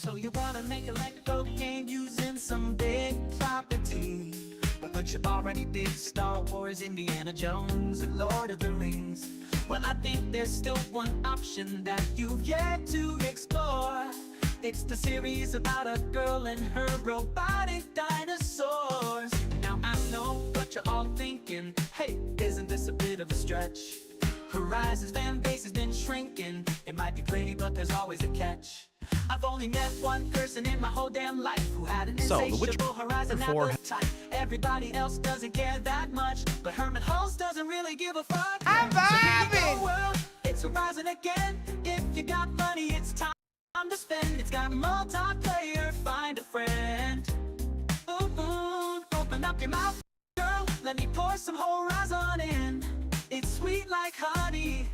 So you wanna make a Lego game using some big property, but you already did Star Wars, Indiana Jones, and Lord of the Rings. Well, I think there's still one option that you've yet to explore. It's the series about a girl and her robotic dinosaurs. Now I know what you're all thinking, hey, isn't this a bit of a stretch? Horizon's fan base has been shrinking. It might be pretty, but there's always a catch. I've only met one person in my whole damn life who had an insatiable Horizon appetite. Everybody else doesn't care that much, but Herman Hulse doesn't really give a fuck. I'm vibing! So here you go, world, it's Horizon again. If you got money, it's time to spend. It's got multiplayer, find a friend. Ooh, open up your mouth, girl, let me pour some Horizon in. It's sweet like honey,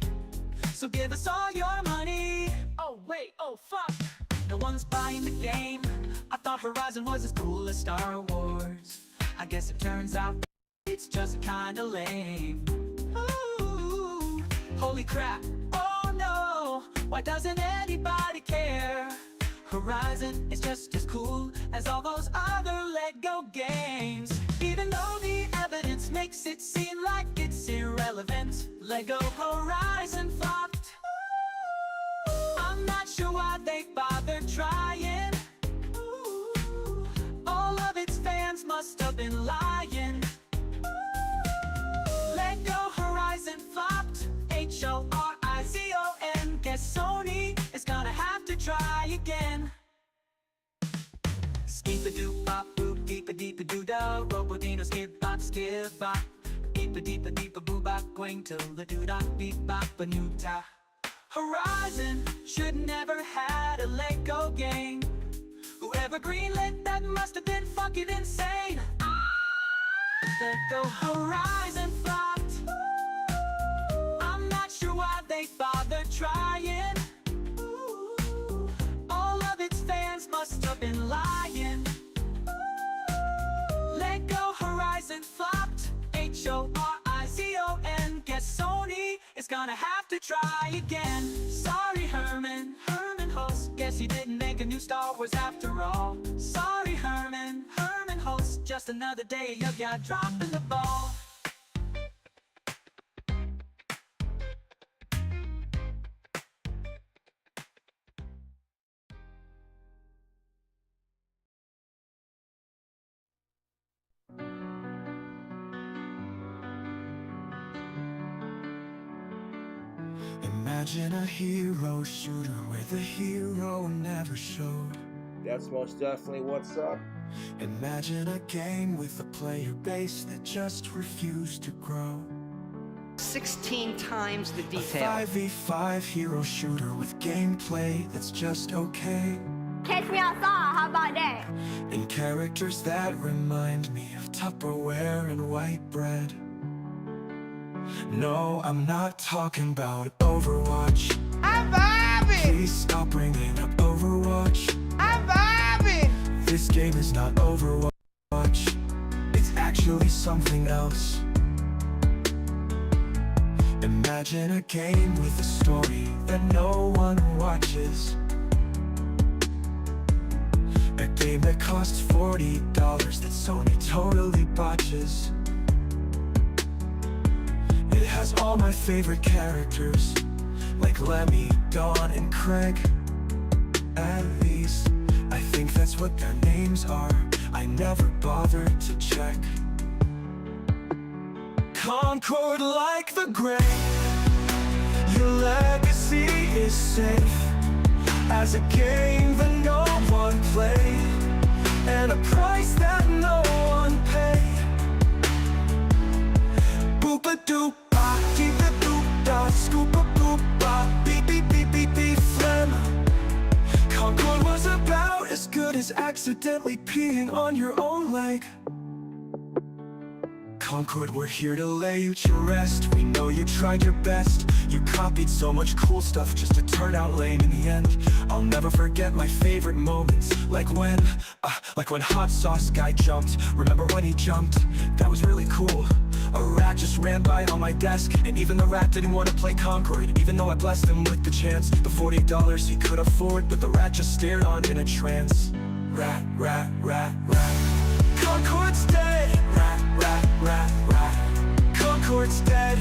so give us all your money. Oh wait, oh fuck, no one's buying the game. I thought Horizon was as cool as Star Wars. I guess it turns out it's just kinda lame. Ooh, holy crap, oh no, why doesn't anybody care? Horizon is just as cool as all those other Lego games. Even though the evidence makes it seem like it's irrelevant, Lego Horizon flopped. I'm not sure why they bothered trying. Ooh, all of its fans must have been lying. Lego Horizon flopped, Horizon. Guess Sony is gonna have to try again. Skeep-a-doop-bop-boop, deep-a-deep-a-doo-da, Robo-dino skip-bop, skip-bop, deep-a-deep-a-deep-a-boo-bop, going till the doo-da-beep-bop-a-noo-ta. Horizon should never had a Lego game. Whoever greenlit that must have been fucking insane. Lego Horizon flopped. I'm not sure why they bothered trying. Ooh, all of its fans must have been lying. Lego Horizon flopped, Horizon. Guess Sony is gonna have to try again. Sorry Herman Hulse, guess you didn't make a new Star Wars after all. Sorry Herman Hulse, just another day of ya dropping the ball. Imagine a hero shooter where the hero never showed. That's most definitely what's up. Imagine a game with a player base that just refused to grow. 16 times the A detail. 5v5 hero shooter with gameplay that's just okay. Catch me outside, how about that? And characters that remind me of Tupperware and white bread. No, I'm not talking about Overwatch. I'm vibing! Please stop bringing up Overwatch. I'm vibing! This game is not Overwatch. It's actually something else. Imagine a game with a story that no one watches. A game that costs $40 that Sony totally botches. It has all my favorite characters, like Lemmy, Dawn, and Craig. At least, I think that's what their names are. I never bothered to check. Concord like the grave, your legacy is safe. As a game that no one played, and a price that no one paid. Boop-a-doop-ba, deep-a-doop-da, scoop-a-boop-ba, beep-beep-beep-beep-beep, phlegm. Concord was about as good as accidentally peeing on your own leg. Concord, we're here to lay you to rest. We know you tried your best. You copied so much cool stuff just to turn out lame in the end. I'll never forget my favorite moments, like when Hot Sauce Guy jumped. Remember when he jumped? That was really cool. A rat just ran by on my desk, and even the rat didn't want to play Concord, even though I blessed him with the chance. The $40 he could afford, but the rat just stared on in a trance. Rat, rat, rat, rat. Concord's dead. Rat, rat, rat, rat. Concord's dead.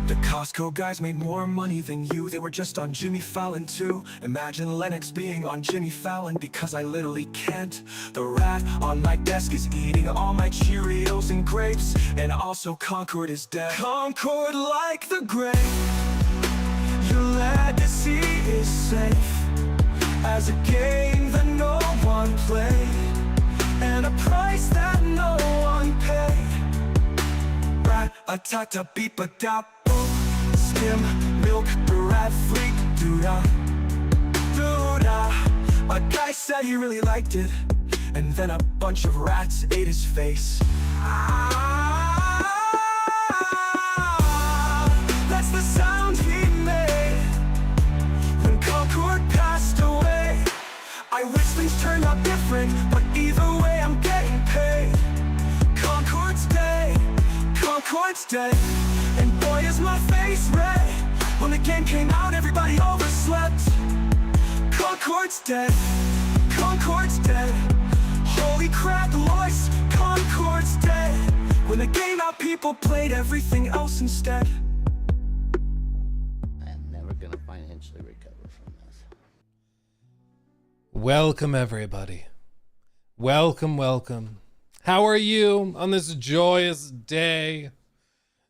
The Costco guys made more money than you. They were just on Jimmy Fallon too. Imagine Lennox being on Jimmy Fallon, because I literally can't. The rat on my desk is eating all my Cheerios and grapes, and also Concord is dead. Concord like the grave, your legacy is safe as a game that no one played, and a price that no one paid. Rat attack a beep a dap. Skim, milk, the rat freak, doo-da, doo-da. A guy said he really liked it, and then a bunch of rats ate his face. That's the sound he made when Concord passed away. I wish things turned out different, but either way I'm getting paid. Concord's dead, Concord's dead. And boy is my face red. When the game came out, everybody overslept. Concord's dead, Concord's dead. Holy crap, Lois, Concord's dead. When the game out, people played everything else instead. I'm never gonna financially recover from this. Welcome, everybody. Welcome, welcome. How are you on this joyous day?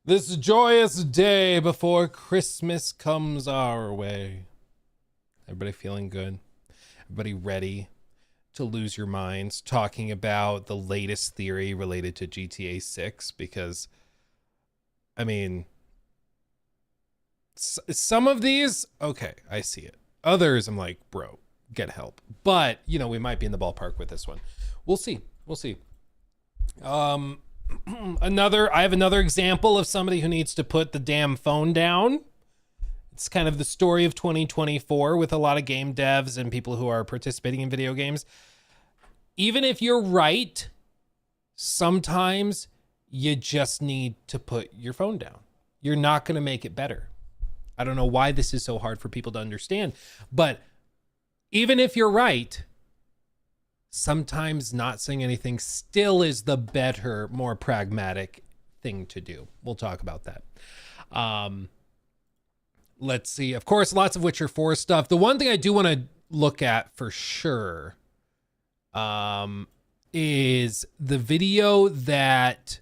This joyous day before Christmas comes our way. Everybody feeling good? Everybody ready to lose your minds talking about the latest theory related to GTA 6? Because, I mean, some of these, okay, I see it. Others, I'm like, bro, get help. But, you know, we might be in the ballpark with this one. We'll see. We'll see. I have another example of somebody who needs to put the damn phone down. It's kind of the story of 2024 with a lot of game devs and people who are participating in video games. Even if you're right, sometimes you just need to put your phone down. You're not going to make it better. I don't know why this is so hard for people to understand, but even if you're right, sometimes not saying anything still is the better, more pragmatic thing to do. We'll talk about that. Let's see. Of course, lots of Witcher 4 stuff. The one thing I do want to look at for sure is the video that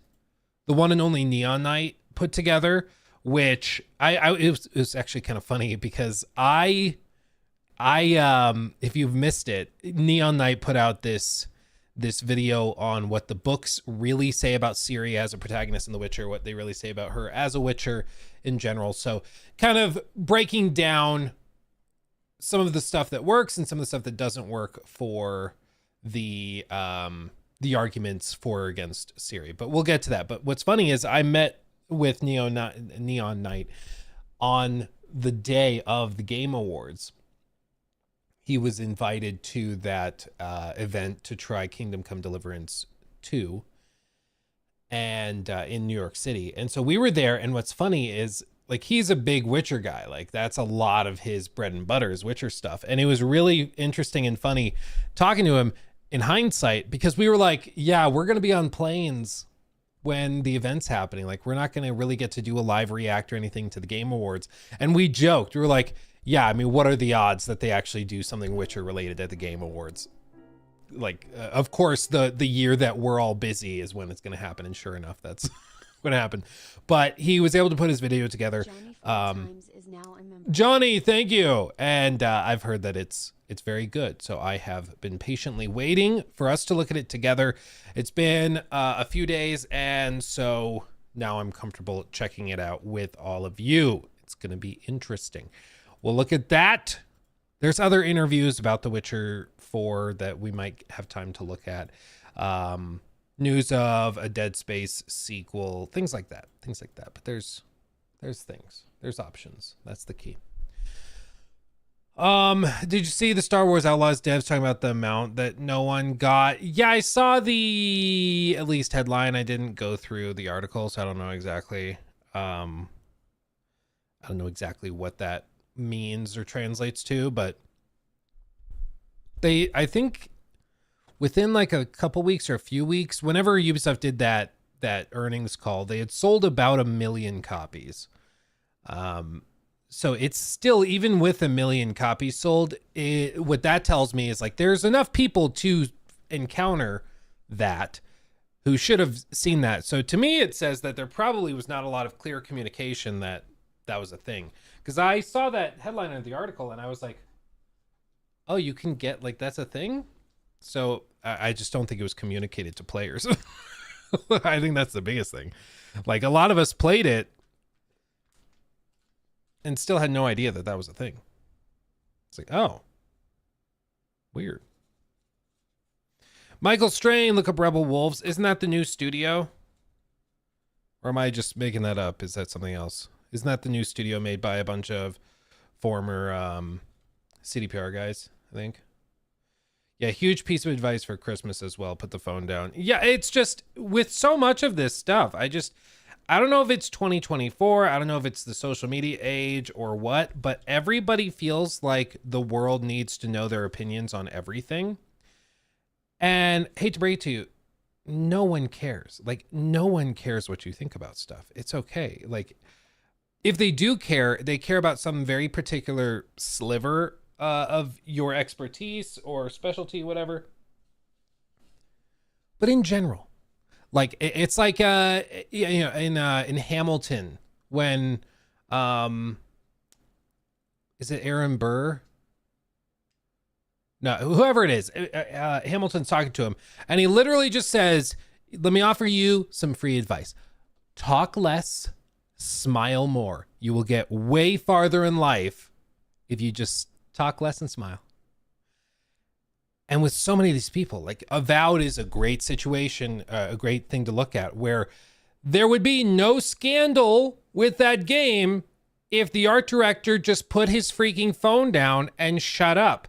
the one and only Neon Knight put together, which it was actually kind of funny because if you've missed it, Neon Knight put out this video on what the books really say about Ciri as a protagonist in The Witcher, what they really say about her as a Witcher in general. So kind of breaking down some of the stuff that works and some of the stuff that doesn't work for the arguments for or against Ciri. But we'll get to that. But what's funny is I met with Neon Knight on the day of the Game Awards. He was invited to that event to try Kingdom Come Deliverance 2 and in New York City. And so we were there, and what's funny is, like, he's a big Witcher guy. Like, that's a lot of his bread and butter is Witcher stuff. And it was really interesting and funny talking to him in hindsight, because we were like, yeah, we're going to be on planes when the event's happening. Like, we're not going to really get to do a live react or anything to the Game Awards. And we joked. We were like, yeah, I mean, what are the odds that they actually do something Witcher related at the Game Awards? Like, of course, the year that we're all busy is when it's going to happen. And sure enough, that's what happened. But he was able to put his video together. Johnny, thank you. And I've heard that it's very good. So I have been patiently waiting for us to look at it together. It's been a few days. And so now I'm comfortable checking it out with all of you. It's going to be interesting. We'll look at that. There's other interviews about The Witcher 4 that we might have time to look at. News of a Dead Space sequel, things like that. But there's things. There's options. That's the key. Did you see the Star Wars Outlaws devs talking about the amount that no one got? Yeah, I saw the at least headline. I didn't go through the article, so I don't know exactly. I don't know exactly what that means or translates to, but I think within like a couple weeks or a few weeks, whenever Ubisoft did that earnings call, they had sold about 1 million copies. So it's still, even with 1 million copies sold, what that tells me is like there's enough people to encounter that who should have seen that. So to me, it says that there probably was not a lot of clear communication that was a thing. Because I saw that headline of the article and I was like, oh, you can get, like, that's a thing? So I just don't think it was communicated to players. I think that's the biggest thing. Like, a lot of us played it and still had no idea that that was a thing. It's like, oh, weird. Michael Strain, look up Rebel Wolves. Isn't that the new studio? Or am I just making that up? Is that something else? Isn't that the new studio made by a bunch of former CDPR guys, I think? Yeah, huge piece of advice for Christmas as well. Put the phone down. Yeah, it's just with so much of this stuff, I don't know if it's 2024. I don't know if it's the social media age or what, but everybody feels like the world needs to know their opinions on everything. And hate to break it to you, no one cares. Like, no one cares what you think about stuff. It's okay. Like, if they do care, they care about some very particular sliver of your expertise or specialty, whatever. But in general, like, it's like you know, in Hamilton, when is it Aaron Burr? No, whoever it is, Hamilton's talking to him, and he literally just says, "Let me offer you some free advice. Talk less, smile more. You will get way farther in life if you just talk less and smile." And with so many of these people, like Avowed is a great situation, a great thing to look at, where there would be no scandal with that game if the art director just put his freaking phone down and shut up.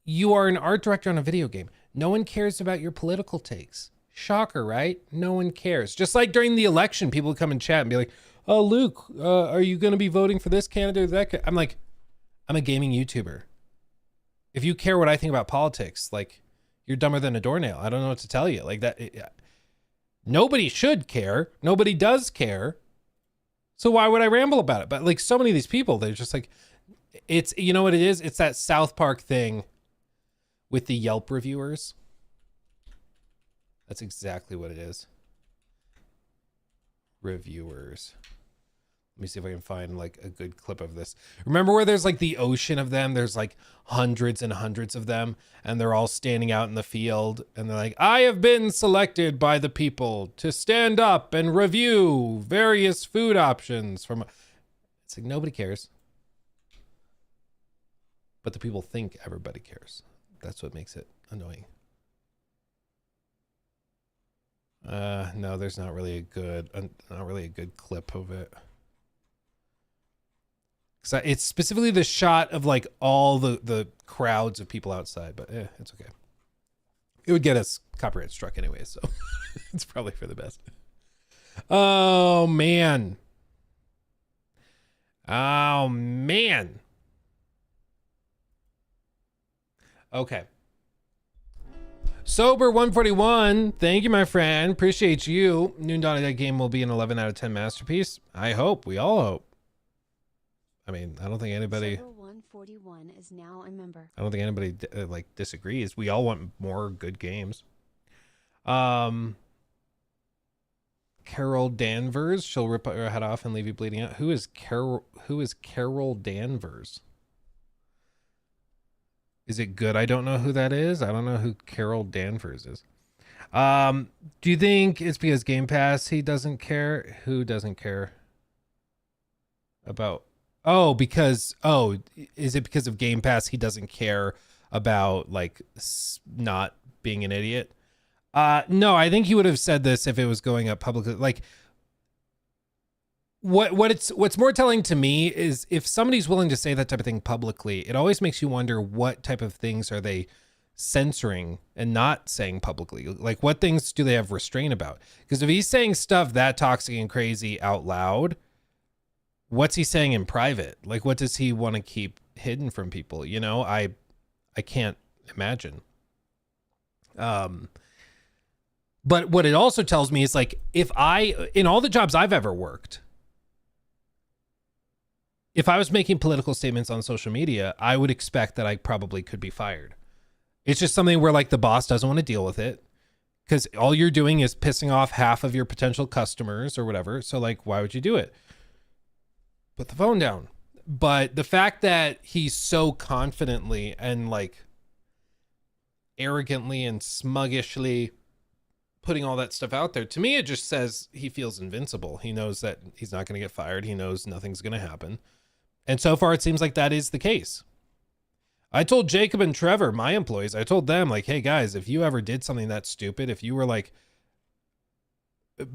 You are an art director on a video game. No one cares about your political takes. Shocker, right? No one cares. Just like during the election, people would come and chat and be like, "Oh, Luke, are you going to be voting for this candidate or that?" I'm like, I'm a gaming YouTuber. If you care what I think about politics, like, you're dumber than a doornail. I don't know what to tell you. Like that. Nobody should care. Nobody does care. So why would I ramble about it? But like so many of these people, they're just like, it's, you know what it is? It's that South Park thing with the Yelp reviewers. That's exactly what it is. Reviewers. Let me see if I can find like a good clip of this. Remember where there's like the ocean of them? There's like hundreds and hundreds of them, and they're all standing out in the field, and they're like, "I have been selected by the people to stand up and review various food options from." It's like, nobody cares. But the people think everybody cares. That's what makes it annoying. No, there's not really a good clip of it. So it's specifically the shot of like all the crowds of people outside, but it's okay. It would get us copyright struck anyway, so it's probably for the best. Oh man. Oh man. Okay. Sober 141, thank you, my friend. Appreciate you. Noon Dawn, that game will be an 11 out of 10 masterpiece. I hope. We all hope. I mean, I don't think anybody. Sober 141 is now a member. I don't think anybody like disagrees. We all want more good games. Carol Danvers, she'll rip your head off and leave you bleeding out. Who is Carol? Who is Carol Danvers? Is it good? I don't know who that is. I don't know who Carol Danvers is. Do you think it's because Game Pass he doesn't care? Who doesn't care about? Oh, because, is it because of Game Pass he doesn't care about like not being an idiot? No, I think he would have said this if it was going up publicly. Like, what's more telling to me is if somebody's willing to say that type of thing publicly, it always makes you wonder what type of things are they censoring and not saying publicly. Like, what things do they have restraint about? Because if he's saying stuff that toxic and crazy out loud, what's he saying in private? Like, what does he want to keep hidden from people? You know, I can't imagine. But what it also tells me is, like, if in all the jobs I've ever worked, if I was making political statements on social media, I would expect that I probably could be fired. It's just something where, like, the boss doesn't want to deal with it because all you're doing is pissing off half of your potential customers or whatever. So, like, why would you do it? Put the phone down. But the fact that he's so confidently and, like, arrogantly and smuggishly putting all that stuff out there, to me, it just says he feels invincible. He knows that he's not going to get fired. He knows nothing's going to happen. And so far, it seems like that is the case. I told Jacob and Trevor, my employees, I told them, like, hey guys, if you ever did something that stupid, if you were like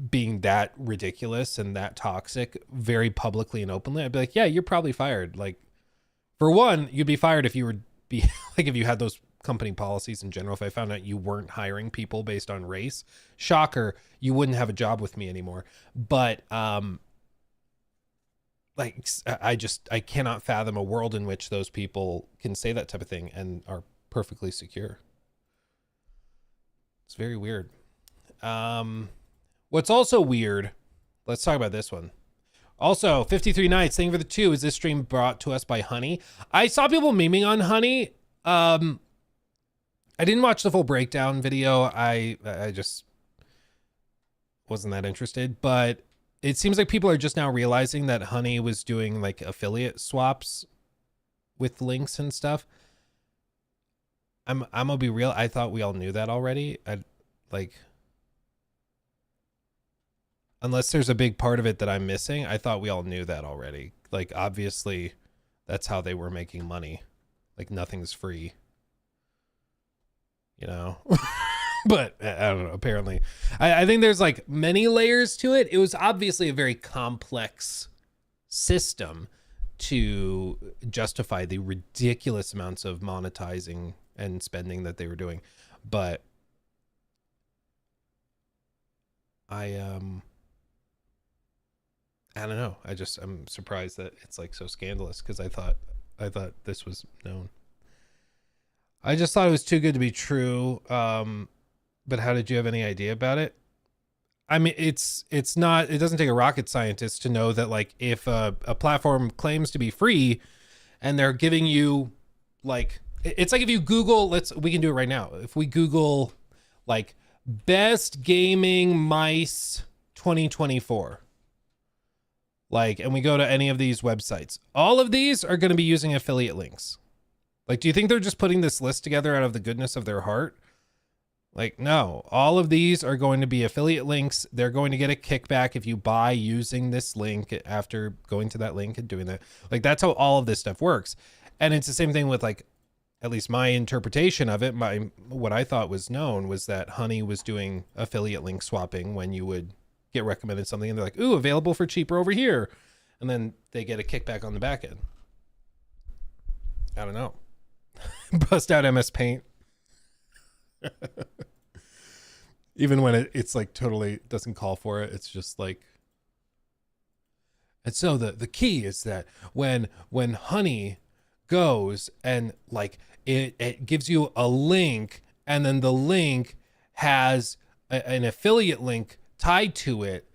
being that ridiculous and that toxic very publicly and openly, I'd be like, yeah, you're probably fired. Like, for one, you'd be fired if you were like, if you had those company policies in general. If I found out you weren't hiring people based on race, shocker, you wouldn't have a job with me anymore. But like, I cannot fathom a world in which those people can say that type of thing and are perfectly secure. It's very weird. What's also weird, let's talk about this one. Also, 53 Nights, thank you for the 2. Is this stream brought to us by Honey? I saw people memeing on Honey. I didn't watch the full breakdown video. I just wasn't that interested, but it seems like people are just now realizing that Honey was doing like affiliate swaps with links and stuff. I'm gonna be real. I thought we all knew that already. Unless there's a big part of it that I'm missing, I thought we all knew that already. Like, obviously that's how they were making money. Like, nothing's free, you know? But I don't know, apparently. I think there's like many layers to it. It was obviously a very complex system to justify the ridiculous amounts of monetizing and spending that they were doing. But I don't know. I'm surprised that it's like so scandalous because I thought this was known. I just thought it was too good to be true. But how did you have any idea about it? I mean, it's not, it doesn't take a rocket scientist to know that, like, if a platform claims to be free and they're giving you, like, it's like if you Google, we can do it right now. If we Google, like, best gaming mice 2024, like, and we go to any of these websites, all of these are going to be using affiliate links. Like, do you think they're just putting this list together out of the goodness of their heart? Like, no, all of these are going to be affiliate links. They're going to get a kickback if you buy using this link after going to that link and doing that. Like, that's how all of this stuff works. And it's the same thing with, like, at least my interpretation of it. What I thought was known was that Honey was doing affiliate link swapping when you would get recommended something and they're like, ooh, available for cheaper over here. And then they get a kickback on the back end. I don't know. Bust out MS Paint. Even when it's like totally doesn't call for it, it's just like. And so the key is that when Honey goes and, like, it gives you a link and then the link has an affiliate link tied to it,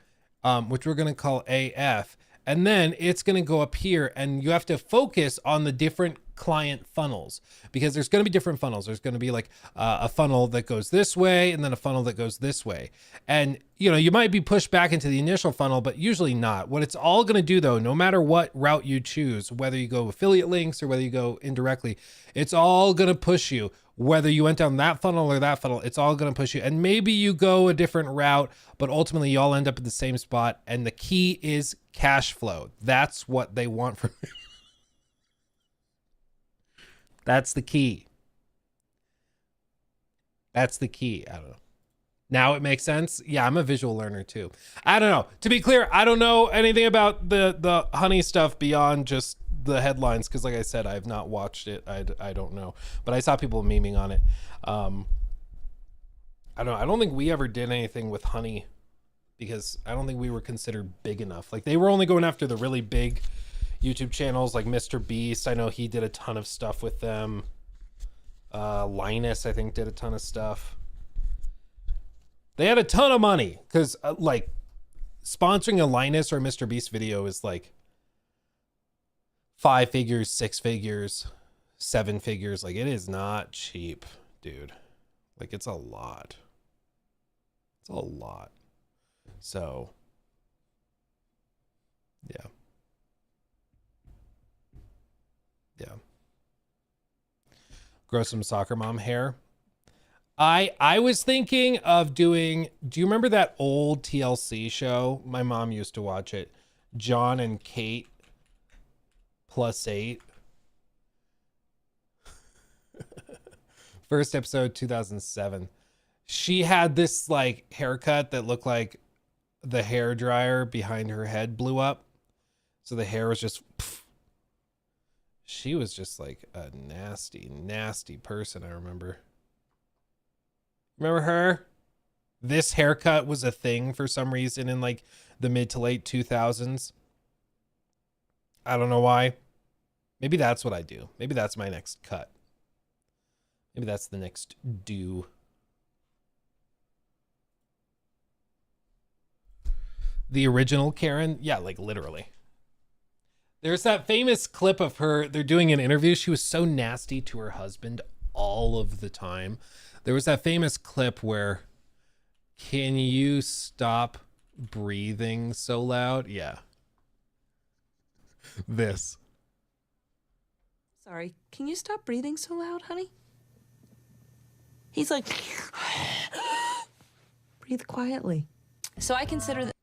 which we're going to call AF, and then it's going to go up here and you have to focus on the different client funnels, because there's going to be different funnels. There's going to be like a funnel that goes this way and then a funnel that goes this way. And, you know, you might be pushed back into the initial funnel, but usually not. What it's all going to do, though, no matter what route you choose, whether you go affiliate links or whether you go indirectly, it's all going to push you. Whether you went down that funnel or that funnel, it's all going to push you. And maybe you go a different route, but ultimately you all end up at the same spot. And the key is cash flow. That's what they want from you. That's the key. That's the key. I don't know. Now it makes sense. Yeah, I'm a visual learner too. I don't know. To be clear, I don't know anything about the honey stuff beyond just the headlines, because like I said, I've not watched it. I don't know. But I saw people memeing on it. I don't think we ever did anything with honey, because I don't think we were considered big enough. Like, they were only going after the really big YouTube channels like Mr. Beast. I know he did a ton of stuff with them. Linus, I think, did a ton of stuff. They had a ton of money, because like sponsoring a Linus or Mr. Beast video is like 5 figures, 6 figures, 7 figures. Like, it is not cheap, dude. Like, it's a lot. It's a lot. So, yeah. Yeah. Grow some soccer mom hair. I was thinking of doing, do you remember that old TLC show? My mom used to watch it. John and Kate +8. First episode, 2007. She had this like haircut that looked like the hair dryer behind her head blew up. So the hair was just, pff. She was just like a nasty, nasty person, I remember. Remember her? This haircut was a thing for some reason in like the mid to late 2000s. I don't know why. Maybe that's what I do. Maybe that's my next cut. Maybe that's the next do. The original Karen? Yeah, like literally. There's that famous clip of her. They're doing an interview. She was so nasty to her husband all of the time. There was that famous clip where, can you stop breathing so loud? Yeah. This. Sorry, can you stop breathing so loud, honey? He's like, breathe quietly. So I consider that.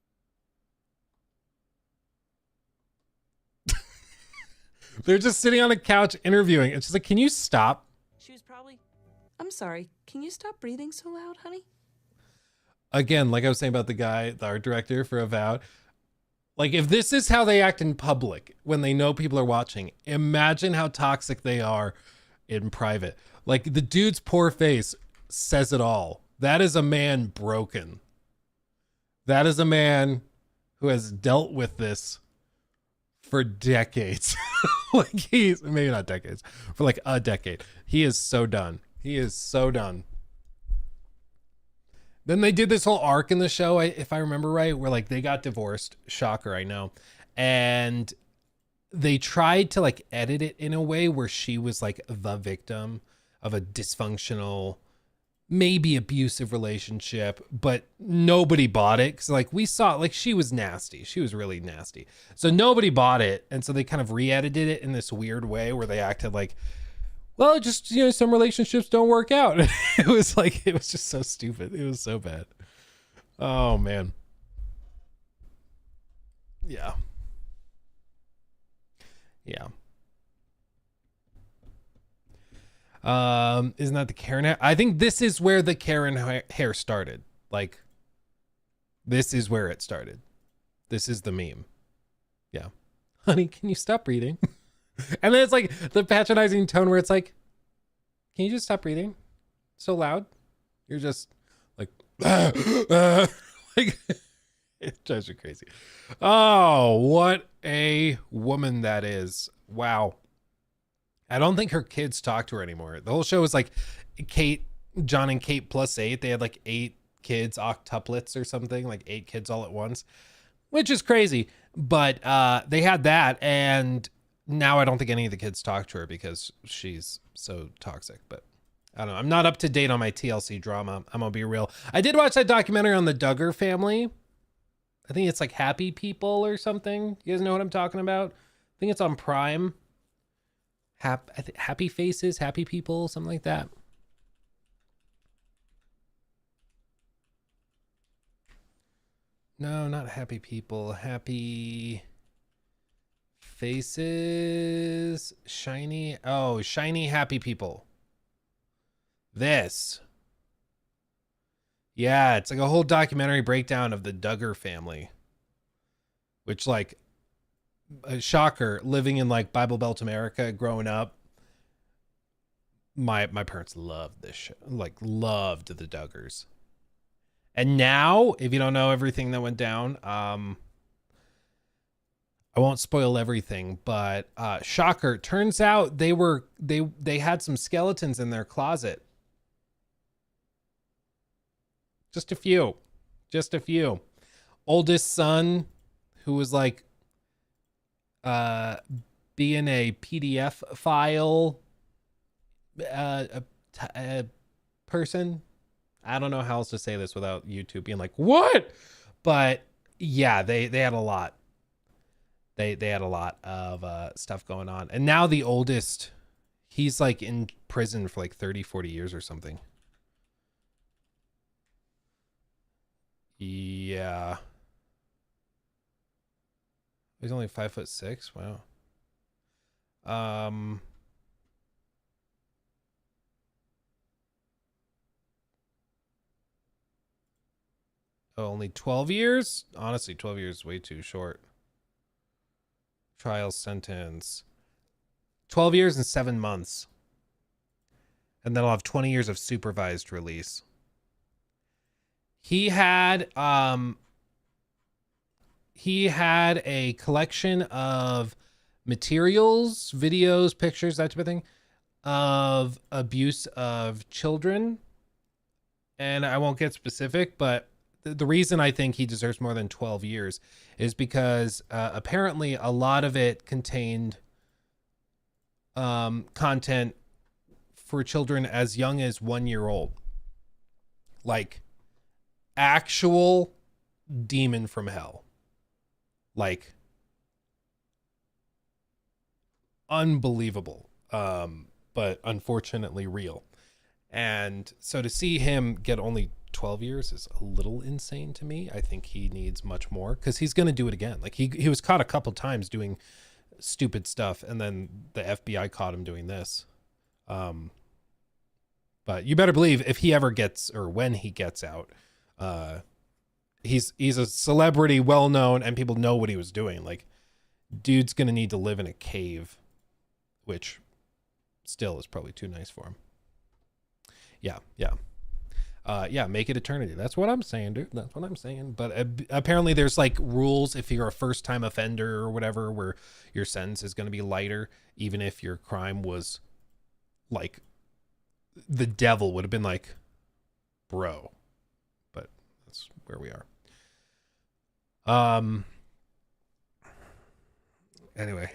They're just sitting on a couch interviewing. And she's like, can you stop? She was probably, I'm sorry, can you stop breathing so loud, honey? Again, like I was saying about the guy, the art director for Avowed. Like, if this is how they act in public when they know people are watching, imagine how toxic they are in private. Like, the dude's poor face says it all. That is a man broken. That is a man who has dealt with this for decades. Like, he's, maybe not decades, for like a decade. He is so done. He is so done. Then they did this whole arc in the show, if I remember right, where like they got divorced. Shocker, I know. And they tried to like edit it in a way where she was like the victim of a dysfunctional, maybe abusive relationship, but nobody bought it. Cause like we saw, like she was nasty. She was really nasty. So nobody bought it. And so they kind of re-edited it in this weird way where they acted like, well, just, you know, some relationships don't work out. It was like, it was just so stupid. It was so bad. Oh, man. Yeah. Yeah. Isn't that the Karen hair? I think this is where the Karen hair started. Like, this is where it started. This is the meme. Yeah. Honey, can you stop breathing? And then it's like the patronizing tone where it's like, can you just stop breathing so loud? You're just like, like it drives you crazy. Oh, what a woman that is. Wow. I don't think her kids talk to her anymore. The whole show was like John and Kate +8. They had like 8 kids, octuplets or something, like 8 kids all at once, which is crazy. But they had that, and now I don't think any of the kids talk to her because she's so toxic. But I don't know. I'm not up to date on my TLC drama. I'm gonna be real. I did watch that documentary on the Duggar family. I think it's like Happy People or something. You guys know what I'm talking about? I think it's on Prime. Happy Faces, Happy People, something like that. No, not Happy People. Happy Faces, Shiny. Oh, Shiny Happy People. This. Yeah, it's like a whole documentary breakdown of the Duggar family, which, like, a shocker, living in like Bible Belt America growing up. My parents loved this show, like loved the Duggars. And now, if you don't know everything that went down, I won't spoil everything, but shocker, turns out they had some skeletons in their closet. Just a few. Oldest son, who was like being a PDF file person. I don't know how else to say this without YouTube being like, what? But yeah, they had a lot. They had a lot of stuff going on. And now the oldest, he's like in prison for like 30, 40 years or something. Yeah. He's only 5'6". Wow. Only 12 years? Honestly, 12 years is way too short. Trial sentence. 12 years and 7 months. And then I'll have 20 years of supervised release. He had a collection of materials, videos, pictures, that type of thing, of abuse of children. And I won't get specific, but the reason I think he deserves more than 12 years is because apparently a lot of it contained content for children as young as 1 year old. Like actual demon from hell. Like unbelievable, but unfortunately real. And so to see him get only 12 years is a little insane to me. I think he needs much more because he's going to do it again. Like he was caught a couple times doing stupid stuff, and then the FBI caught him doing this. But you better believe if he ever gets, or when he gets out, he's a celebrity, well known, and people know what he was doing. Like, dude's gonna need to live in a cave, which still is probably too nice for him. Yeah, make it eternity. That's what I'm saying, dude. That's what I'm saying. But apparently there's like rules if you're a first-time offender or whatever, where your sentence is going to be lighter, even if your crime was like the devil would have been like, bro. But that's where we are. Anyway,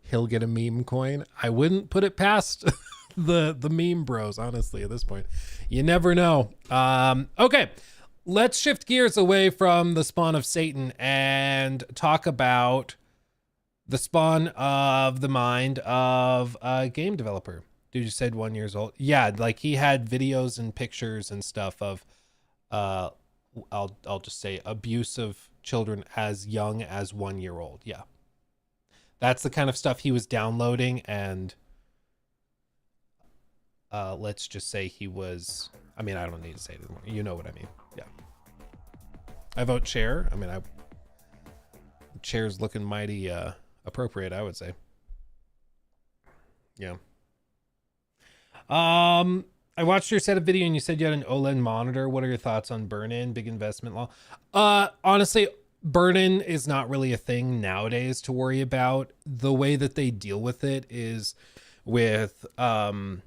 he'll get a meme coin. I wouldn't put it past the meme bros, honestly, at this point. You never know. Okay, let's shift gears away from the spawn of Satan and talk about the spawn of the mind of a game developer. Dude, you said 1 year old. Yeah, like he had videos and pictures and stuff of I'll just say abuse of children as young as 1 year old. Yeah, that's the kind of stuff he was downloading. And let's just say he was, I mean, I don't need to say it anymore. You know what I mean. Yeah. I vote chair. I mean, chair's looking mighty appropriate, I would say. Yeah. I watched your setup video and you said you had an OLED monitor. What are your thoughts on burn-in? Big investment law. Honestly, burn-in is not really a thing nowadays to worry about. The way that they deal with it is with jittering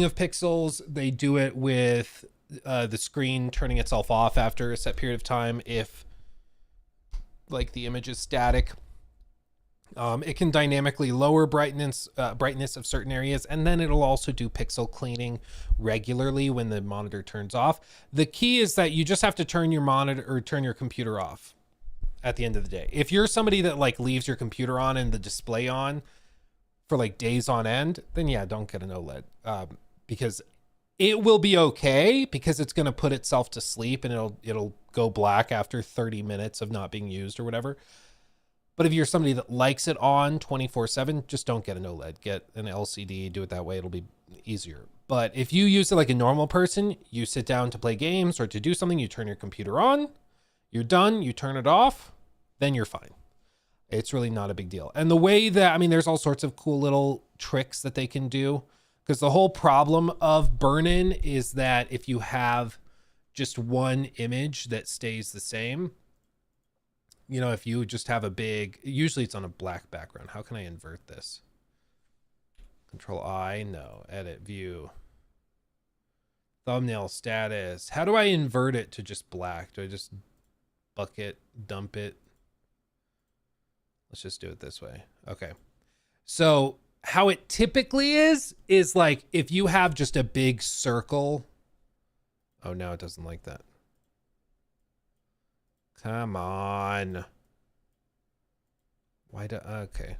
of pixels. They do it with the screen turning itself off after a set period of time if like the image is static. It can dynamically lower brightness of certain areas, and then it'll also do pixel cleaning regularly when the monitor turns off. The key is that you just have to turn your monitor or turn your computer off at the end of the day. If you're somebody that like leaves your computer on and the display on for like days on end, then yeah, don't get an OLED, because it will be okay, because it's going to put itself to sleep and it'll go black after 30 minutes of not being used or whatever. But if you're somebody that likes it on 24/7, just don't get an OLED. Get an LCD, do it that way. It'll be easier. But if you use it like a normal person, you sit down to play games or to do something, you turn your computer on, you're done, you turn it off, then you're fine. It's really not a big deal. And the way that, I mean, there's all sorts of cool little tricks that they can do, because the whole problem of burn-in is that if you have just one image that stays the same, you know, if you just have a big, usually it's on a black background. How can I invert this? Control I, no, edit, view, thumbnail status. How do I invert it to just black? Do I just bucket, dump it? Let's just do it this way. Okay. So how it typically is like if you have just a big circle. Oh, now it doesn't like that. Come on. Why do, okay.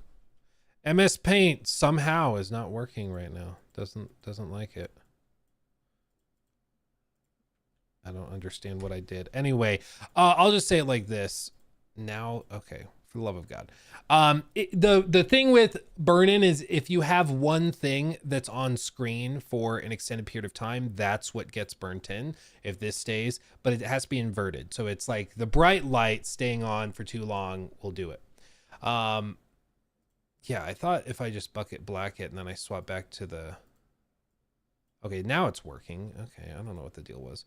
MS Paint somehow is not working right now. Doesn't like it. I don't understand what I did. Anyway, I'll just say it like this. Now, okay. For the love of God. The thing with burn-in is if you have one thing that's on screen for an extended period of time, that's what gets burnt in if this stays, but it has to be inverted. So it's like the bright light staying on for too long will do it. Yeah, I thought if I just bucket black it and then I swap back to the, okay, now it's working. Okay, I don't know what the deal was.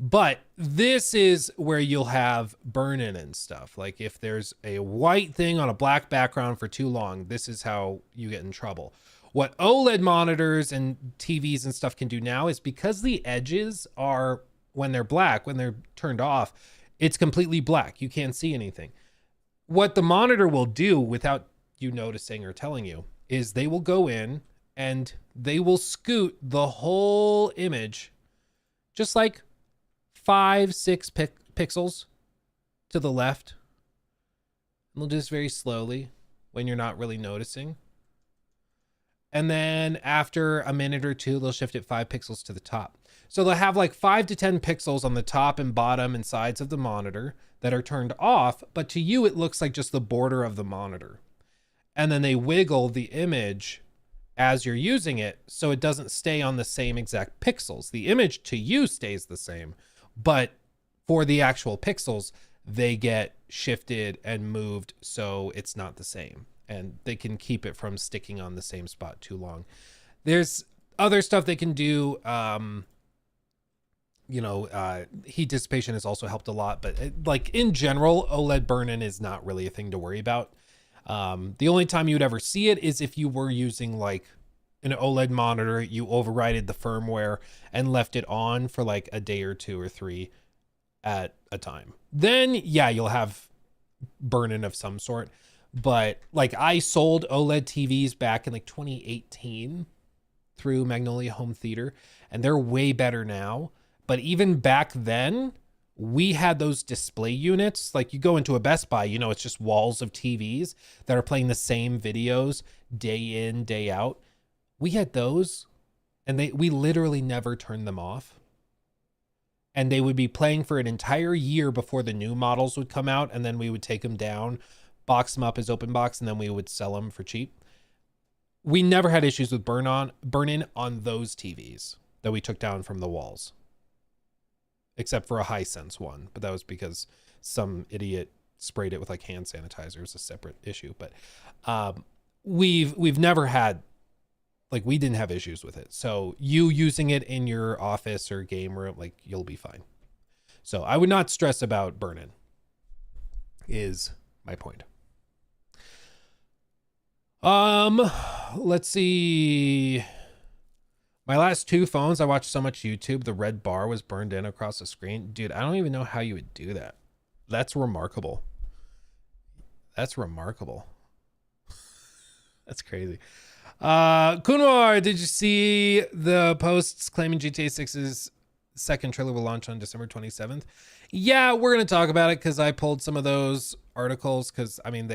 But this is where you'll have burn-in and stuff. Like if there's a white thing on a black background for too long, this is how you get in trouble. What OLED monitors and TVs and stuff can do now is because the edges are, when they're black, when they're turned off, it's completely black. You can't see anything. What the monitor will do without you noticing or telling you is they will go in and they will scoot the whole image just like 5-6 pixels to the left. And they'll do this very slowly when you're not really noticing. And then after a minute or two, they'll shift it 5 pixels to the top. So they'll have like 5 to 10 pixels on the top and bottom and sides of the monitor that are turned off, but to you, it looks like just the border of the monitor. And then they wiggle the image as you're using it, so it doesn't stay on the same exact pixels. The image to you stays the same, but for the actual pixels, they get shifted and moved so it's not the same. And they can keep it from sticking on the same spot too long. There's other stuff they can do. Heat dissipation has also helped a lot, but like in general, OLED burn-in is not really a thing to worry about. The only time you'd ever see it is if you were using like an OLED monitor, you overrided the firmware and left it on for like a day or 2 or 3 at a time. Then yeah, you'll have burn-in of some sort. But like I sold OLED TVs back in like 2018 through Magnolia Home Theater, and they're way better now. But even back then, we had those display units. Like you go into a Best Buy, you know, it's just walls of TVs that are playing the same videos day in, day out. We had those, and we literally never turned them off. And they would be playing for an entire year before the new models would come out, and then we would take them down, box them up as open box, and then we would sell them for cheap. We never had issues with burn-in on those TVs that we took down from the walls, except for a Hisense one, but that was because some idiot sprayed it with like hand sanitizer. It was a separate issue, but we've never had, like, we didn't have issues with it. So you using it in your office or game room, like, you'll be fine. So I would not stress about burn-in, is my point. Let's see. My last 2 phones, I watched so much YouTube, the red bar was burned in across the screen. Dude, I don't even know how you would do that. That's remarkable. That's remarkable. That's crazy. Kunwar, did you see the posts claiming GTA 6's second trailer will launch on December 27th? Yeah, we're going to talk about it because I pulled some of those articles because, I mean,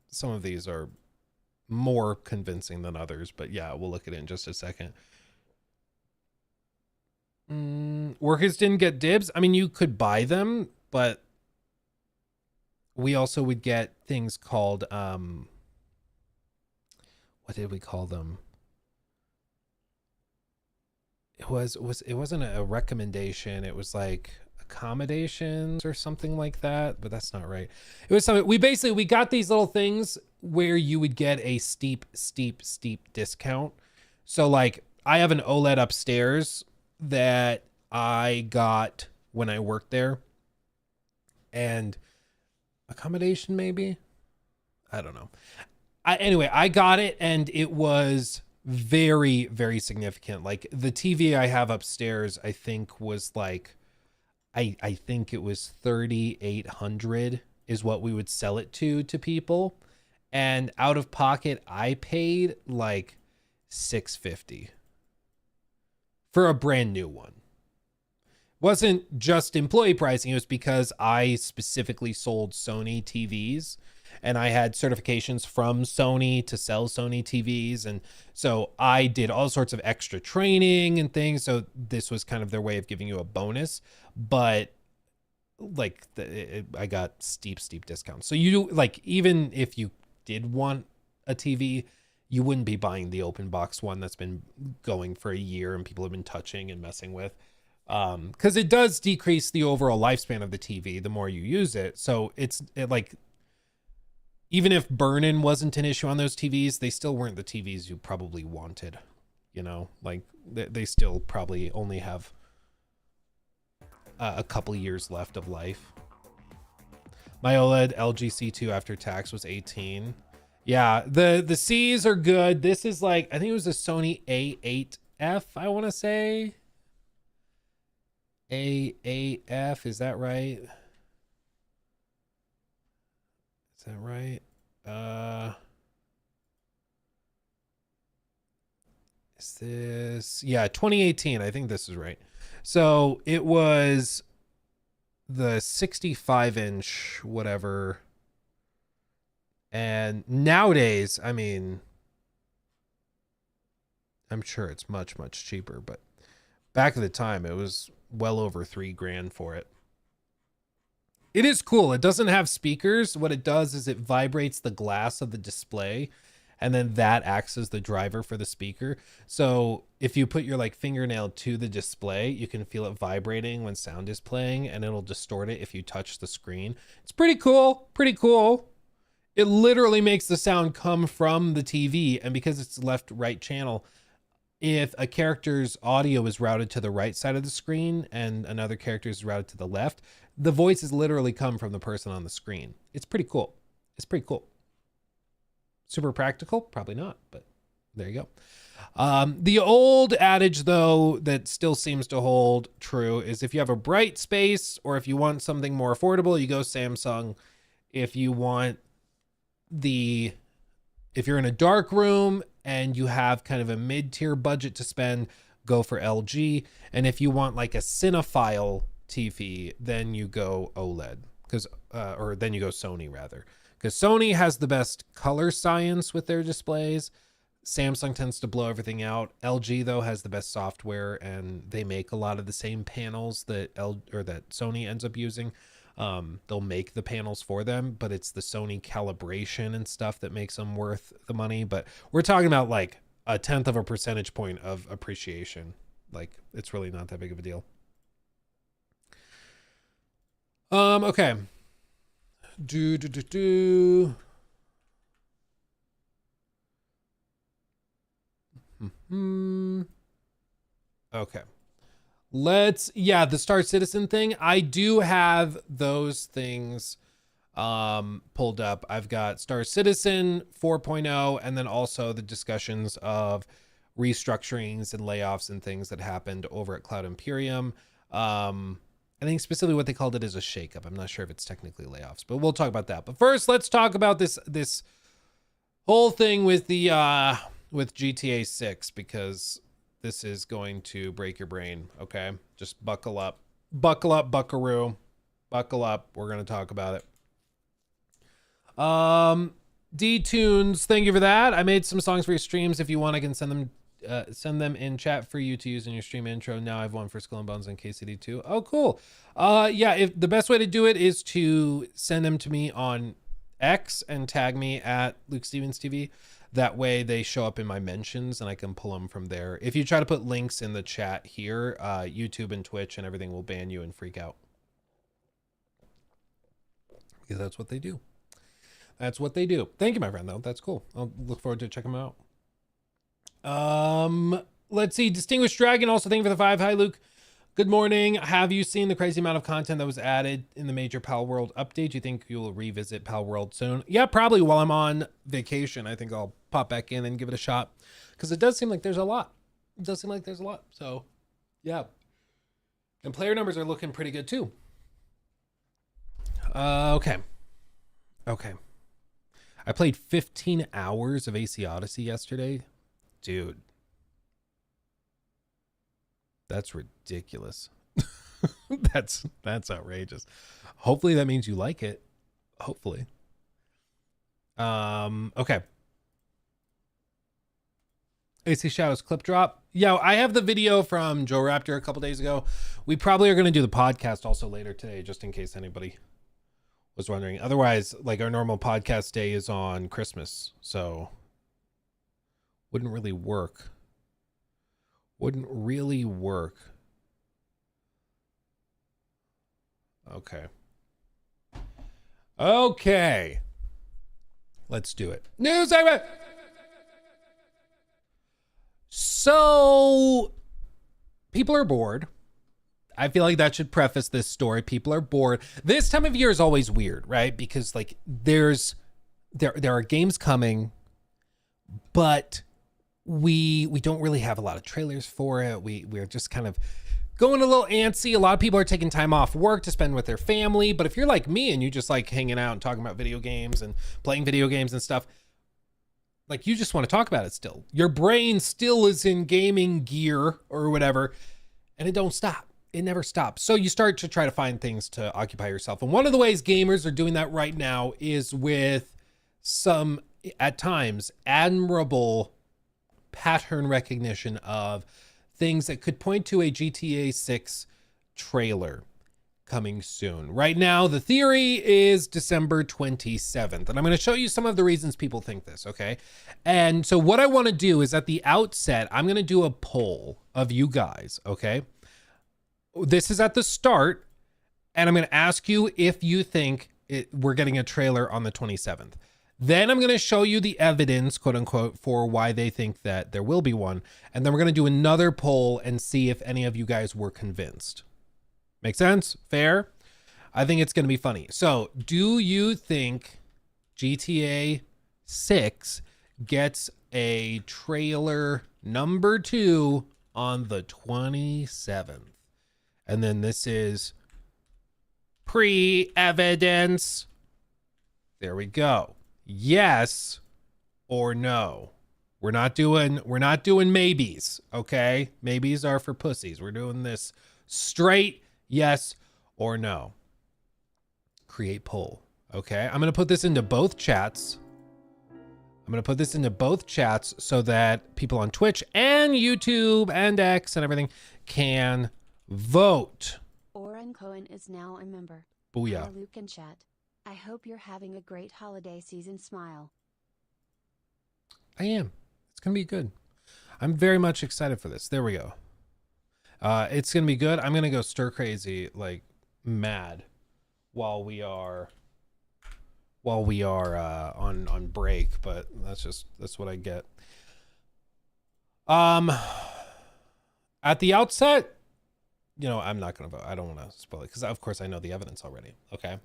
some of these are more convincing than others, but yeah, we'll look at it in just a second. Workers didn't get dibs. I mean, you could buy them, but we also would get things called, what did we call them? It wasn't a recommendation. It was like accommodations or something like that, but that's not right. It was something, we got these little things where you would get a steep discount. So like I have an OLED upstairs that I got when I worked there, and accommodation maybe, I don't know. Anyway, I got it and it was very, very significant. Like the TV I have upstairs, I think was like, I think it was 3,800 is what we would sell it to people. And out of pocket, I paid like $650 for a brand new one. Wasn't just employee pricing. It was because I specifically sold Sony TVs and I had certifications from Sony to sell Sony TVs. And so I did all sorts of extra training and things. So this was kind of their way of giving you a bonus, but like I got steep discounts. So you like, even if you did want a TV, you wouldn't be buying the open box one that's been going for a year and people have been touching and messing with. Because it does decrease the overall lifespan of the TV the more you use it. So it like, even if burn-in wasn't an issue on those TVs, they still weren't the TVs you probably wanted, you know, like they still probably only have a couple years left of life. My OLED LG C2 after tax was 18. Yeah, the C's are good. This is like, I think it was a Sony A8F, I want to say. A8F, is that right? Is that right? Is this, yeah, 2018. I think this is right. So it was the 65-inch whatever. And nowadays, I mean, I'm sure it's much cheaper, but back at the time it was well over $3,000 for it. It is cool. It doesn't have speakers. What it does is it vibrates the glass of the display, and then that acts as the driver for the speaker. So if you put your like fingernail to the display, you can feel it vibrating when sound is playing, and it'll distort it if you touch the screen. It's pretty cool. Pretty cool. It literally makes the sound come from the TV, and because it's left-right channel, if a character's audio is routed to the right side of the screen and another character is routed to the left, the voices literally come from the person on the screen. It's pretty cool. It's pretty cool. Super practical? Probably not, but there you go. The old adage, though, that still seems to hold true is if you have a bright space or if you want something more affordable, you go Samsung. If you want if you're in a dark room and you have kind of a mid-tier budget to spend, go for LG. And if you want like a cinephile TV, then you go OLED, or then you go Sony rather, because Sony has the best color science with their displays. Samsung tends to blow everything out. LG though has the best software, and they make a lot of the same panels that that Sony ends up using. They'll make the panels for them, but it's the Sony calibration and stuff that makes them worth the money. But we're talking about like 1/10 of a percentage point of appreciation. Like, it's really not that big of a deal. Okay. Okay. The Star Citizen thing. I do have those things pulled up. I've got Star Citizen 4.0 and then also the discussions of restructurings and layoffs and things that happened over at Cloud Imperium. I think specifically what they called it is a shakeup. I'm not sure if it's technically layoffs, but we'll talk about that. But first, let's talk about this whole thing with the with GTA 6, because this is going to break your brain. Okay, just buckle up, buckaroo, buckle up. We're gonna talk about it. D-Tunes, thank you for that. I made some songs for your streams. If you want, I can send them send them in chat for you to use in your stream intro. Now I have one for Skull and Bones and KCD too. Oh, cool. Yeah, if the best way to do it is to send them to me on X and tag me at Luke Stevens TV. That way they show up in my mentions and I can pull them from there. If you try to put links in the chat here, YouTube and Twitch and everything will ban you and freak out. Because that's what they do. That's what they do. Thank you, my friend, though. That's cool. I'll look forward to checking them out. Let's see. Distinguished Dragon, also thank you for the 5. Hi, Luke. Good morning. Have you seen the crazy amount of content that was added in the major Pal World update? Do you think you'll revisit Pal World soon? Yeah, probably while I'm on vacation. I think I'll pop back in and give it a shot. Because it does seem like there's a lot. It does seem like there's a lot. So, yeah. And player numbers are looking pretty good, too. Okay. I played 15 hours of AC Odyssey yesterday. Dude. That's ridiculous. That's outrageous. Hopefully that means you like it. Hopefully. Okay. AC Shadows clip drop. Yeah, I have the video from Joe Raptor a couple days ago. We probably are going to do the podcast also later today, just in case anybody was wondering. Otherwise, like, our normal podcast day is on Christmas, so wouldn't really work. Wouldn't really work. Okay. Let's do it. News segment. So, people are bored. I feel like that should preface this story. People are bored. This time of year is always weird, right? Because like there are games coming, but we don't really have a lot of trailers for it. We're just kind of going a little antsy. A lot of people are taking time off work to spend with their family. But if you're like me and you just like hanging out and talking about video games and playing video games and stuff, like you just want to talk about it still. Your brain still is in gaming gear or whatever, and it don't stop. It never stops. So you start to try to find things to occupy yourself. And one of the ways gamers are doing that right now is with some, at times, admirable pattern recognition of things that could point to a GTA 6 trailer coming soon. Right now, the theory is December 27th. And I'm going to show you some of the reasons people think this, okay? And so what I want to do is at the outset, I'm going to do a poll of you guys, okay? This is at the start, and I'm going to ask you if you think we're getting a trailer on the 27th. Then I'm going to show you the evidence, quote unquote, for why they think that there will be one. And then we're going to do another poll and see if any of you guys were convinced. Make sense? Fair? I think it's going to be funny. So, do you think GTA 6 gets a trailer number 2 on the 27th? And then this is pre-evidence. There we go. Yes or no. We're not doing maybes, okay? Maybes are for pussies. We're doing this straight yes or no. Create poll, okay? I'm going to put this into both chats. So that people on Twitch and YouTube and X and everything can vote. Oren Cohen is now a member. Booyah. Hi, Luke and chat. I hope you're having a great holiday season. Smile. I am. It's going to be good. I'm very much excited for this. There we go. It's going to be good. I'm going to go stir crazy, like mad while we are on break, but that's what I get. At the outset, you know, I'm not going to vote. I don't want to spoil it because, of course, I know the evidence already. Okay.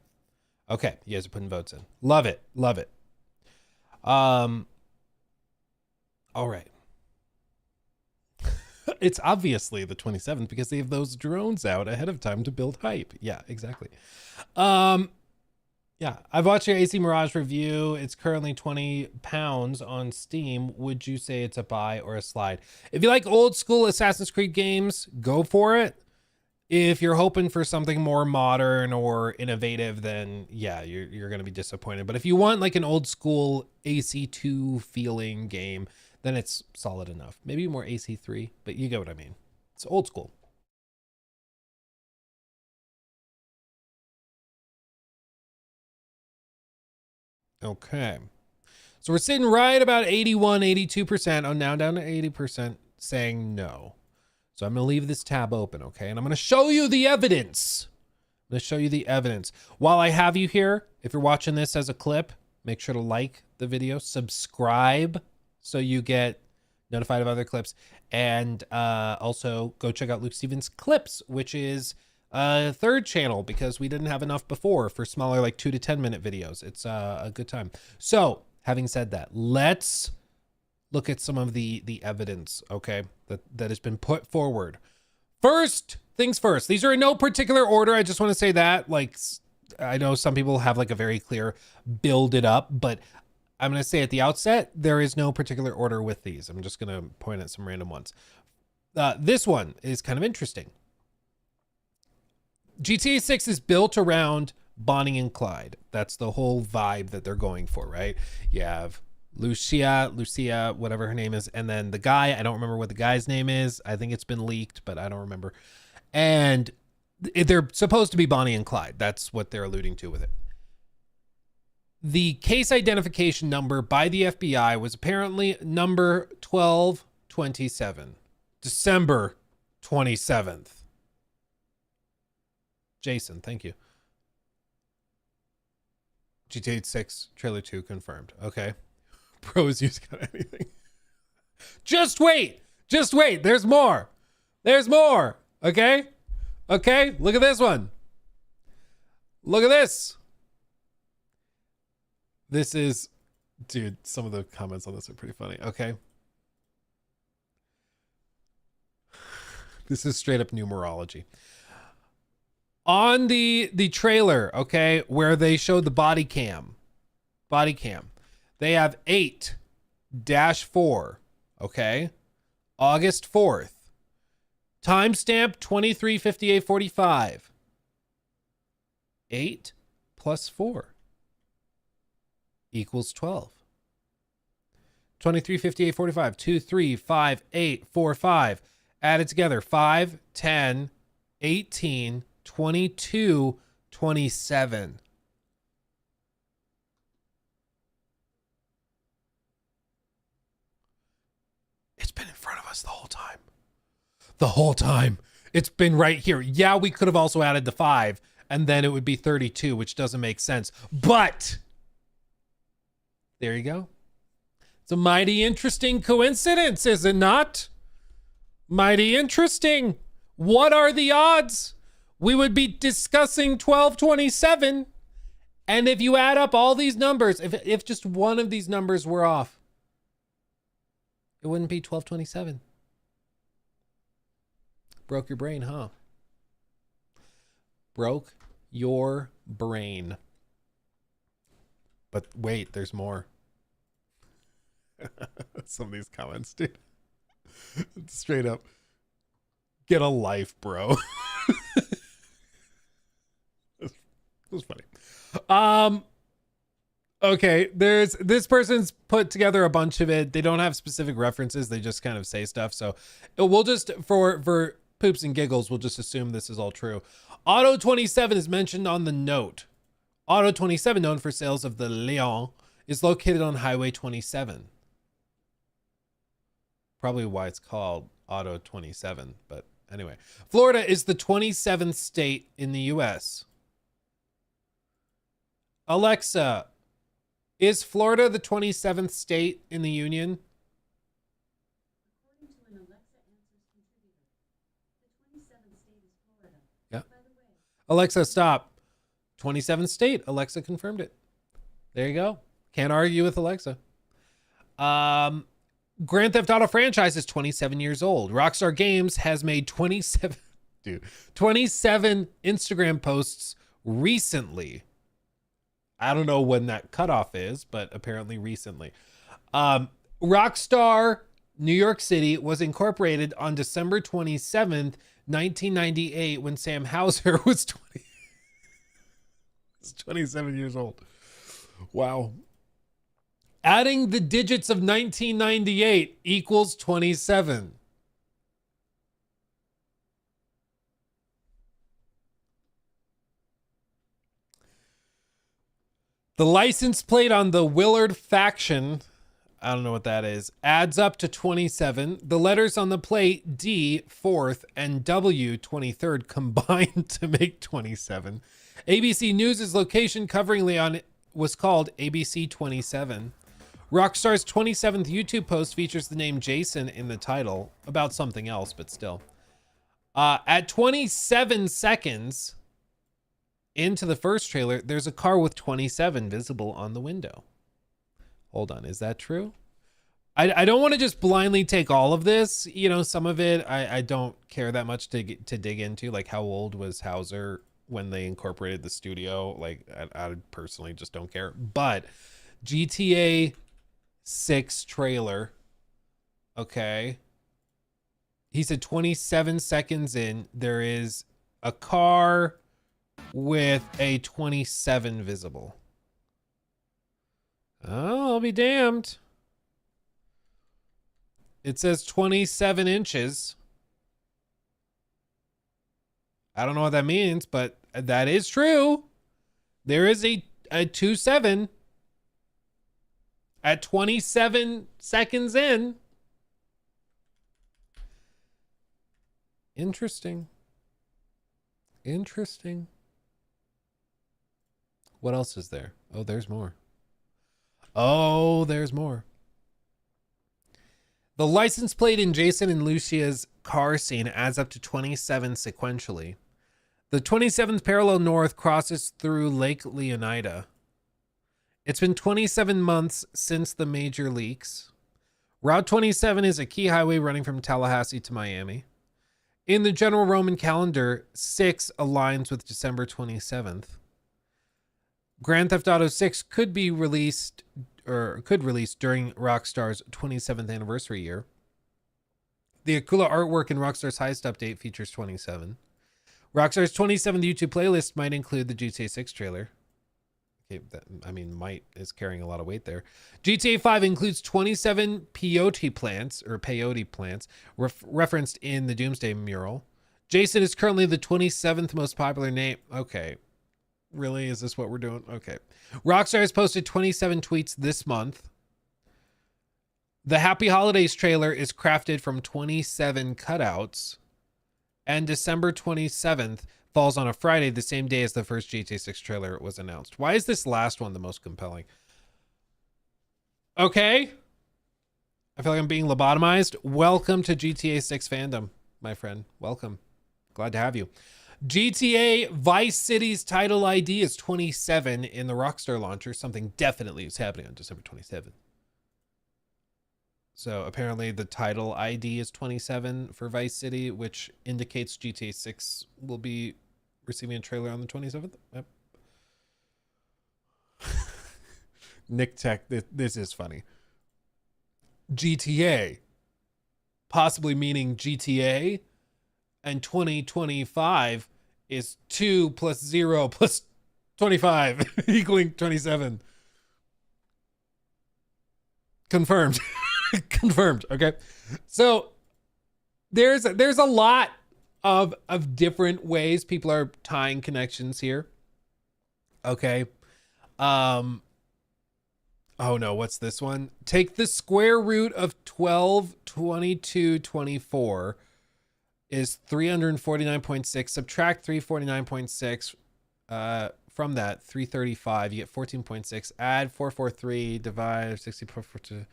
You guys are putting votes in. Love it. All right. It's obviously the 27th because they have those drones out ahead of time to build hype. Yeah, exactly. Yeah, I've watched your AC Mirage review. It's currently £20 on Steam. Would you say it's a buy or a slide? If you like old school Assassin's Creed games, go for it. If you're hoping for something more modern or innovative, then yeah, you're going to be disappointed. But if you want like an old school AC2 feeling game, then it's solid enough. Maybe more AC3, but you get what I mean. It's old school. Okay. So we're sitting right about 81, 82%. Oh, now down to 80% saying no. So I'm going to leave this tab open, okay? And I'm going to show you the evidence. I'm going to show you the evidence. While I have you here, if you're watching this as a clip, make sure to like the video, subscribe so you get notified of other clips, and also go check out Luke Stevens Clips, which is a third channel because we didn't have enough before for smaller, like 2 to 10 minute videos. It's a good time. So having said that, let's look at some of the evidence, okay, that has been put forward. First things first, these are in no particular order. I just want to say that, like, I know some people have like a very clear build it up, but I'm going to say at the outset, there is no particular order with these. I'm just going to point at some random ones. This one is kind of interesting. GTA 6 is built around Bonnie and Clyde. That's the whole vibe that they're going for, right? You have Lucia, whatever her name is, and then the guy, I don't remember what the guy's name is. I think it's been leaked, but I don't remember. And they're supposed to be Bonnie and Clyde. That's what they're alluding to with it. The case identification number by the FBI was apparently number 1227, December 27th. Jason, thank you. GTA 6 trailer 2 confirmed. Okay. Pros use got anything. Just wait. There's more. Okay. Look at this one. Look at this. This is, dude, some of the comments on this are pretty funny. Okay. This is straight up numerology. On the trailer, okay, where they showed the body cam, they have 8-4, okay, August 4th, timestamp 23:58:45. 8 plus 4 equals 12. 23:58:45. 2, 3, 5, 8, 4, 5. Added together. 5, 10, 18, 22, 27. It's been in front of us the whole time. It's been right here. Yeah, we could have also added the 5, and then it would be 32, which doesn't make sense. But there you go. It's a mighty interesting coincidence, is it not? Mighty interesting. What are the odds? We would be discussing 1227. And if you add up all these numbers, if just one of these numbers were off, it wouldn't be 1227. Broke your brain, huh? Broke your brain. But wait, there's more. Some of these comments, dude. Straight up. Get a life, bro. It was funny. Okay, there's this person's put together a bunch of it. They don't have specific references. They just kind of say stuff. So we'll just, for poops and giggles, we'll just assume this is all true. Auto 27 is mentioned on the note. Auto 27, known for sales of the Leon, is located on Highway 27. Probably why it's called Auto 27, but anyway. Florida is the 27th state in the U.S. Alexa, is Florida the 27th state in the union? According to an Alexa Answers contributor, the 27th state is Florida. Yeah. By the way, Alexa, stop. 27th state. Alexa confirmed it. There you go. Can't argue with Alexa. Grand Theft Auto franchise is 27 years old. Rockstar Games has made 27 Instagram posts recently. I don't know when that cutoff is, but apparently recently. Rockstar New York City was incorporated on December 27th, 1998, when Sam Hauser was 27 years old. Wow. Adding the digits of 1998 equals 27. The license plate on the Willard faction, I don't know what that is, adds up to 27. The letters on the plate D, 4th, and W, 23rd, combine to make 27. ABC News' location covering Leon was called ABC 27. Rockstar's 27th YouTube post features the name Jason in the title, about something else, but still. At 27 seconds into the first trailer, there's a car with 27 visible on the window. Hold on, is that true? I don't want to just blindly take all of this. You know, some of it I don't care that much to dig into, like how old was Hauser when they incorporated the studio. Like I personally just don't care. But GTA 6 trailer, okay. He said 27 seconds in, there is a car with a 27 visible. Oh, I'll be damned. It says 27 inches. I don't know what that means, but that is true. There is a 27 at 27 seconds in. Interesting. Interesting. What else is there? Oh, there's more. Oh, there's more. The license plate in Jason and Lucia's car scene adds up to 27 sequentially. The 27th parallel north crosses through Lake Leonida. It's been 27 months since the major leaks. Route 27 is a key highway running from Tallahassee to Miami. In the general Roman calendar, 6 aligns with December 27th. Grand Theft Auto 6 could release during Rockstar's 27th anniversary year. The Akula artwork in Rockstar's Heist update features 27. Rockstar's 27th YouTube playlist might include the GTA 6 trailer. Okay, might is carrying a lot of weight there. GTA 5 includes 27 peyote plants, referenced in the Doomsday mural. Jason is currently the 27th most popular name. Okay. Really? Is this what we're doing? Okay. Rockstar has posted 27 tweets this month. The Happy Holidays trailer is crafted from 27 cutouts. And December 27th falls on a Friday, the same day as the first GTA 6 trailer was announced. Why is this last one the most compelling? Okay. I feel like I'm being lobotomized. Welcome to GTA 6 fandom, my friend. Welcome. Glad to have you. GTA Vice City's title ID is 27 in the Rockstar launcher. Something definitely is happening on December 27th. So apparently the title ID is 27 for Vice City, which indicates GTA 6 will be receiving a trailer on the 27th. Yep. Nick Tech, this is funny. GTA, possibly meaning GTA, and 2025 is 2 plus 0 plus 25 equaling 27. Confirmed. Confirmed. Okay. So there's a lot of different ways people are tying connections here. Okay. Oh no, what's this one? Take the square root of 12, 22, 24 is 349.6. Subtract 349.6 from that, 335. You get 14.6. Add 443. Divide 60.42.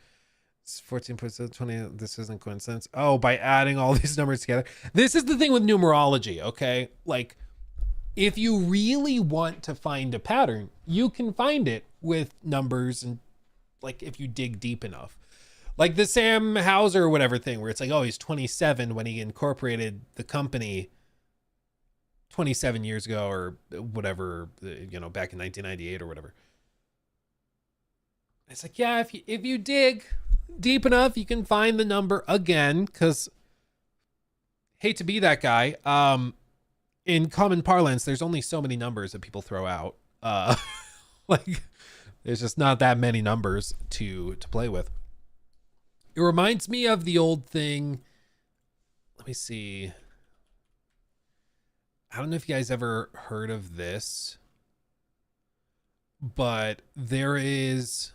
14.20. This isn't coincidence. Oh, by adding all these numbers together. This is the thing with numerology, okay? Like, if you really want to find a pattern, you can find it with numbers, and like if you dig deep enough. Like the Sam Hauser or whatever thing, where it's like, oh, he's 27 when he incorporated the company 27 years ago or whatever, you know, back in 1998 or whatever. It's like, yeah, if you dig deep enough, you can find the number again, because hate to be that guy. In common parlance, there's only so many numbers that people throw out. Like There's just not that many numbers to play with. It reminds me of the old thing. Let me see. I don't know if you guys ever heard of this, but there is,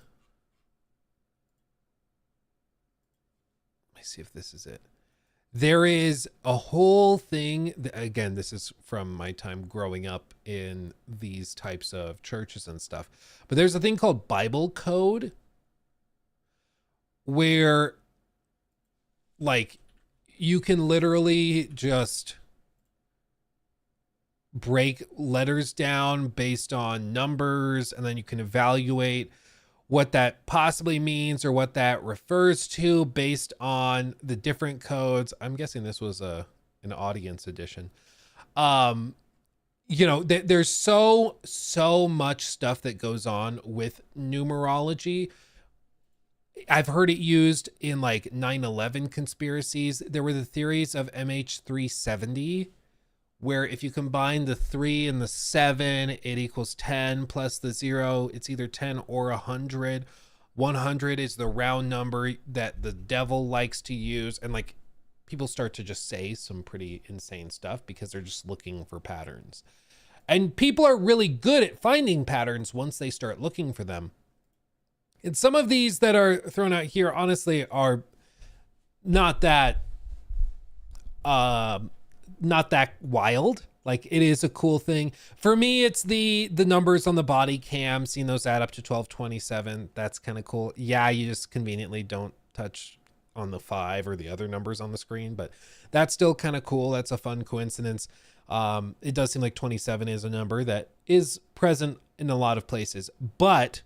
let me see if this is it. There is a whole thing, again, this is from my time growing up in these types of churches and stuff, but there's a thing called Bible code where like you can literally just break letters down based on numbers, and then you can evaluate what that possibly means or what that refers to based on the different codes. I'm guessing this was an audience edition. You know, there's so much stuff that goes on with numerology. I've heard it used in like 9/11 conspiracies. There were the theories of MH370, where if you combine the 3 and the 7, it equals 10 plus the 0. It's either 10 or 100. 100 is the round number that the devil likes to use. And like people start to just say some pretty insane stuff because they're just looking for patterns. And people are really good at finding patterns once they start looking for them. And some of these that are thrown out here, honestly, are not that wild. Like, it is a cool thing. For me, it's the numbers on the body cam, seeing those add up to 1227. That's kind of cool. Yeah, you just conveniently don't touch on the 5 or the other numbers on the screen, but that's still kind of cool. That's a fun coincidence. It does seem like 27 is a number that is present in a lot of places, but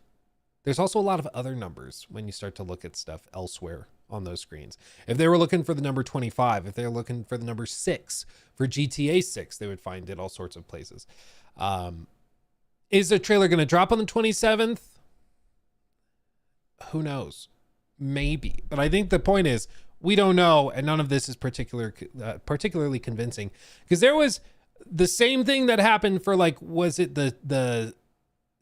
there's also a lot of other numbers when you start to look at stuff elsewhere on those screens. If they were looking for the number 25, if they're looking for the number 6 for GTA 6, they would find it all sorts of places. Is the trailer going to drop on the 27th? Who knows? Maybe. But I think the point is, we don't know, and none of this is particularly convincing, because there was the same thing that happened for, like, was it the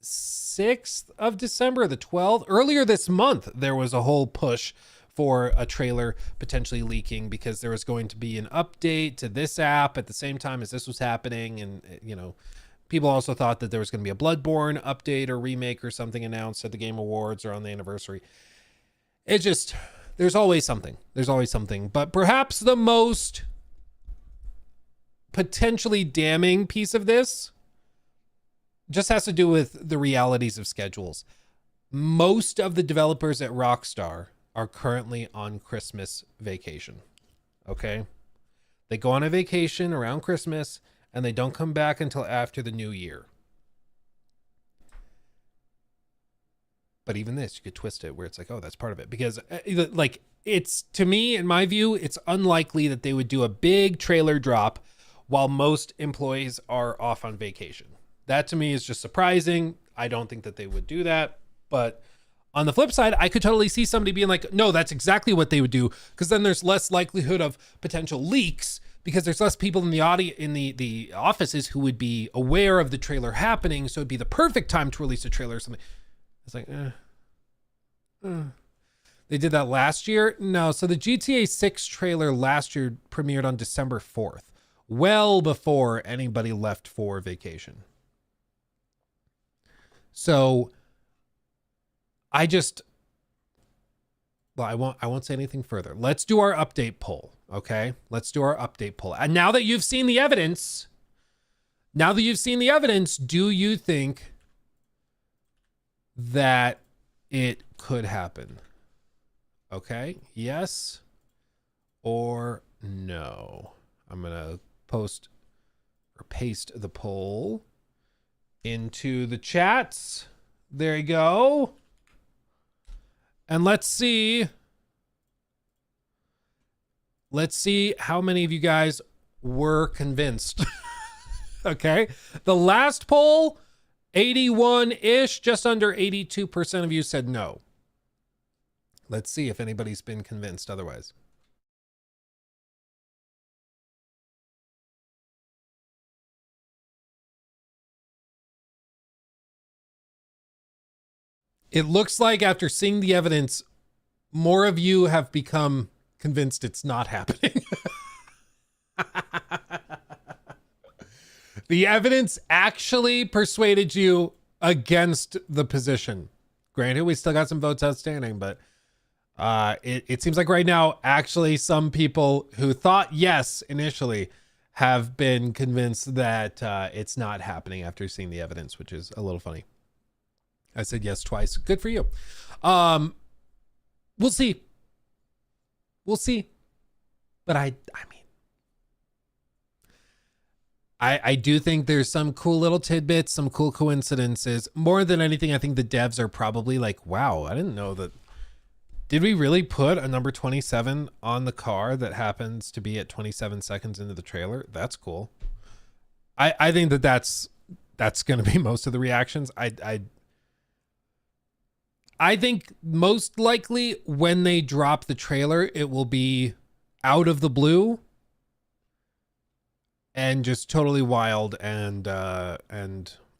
6th of December, the 12th? Earlier this month, there was a whole push for a trailer potentially leaking because there was going to be an update to this app at the same time as this was happening. And, you know, people also thought that there was going to be a Bloodborne update or remake or something announced at the Game Awards or on the anniversary. It just, there's always something. There's always something. But perhaps the most potentially damning piece of this just has to do with the realities of schedules. Most of the developers at Rockstar are currently on Christmas vacation. Okay? They go on a vacation around Christmas and they don't come back until after the new year. But even this, you could twist it where it's like, oh, that's part of it. Because like, it's, to me, in my view, it's unlikely that they would do a big trailer drop while most employees are off on vacation. That to me is just surprising. I don't think that they would do that. But on the flip side, I could totally see somebody being like, no, that's exactly what they would do. Because then there's less likelihood of potential leaks because there's less people in the offices who would be aware of the trailer happening. So it'd be the perfect time to release a trailer or something. It's like, They did that last year? No. So the GTA 6 trailer last year premiered on December 4th, well before anybody left for vacation. So I won't say anything further. Let's do our update poll, okay? Let's do our update poll. And now that you've seen the evidence, do you think that it could happen? Okay, yes or no. I'm gonna post or paste the poll into the chats. There you go. And let's see how many of you guys were convinced. Okay, the last poll, 81-ish, just under 82% of you said no. Let's see if anybody's been convinced otherwise. It looks like after seeing the evidence, more of you have become convinced it's not happening. The evidence actually persuaded you against the position. Granted, we still got some votes outstanding, but it seems like right now, actually, some people who thought yes initially have been convinced that it's not happening after seeing the evidence, which is a little funny. I said yes twice. Good for you. We'll see. We'll see. But I mean, I do think there's some cool little tidbits, some cool coincidences. More than anything, I think the devs are probably like, wow, I didn't know that. Did we really put a number 27 on the car that happens to be at 27 seconds into the trailer? That's cool. I think that's going to be most of the reactions. I think most likely when they drop the trailer, it will be out of the blue and just totally wild and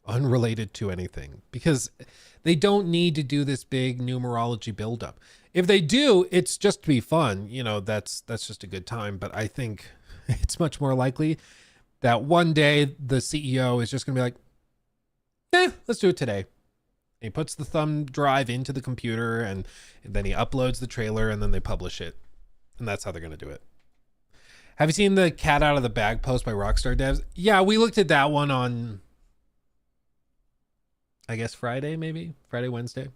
unrelated to anything, because they don't need to do this big numerology buildup. If they do, it's just to be fun. You know, that's just a good time. But I think it's much more likely that one day the CEO is just going to be like, let's do it today. He puts the thumb drive into the computer and then he uploads the trailer and then they publish it. And that's how they're going to do it. Have you seen the cat out of the bag post by Rockstar devs? Yeah, we looked at that one on, I guess, Friday, maybe? Friday, Wednesday.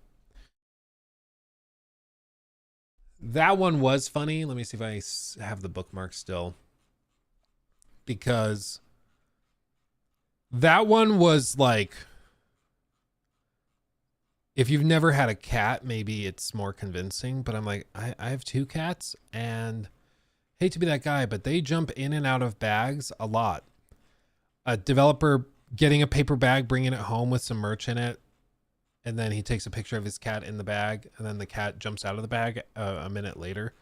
That one was funny. Let me see if I have the bookmark still. Because that one was like, if you've never had a cat, maybe it's more convincing. But I'm like, I have 2 cats and hate to be that guy, but they jump in and out of bags a lot. A developer getting a paper bag, bringing it home with some merch in it, and then he takes a picture of his cat in the bag, and then the cat jumps out of the bag a minute later.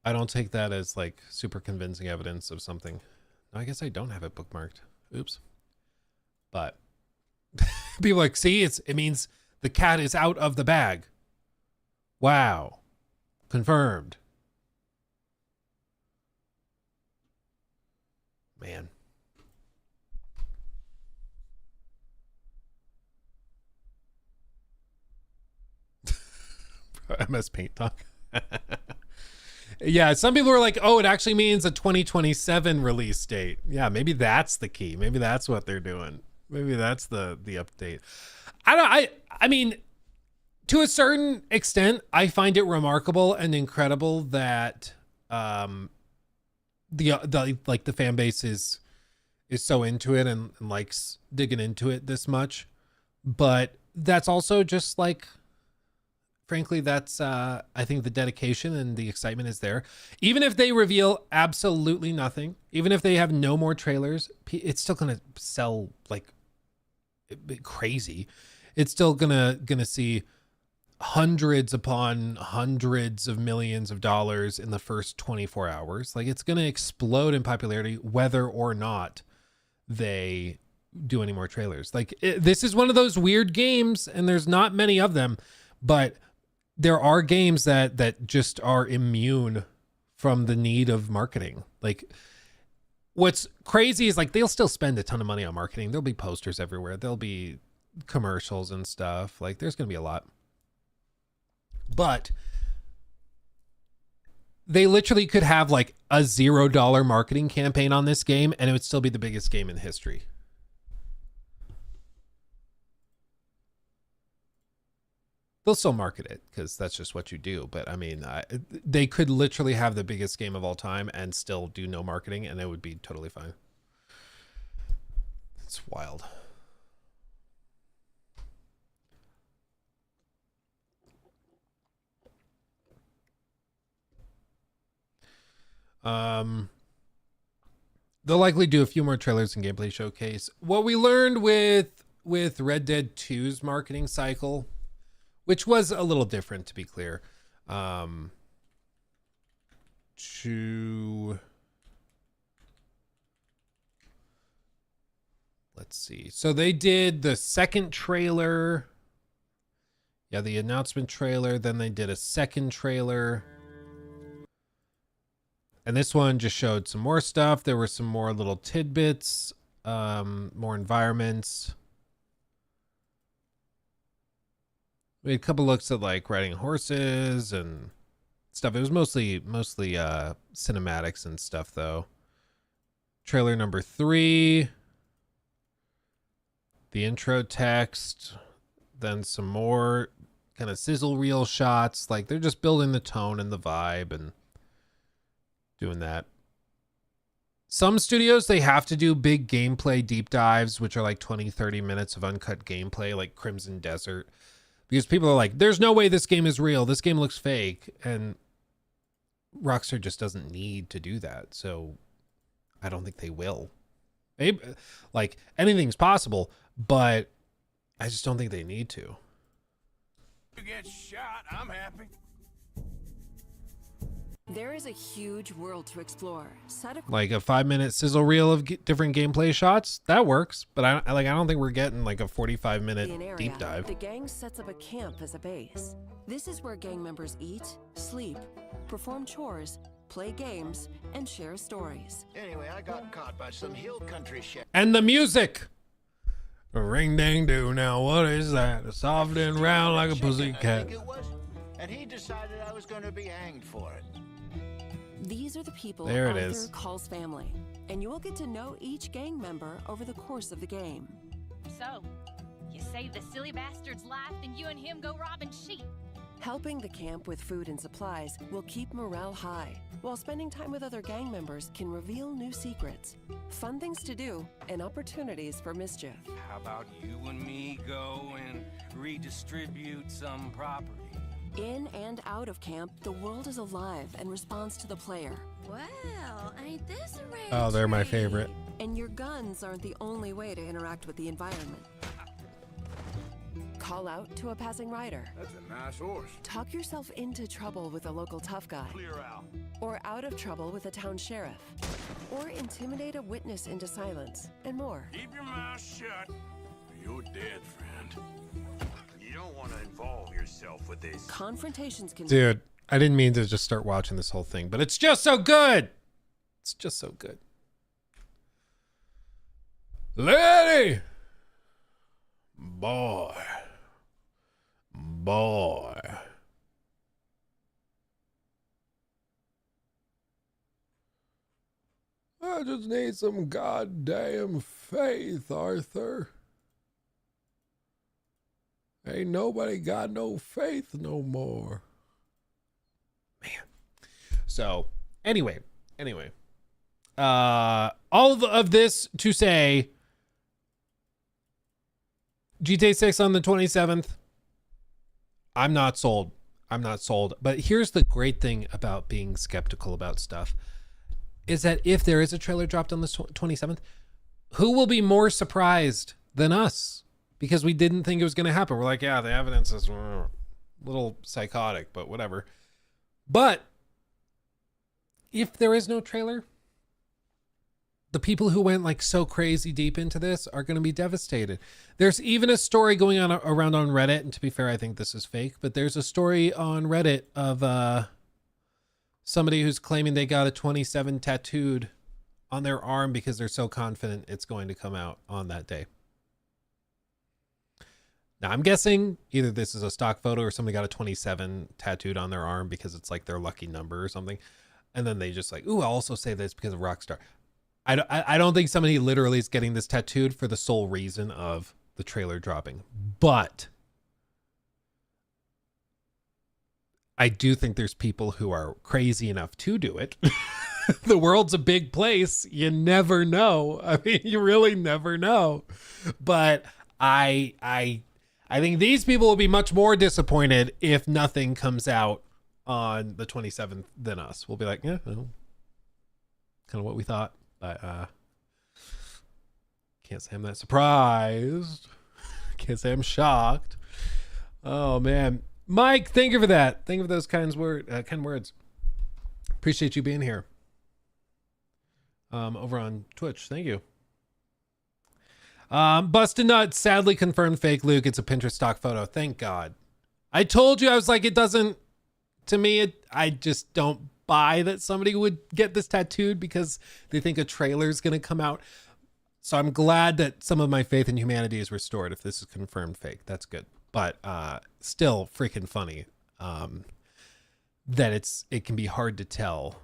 I don't take that as like super convincing evidence of something. No, I guess I don't have it bookmarked. Oops. But people are like, see, it means the cat is out of the bag. Wow. Confirmed. Man. MS Paint Talk. Yeah, some people were like, oh, it actually means a 2027 release date. Yeah, maybe that's the key. Maybe that's what they're doing. Maybe that's the update. I mean, to a certain extent, I find it remarkable and incredible that the fan base is so into it and likes digging into it this much. But that's also just like, frankly, that's I think the dedication and the excitement is there. Even if they reveal absolutely nothing, even if they have no more trailers, it's still gonna sell like crazy. It's still gonna see hundreds upon hundreds of millions of dollars in the first 24 hours. Like, it's gonna explode in popularity whether or not they do any more trailers. Like, this is one of those weird games, and there's not many of them, but there are games that just are immune from the need of marketing. Like, what's crazy is like, they'll still spend a ton of money on marketing. There'll be posters everywhere. There'll be commercials and stuff. Like, there's going to be a lot. But they literally could have like a $0 marketing campaign on this game and it would still be the biggest game in history. They'll still market it because that's just what you do. But I mean, they could literally have the biggest game of all time and still do no marketing and it would be totally fine. It's wild. They'll likely do a few more trailers and gameplay showcase. What we learned with Red Dead 2's marketing cycle, which was a little different, to be clear. Let's see. So they did the second trailer Yeah, the announcement trailer, then they did a second trailer. And this one just showed some more stuff. There were some more little tidbits, more environments. We had a couple looks at like riding horses and stuff. It was mostly cinematics and stuff though. Trailer number 3. The intro text, then some more kind of sizzle reel shots. Like they're just building the tone and the vibe and doing that. Some studios, they have to do big gameplay deep dives, which are like 20-30 minutes of uncut gameplay, like Crimson Desert, because people are like, there's no way this game is real, this game looks fake. And Rockstar just doesn't need to do that, so I don't think they will. Maybe, like, anything's possible, but I just don't think they need to. You get shot, I'm happy. There is a huge world to explore. Like a 5-minute sizzle reel of different gameplay shots, that works. But I don't think we're getting like a 45-minute deep dive. The gang sets up a camp as a base. This is where gang members eat, sleep, perform chores, play games, and share stories. Anyway, I got caught by some hill country shit. And the music. Ring dang do, now what is that? Soft and round like a pussycat. And he decided I was going to be hanged for it. These are the people there it Arthur is. calls family, and you will get to know each gang member over the course of the game. So, you save the silly bastard's life, and you and him go robbing sheep. Helping the camp with food and supplies will keep morale high, while spending time with other gang members can reveal new secrets, fun things to do, and opportunities for mischief. How about you and me go and redistribute some property? In and out of camp, the world is alive and responds to the player. Well, ain't this a rare Oh, they're my treat? favorite. And your guns aren't the only way to interact with the environment. Call out to a passing rider. That's a nice horse. Talk yourself into trouble with a local tough guy. Clear out. Or out of trouble with a town sheriff. Or intimidate a witness into silence, and more. Keep your mouth shut. You're dead, friend. You don't want to involve yourself with this. Confrontations can... Dude, I didn't mean to just start watching this whole thing, but it's just so good. It's just so good. Lady! Boy. I just need some goddamn faith, Arthur. Ain't nobody got no faith no more. Man. So, anyway. All of this to say, GTA 6 on the 27th. I'm not sold. But here's the great thing about being skeptical about stuff, is that if there is a trailer dropped on the 27th, who will be more surprised than us? Because we didn't think it was going to happen. We're like, yeah, the evidence is a little psychotic, but whatever. But if there is no trailer, the people who went like so crazy deep into this are going to be devastated. There's even a story going on around on Reddit, and to be fair, I think this is fake, but there's a story on Reddit of somebody who's claiming they got a 27 tattooed on their arm because they're so confident it's going to come out on that day. Now, I'm guessing either this is a stock photo or somebody got a 27 tattooed on their arm because it's like their lucky number or something. And then they just like, ooh, I'll also say this because of Rockstar. I don't think somebody literally is getting this tattooed for the sole reason of the trailer dropping. But I do think there's people who are crazy enough to do it. The world's a big place. You never know. I mean, you really never know. But I think these people will be much more disappointed if nothing comes out on the 27th than us. We'll be like, yeah, well, kind of what we thought. But can't say I'm that surprised. Can't say I'm shocked. Oh, man. Mike, thank you for that. Thank you for those kind words. Appreciate you being here. Over on Twitch. Thank you. Busted Nuts sadly confirmed fake Luke. It's a Pinterest stock photo. Thank God. I told you, I was like, it doesn't, to me, I just don't buy that somebody would get this tattooed because they think a trailer is going to come out. So I'm glad that some of my faith in humanity is restored if this is confirmed fake. That's good. But still freaking funny that it can be hard to tell.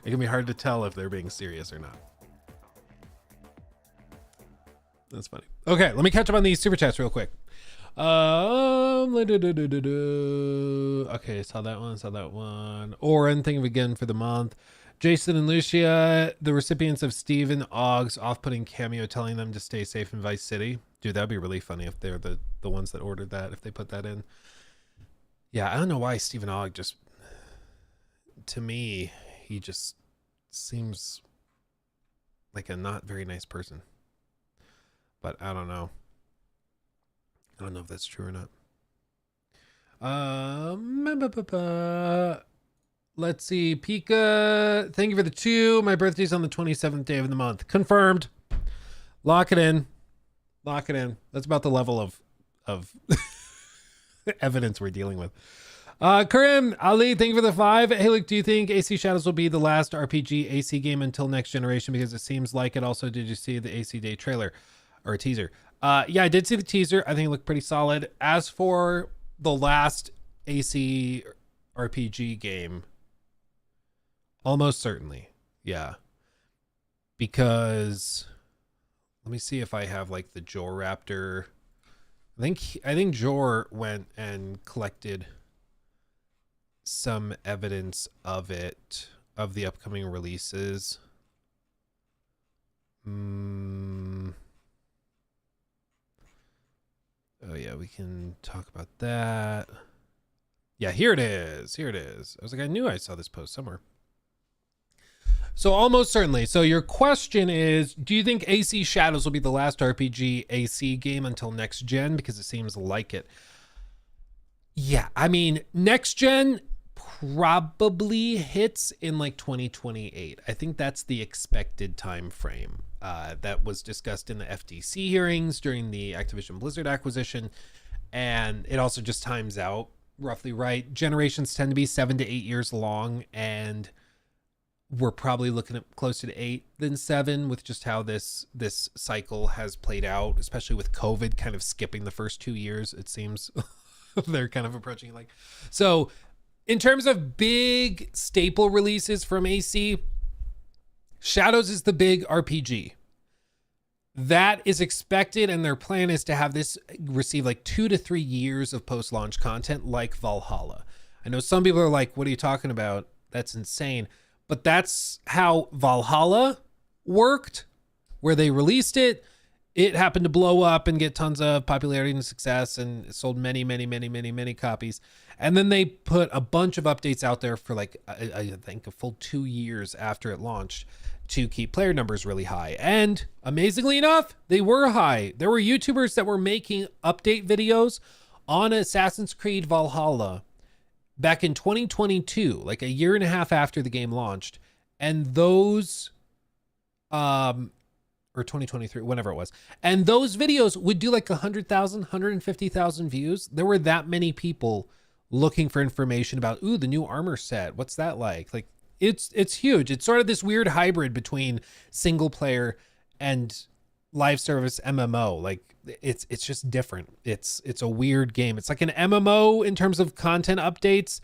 It can be hard to tell if they're being serious or not. That's funny. Okay, let me catch up on these super chats real quick. Okay, saw that one. Oren, thank you again for the month. Jason and Lucia, the recipients of Stephen Ogg's off-putting cameo telling them to stay safe in Vice City. Dude, that'd be really funny if they're the ones that ordered that, if they put that in. Yeah, I don't know why Stephen Ogg just, to me, he just seems like a not very nice person. But I don't know. I don't know if that's true or not. Let's see. Pika, thank you for the 2. My birthday's on the 27th day of the month. Confirmed. Lock it in. Lock it in. That's about the level of evidence we're dealing with. Karim Ali, thank you for the 5. Hey, Luke, do you think AC Shadows will be the last RPG AC game until next generation? Because it seems like it. Also, did you see the AC Day trailer or a teaser? Yeah, I did see the teaser. I think it looked pretty solid. As for the last AC RPG game, almost certainly. Yeah. Because let me see if I have like the Jor Raptor. I think Jor went and collected some evidence of it, of the upcoming releases. Oh yeah, we can talk about that. Yeah, here it is. Here it is. I was like, I knew I saw this post somewhere. So almost certainly. So your question is, do you think AC Shadows will be the last RPG AC game until next gen? Because it seems like it. Yeah, I mean, next gen probably hits in like 2028. I think that's the expected time frame that was discussed in the FTC hearings during the Activision Blizzard acquisition. And it also just times out roughly right. Generations tend to be 7 to 8 years long, and we're probably looking at closer to 8 than 7 with just how this cycle has played out, especially with COVID kind of skipping the first 2 years. It seems they're kind of approaching like, so in terms of big staple releases from AC, Shadows is the big RPG that is expected, and their plan is to have this receive like 2 to 3 years of post-launch content like Valhalla. I know some people are like, what are you talking about? That's insane. But that's how Valhalla worked, where they released it. It happened to blow up and get tons of popularity and success, and it sold many, many, many, many, many copies. And then they put a bunch of updates out there for like, I think a full 2 years after it launched to keep player numbers really high. And amazingly enough, they were high. There were YouTubers that were making update videos on Assassin's Creed Valhalla back in 2022, like a year and a half after the game launched. And those, or 2023, whenever it was. And those videos would do like 100,000, 150,000 views. There were that many people looking for information about, ooh, the new armor set. What's that like? Like, it's huge. It's sort of this weird hybrid between single player and live service MMO. Like, it's just different. It's a weird game. It's like an MMO in terms of content updates,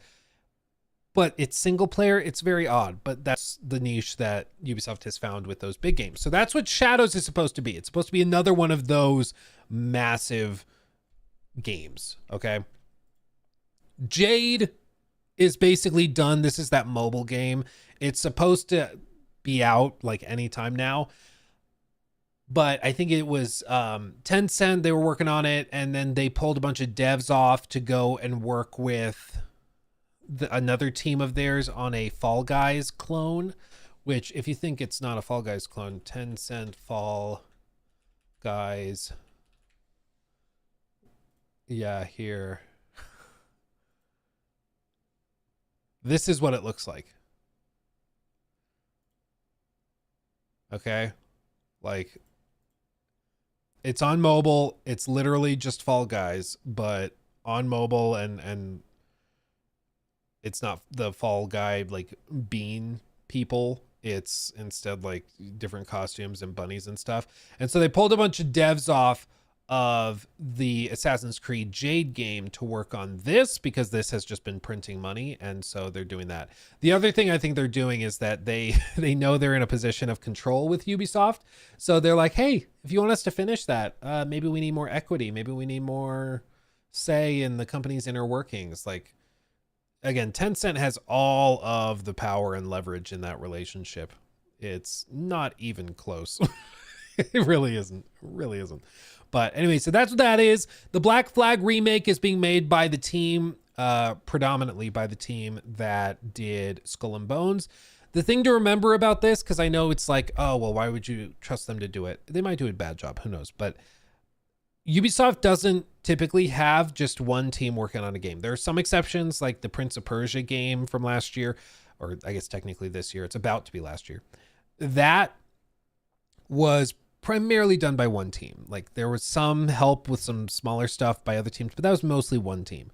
but it's single player. It's very odd, but that's the niche that Ubisoft has found with those big games. So that's what Shadows is supposed to be. It's supposed to be another one of those massive games. Okay. Jade is basically done. This is that mobile game. It's supposed to be out like anytime now, but I think it was Tencent. They were working on it, and then they pulled a bunch of devs off to go and work with another team of theirs on a Fall Guys clone, which, if you think it's not a Fall Guys clone, Tencent Fall Guys. Yeah, here. This is what it looks like. Okay. Like, it's on mobile. It's literally just Fall Guys, but on mobile, and it's not the Fall Guy like bean people. It's instead like different costumes and bunnies and stuff. And so they pulled a bunch of devs off of the Assassin's Creed Jade game to work on this, because this has just been printing money, and so they're doing that. The other thing I think they're doing is that they know they're in a position of control with Ubisoft, so they're like, hey, if you want us to finish that, maybe we need more equity, maybe we need more say in the company's inner workings. Like, again, Tencent has all of the power and leverage in that relationship. It's not even close. It really isn't. It really isn't. But anyway, so that's what that is. The Black Flag remake is being made by the team, predominantly by the team that did Skull and Bones. The thing to remember about this, because I know it's like, oh, well, why would you trust them to do it? They might do a bad job. Who knows? But Ubisoft doesn't typically have just one team working on a game. There are some exceptions, like the Prince of Persia game from last year, or I guess technically this year. It's about to be last year. That was primarily done by one team. Like, there was some help with some smaller stuff by other teams, but that was mostly one team.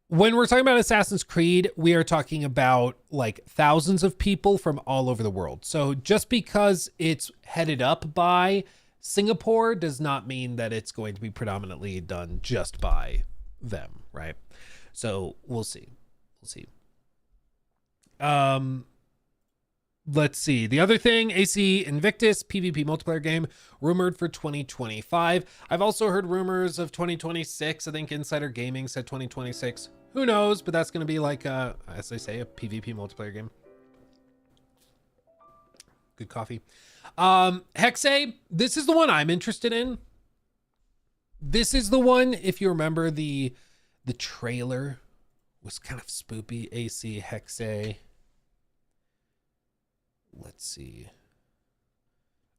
When we're talking about Assassin's Creed, we are talking about like thousands of people from all over the world. So just because it's headed up by Singapore does not mean that it's going to be predominantly done just by them, right? So we'll see. We'll see. Let's see. The other thing, AC Invictus PvP multiplayer game rumored for 2025. I've also heard rumors of 2026. I think Insider Gaming said 2026. Who knows? But that's going to be like, as they say, a PvP multiplayer game. Good coffee. Hexe, this is the one I'm interested in. This is the one, if you remember, the trailer was kind of spoopy. AC Hexe. Let's see.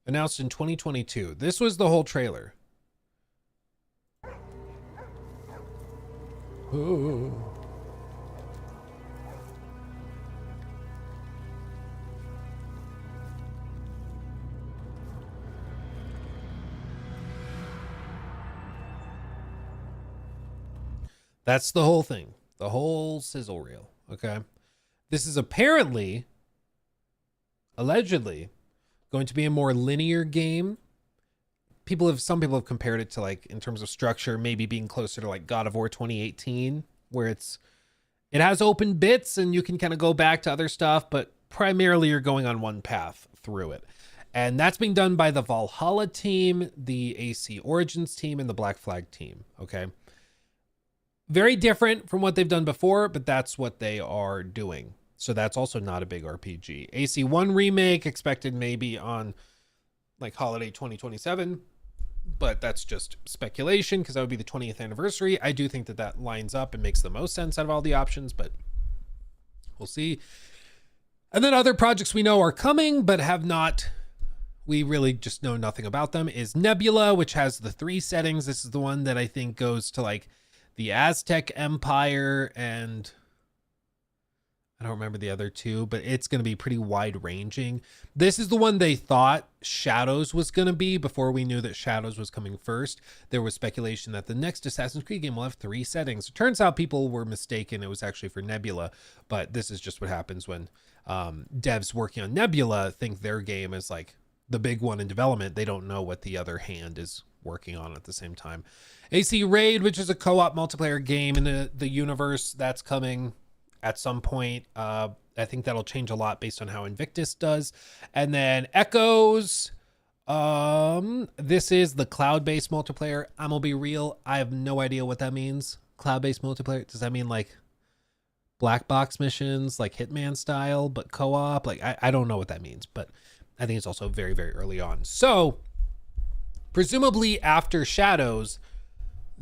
Announced in 2022. This was the whole trailer. Oh. That's the whole thing. The whole sizzle reel. Okay. This is apparently, allegedly, going to be a more linear game. Some people have compared it to, like, in terms of structure, maybe being closer to like God of War 2018, where it has open bits and you can kind of go back to other stuff, but primarily you're going on one path through it. And that's being done by the Valhalla team, the AC Origins team, and the Black Flag team. Okay. Very different from what they've done before, but that's what they are doing. So that's also not a big RPG. AC1 remake expected maybe on like holiday 2027, but that's just speculation because that would be the 20th anniversary. I do think that that lines up and makes the most sense out of all the options, but we'll see. And then other projects we know are coming, but have not, we really just know nothing about them, is Nebula, which has the 3 settings. This is the one that I think goes to like the Aztec Empire, and I don't remember the other 2, but it's going to be pretty wide ranging. This is the one they thought Shadows was going to be before we knew that Shadows was coming first. There was speculation that the next Assassin's Creed game will have 3 settings. It turns out people were mistaken. It was actually for Nebula, but this is just what happens when devs working on Nebula think their game is like the big one in development. They don't know what the other hand is working on at the same time. AC Raid, which is a co-op multiplayer game in the universe, that's coming at some point. I think that'll change a lot based on how Invictus does. And then Echoes. This is the cloud-based multiplayer. I'm gonna be real, I have no idea what that means. Cloud-based multiplayer, does that mean like black box missions, like Hitman style, but co-op? Like, I don't know what that means, but I think it's also very, very early on. So presumably after Shadows,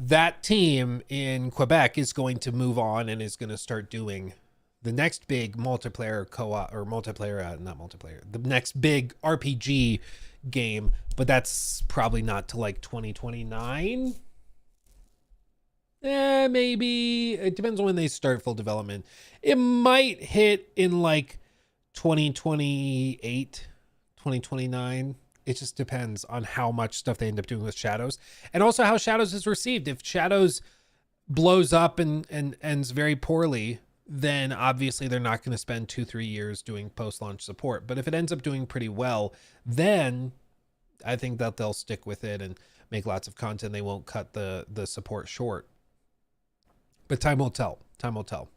that team in Quebec is going to move on and is going to start doing the next big multiplayer co-op, or multiplayer, not multiplayer, the next big RPG game, but that's probably not to like 2029. Maybe. It depends on when they start full development. It might hit in like 2028, 2029. It just depends on how much stuff they end up doing with Shadows, and also how Shadows is received. If Shadows blows up and ends very poorly, then obviously they're not going to spend 2-3 years doing post-launch support. But if it ends up doing pretty well, then I think that they'll stick with it and make lots of content. They won't cut the support short. But time will tell. Time will tell.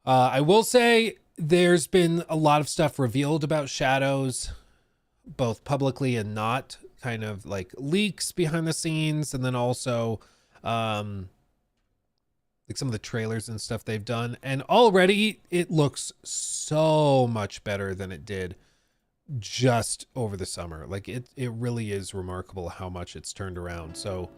I will say there's been a lot of stuff revealed about Shadows, both publicly and not, kind of like leaks behind the scenes, and then also like some of the trailers and stuff they've done. And already it looks so much better than it did just over the summer. Like it really is remarkable how much it's turned around. So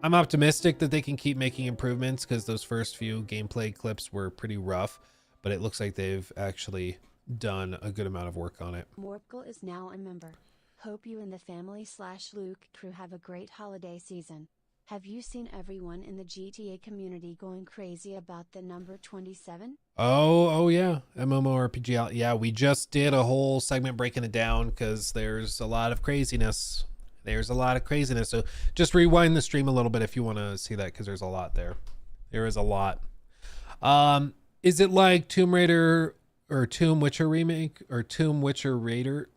I'm optimistic that they can keep making improvements, because those first few gameplay clips were pretty rough, but it looks like they've actually done a good amount of work on it. Morphle is now a member. Hope you and the family/Luke crew have a great holiday season. Have you seen everyone in the GTA community going crazy about the number 27? Oh yeah, MMORPG. Yeah, we just did a whole segment breaking it down, because there's a lot of craziness. So just rewind the stream a little bit if you want to see that, because there's a lot there. There is a lot. Is it like Tomb Raider or Tomb Witcher remake or Tomb Witcher Raider?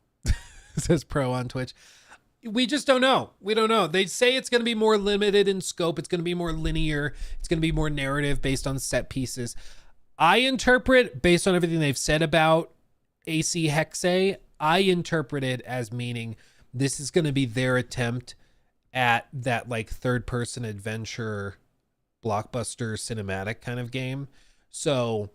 Says Pro on Twitch. We just don't know. We don't know. They say it's going to be more limited in scope. It's going to be more linear. It's going to be more narrative based on set pieces. I interpret, based on everything they've said about AC Hexe, I interpret it as meaning this is going to be their attempt at that like third person adventure blockbuster cinematic kind of game. So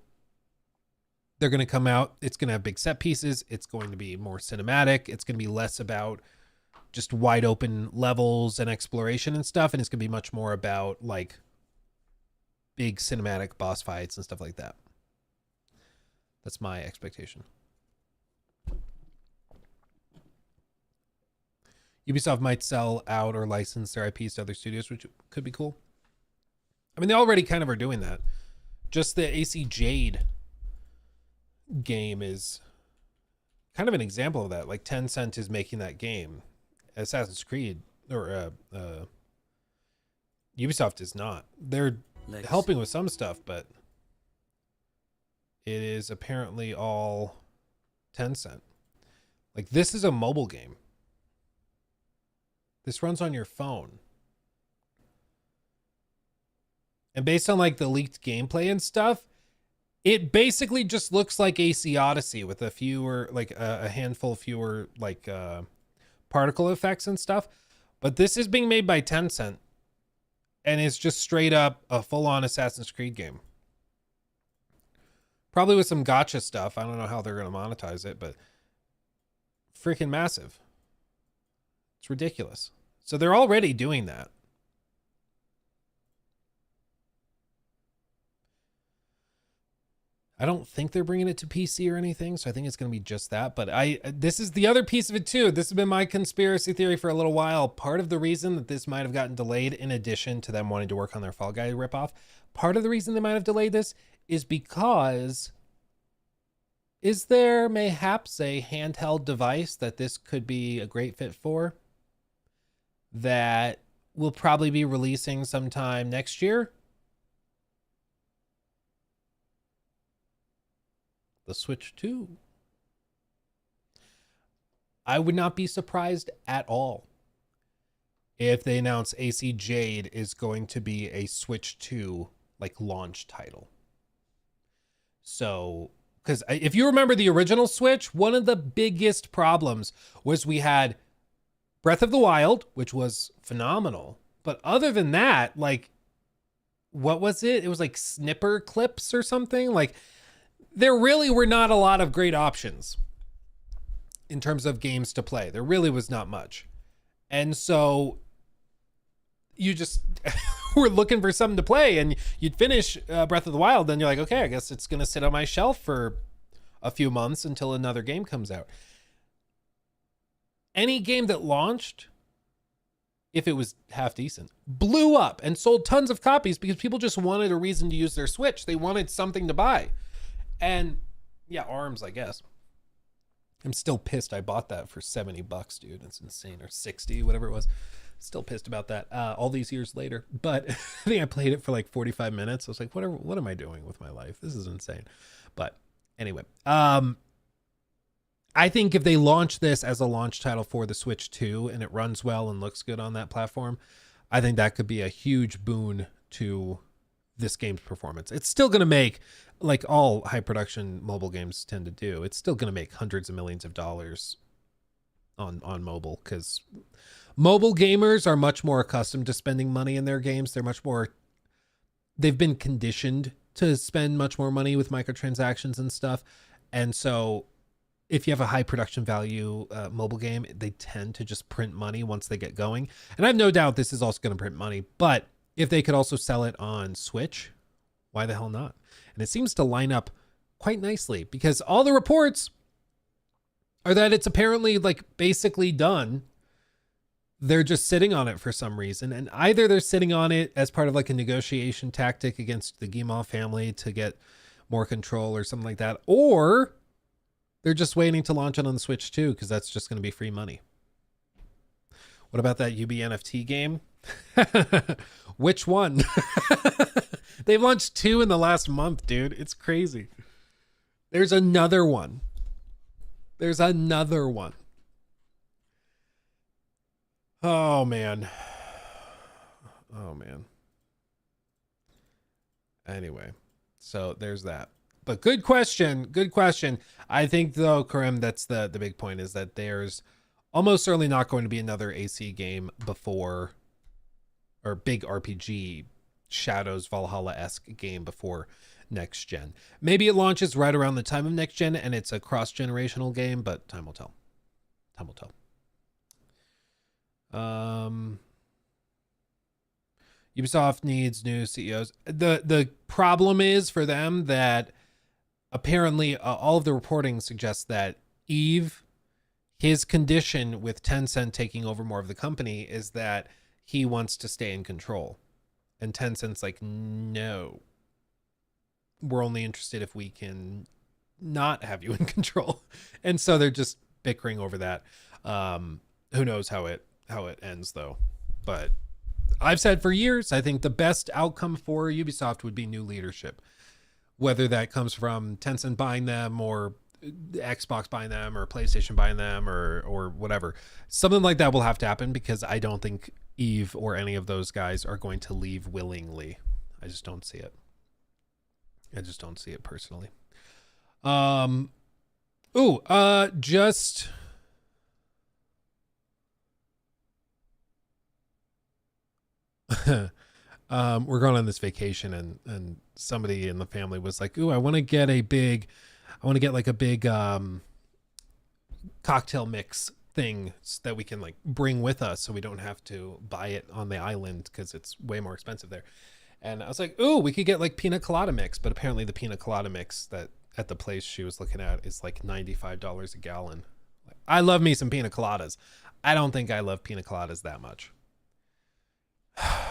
they're going to come out. It's going to have big set pieces. It's going to be more cinematic. It's going to be less about just wide open levels and exploration and stuff. And it's going to be much more about like big cinematic boss fights and stuff like that. That's my expectation. Ubisoft might sell out or license their IPs to other studios, which could be cool. I mean, they already kind of are doing that. Just the AC Jade game is kind of an example of that. Like Tencent is making that game. Assassin's Creed or Ubisoft is not. They're Legacy. helping with some stuff, but it is apparently all Tencent. Like this is a mobile game. This runs on your phone. And based on like the leaked gameplay and stuff, it basically just looks like AC Odyssey with a fewer, like a handful fewer like particle effects and stuff. But this is being made by Tencent, and it's just straight up a full-on Assassin's Creed game. Probably with some gacha stuff. I don't know how they're going to monetize it, but freaking massive. It's ridiculous. So they're already doing that. I don't think they're bringing it to PC or anything, so I think it's going to be just that. But this is the other piece of it too. This has been my conspiracy theory for a little while. Part of the reason that this might have gotten delayed, in addition to them wanting to work on their Fall Guy ripoff, part of the reason they might have delayed this is because is there mayhaps a handheld device that this could be a great fit for that will probably be releasing sometime next year? The Switch 2. I would not be surprised at all if they announce AC Jade is going to be a Switch 2 like launch title. So, because if you remember the original Switch, one of the biggest problems was we had Breath of the Wild, which was phenomenal. But other than that, like, what was it? It was like snipper clips or something. Like, there really were not a lot of great options in terms of games to play. There really was not much. And so you just were looking for something to play, and you'd finish Breath of the Wild, then you're like, okay, I guess it's going to sit on my shelf for a few months until another game comes out. Any game that launched, if it was half decent, blew up and sold tons of copies because people just wanted a reason to use their Switch. They wanted something to buy. And yeah, ARMS, I guess. I'm still pissed I bought that for $70, dude. It's insane. Or 60, whatever it was. Still pissed about that all these years later. But I think I played it for like 45 minutes. I was like, what am I doing with my life? This is insane. But anyway, I think if they launch this as a launch title for the Switch 2 and it runs well and looks good on that platform, I think that could be a huge boon to this game's performance. It's still going to make, like all high production mobile games tend to do, it's still going to make hundreds of millions of dollars on mobile, because mobile gamers are much more accustomed to spending money in their games. They've been conditioned to spend much more money with microtransactions and stuff. And so if you have a high production value mobile game, they tend to just print money once they get going. And I have no doubt this is also going to print money, but if they could also sell it on Switch, why the hell not? And it seems to line up quite nicely, because all the reports are that it's apparently like basically done. They're just sitting on it for some reason. And either they're sitting on it as part of like a negotiation tactic against the Guillemot family to get more control or something like that, or they're just waiting to launch it on the Switch too, because that's just going to be free money. What about that UB NFT game? Which one? They've launched 2 in the last month, dude. It's crazy. There's another one. Oh, man. Anyway, so there's that. But good question. I think, though, Karim, that's the big point, is that there's almost certainly not going to be another AC game before, or big RPG Shadows Valhalla-esque game before next gen. Maybe it launches right around the time of next gen and it's a cross-generational game, but time will tell. Ubisoft needs new CEOs. The problem is for them that apparently all of the reporting suggests that Eve, his condition with Tencent taking over more of the company is that he wants to stay in control. And Tencent's like, no, we're only interested if we can not have you in control. And so they're just bickering over that. Who knows how it ends though. But I've said for years, I think the best outcome for Ubisoft would be new leadership, whether that comes from Tencent buying them or Xbox buying them or PlayStation buying them or whatever. Something like that will have to happen, because I don't think Eve or any of those guys are going to leave willingly. I just don't see it. Personally. We're going on this vacation and somebody in the family was like, I want to get like a big cocktail mix thing that we can like bring with us so we don't have to buy it on the island because it's way more expensive there. And I was like, we could get like pina colada mix, but apparently the pina colada mix that at the place she was looking at is like $95 a gallon. I love me some pina coladas. I don't think I love pina coladas that much.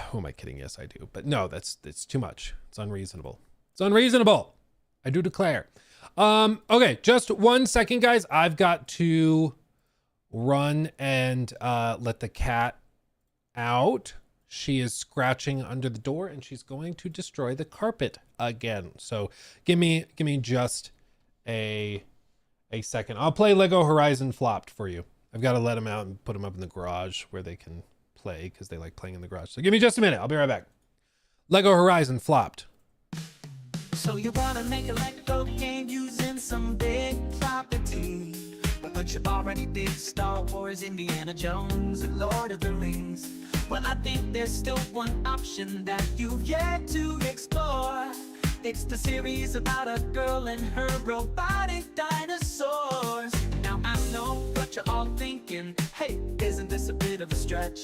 Who am I kidding? Yes, I do. But no, it's too much. It's unreasonable. I do declare. Okay, just 1 second, guys. I've got to run and let the cat out. She is scratching under the door and she's going to destroy the carpet again. So give me just a second. I'll play Lego Horizon Flopped for you. I've got to let them out and put them up in the garage where they can play because they like playing in the garage. So give me just a minute. I'll be right back. Lego Horizon Flopped. So you wanna make a Lego game using some big property, but you already did Star Wars, Indiana Jones, and Lord of the Rings. Well, I think there's still one option that you've yet to explore. It's the series about a girl and her robotic dinosaurs. Now I know what you're all thinking, hey, isn't this a bit of a stretch?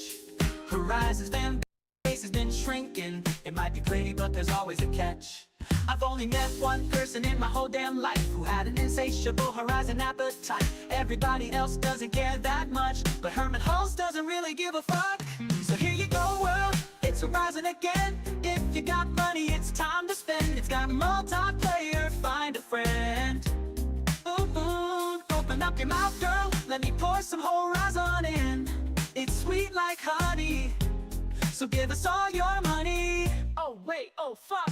Horizon's fan base has been shrinking. It might be pretty, but there's always a catch. I've only met one person in my whole damn life who had an insatiable Horizon appetite. Everybody else doesn't care that much, but Herman Hulse doesn't really give a fuck. So here you go, world, it's Horizon again. If you got money, it's time to spend. It's got multiplayer, find a friend. Ooh, open up your mouth, girl, let me pour some Horizon in. It's sweet like honey. So give us all your money. Oh wait, oh fuck,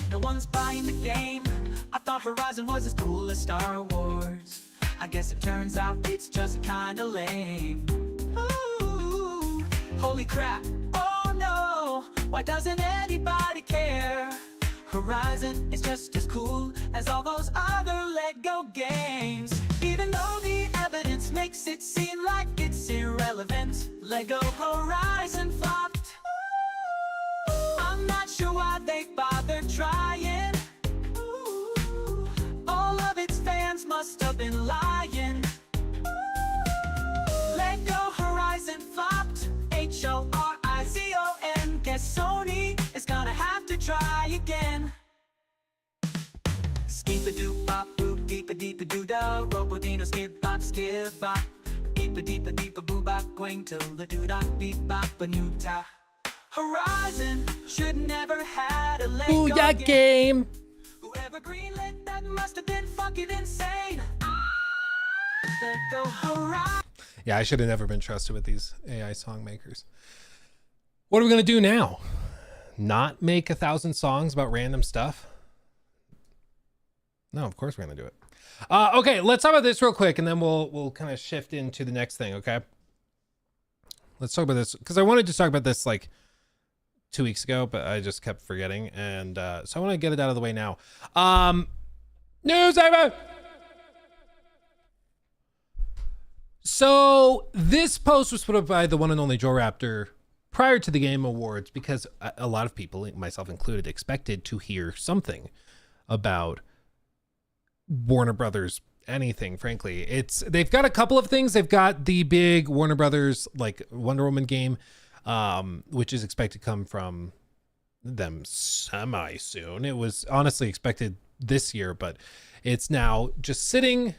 no one's buying the game. I thought Horizon was as cool as Star Wars. I guess it turns out it's just kinda lame. Ooh, holy crap, oh no, why doesn't anybody care? Horizon is just as cool as all those other Lego games. Even though the evidence makes it seem like it's irrelevant, Lego Horizon flopped. I'm not sure why they bothered trying. All of its fans must have been lying. Lego Horizon flopped. Horizon. Guess Sony is gonna have to try again. Skeep-a-doop bop boop, deep-a-deep-a-doo-da, robo-dino skip-bop skip-bop, deep-a-deep-a-deep-a-boo bop, going till the doo-dot beep-bop-a-noo-ta. Horizon should never had a Lego game. Whoever greenlit that must have been fucking insane. Lego Horizon. Yeah, I should have never been trusted with these AI song makers. What are we gonna do now? Not make 1,000 songs about random stuff? No, of course we're gonna do it. Okay, let's talk about this real quick, and then we'll kind of shift into the next thing. Okay, let's talk about this because I wanted to talk about this like 2 weeks ago, but I just kept forgetting, and so I want to get it out of the way now. News segment. So this post was put up by the one and only Joe Raptor prior to the Game Awards because a lot of people, myself included, expected to hear something about Warner Brothers anything. Frankly, they've got a couple of things. They've got the big Warner Brothers like Wonder Woman game, which is expected to come from them semi soon. It was honestly expected this year, but it's now just sitting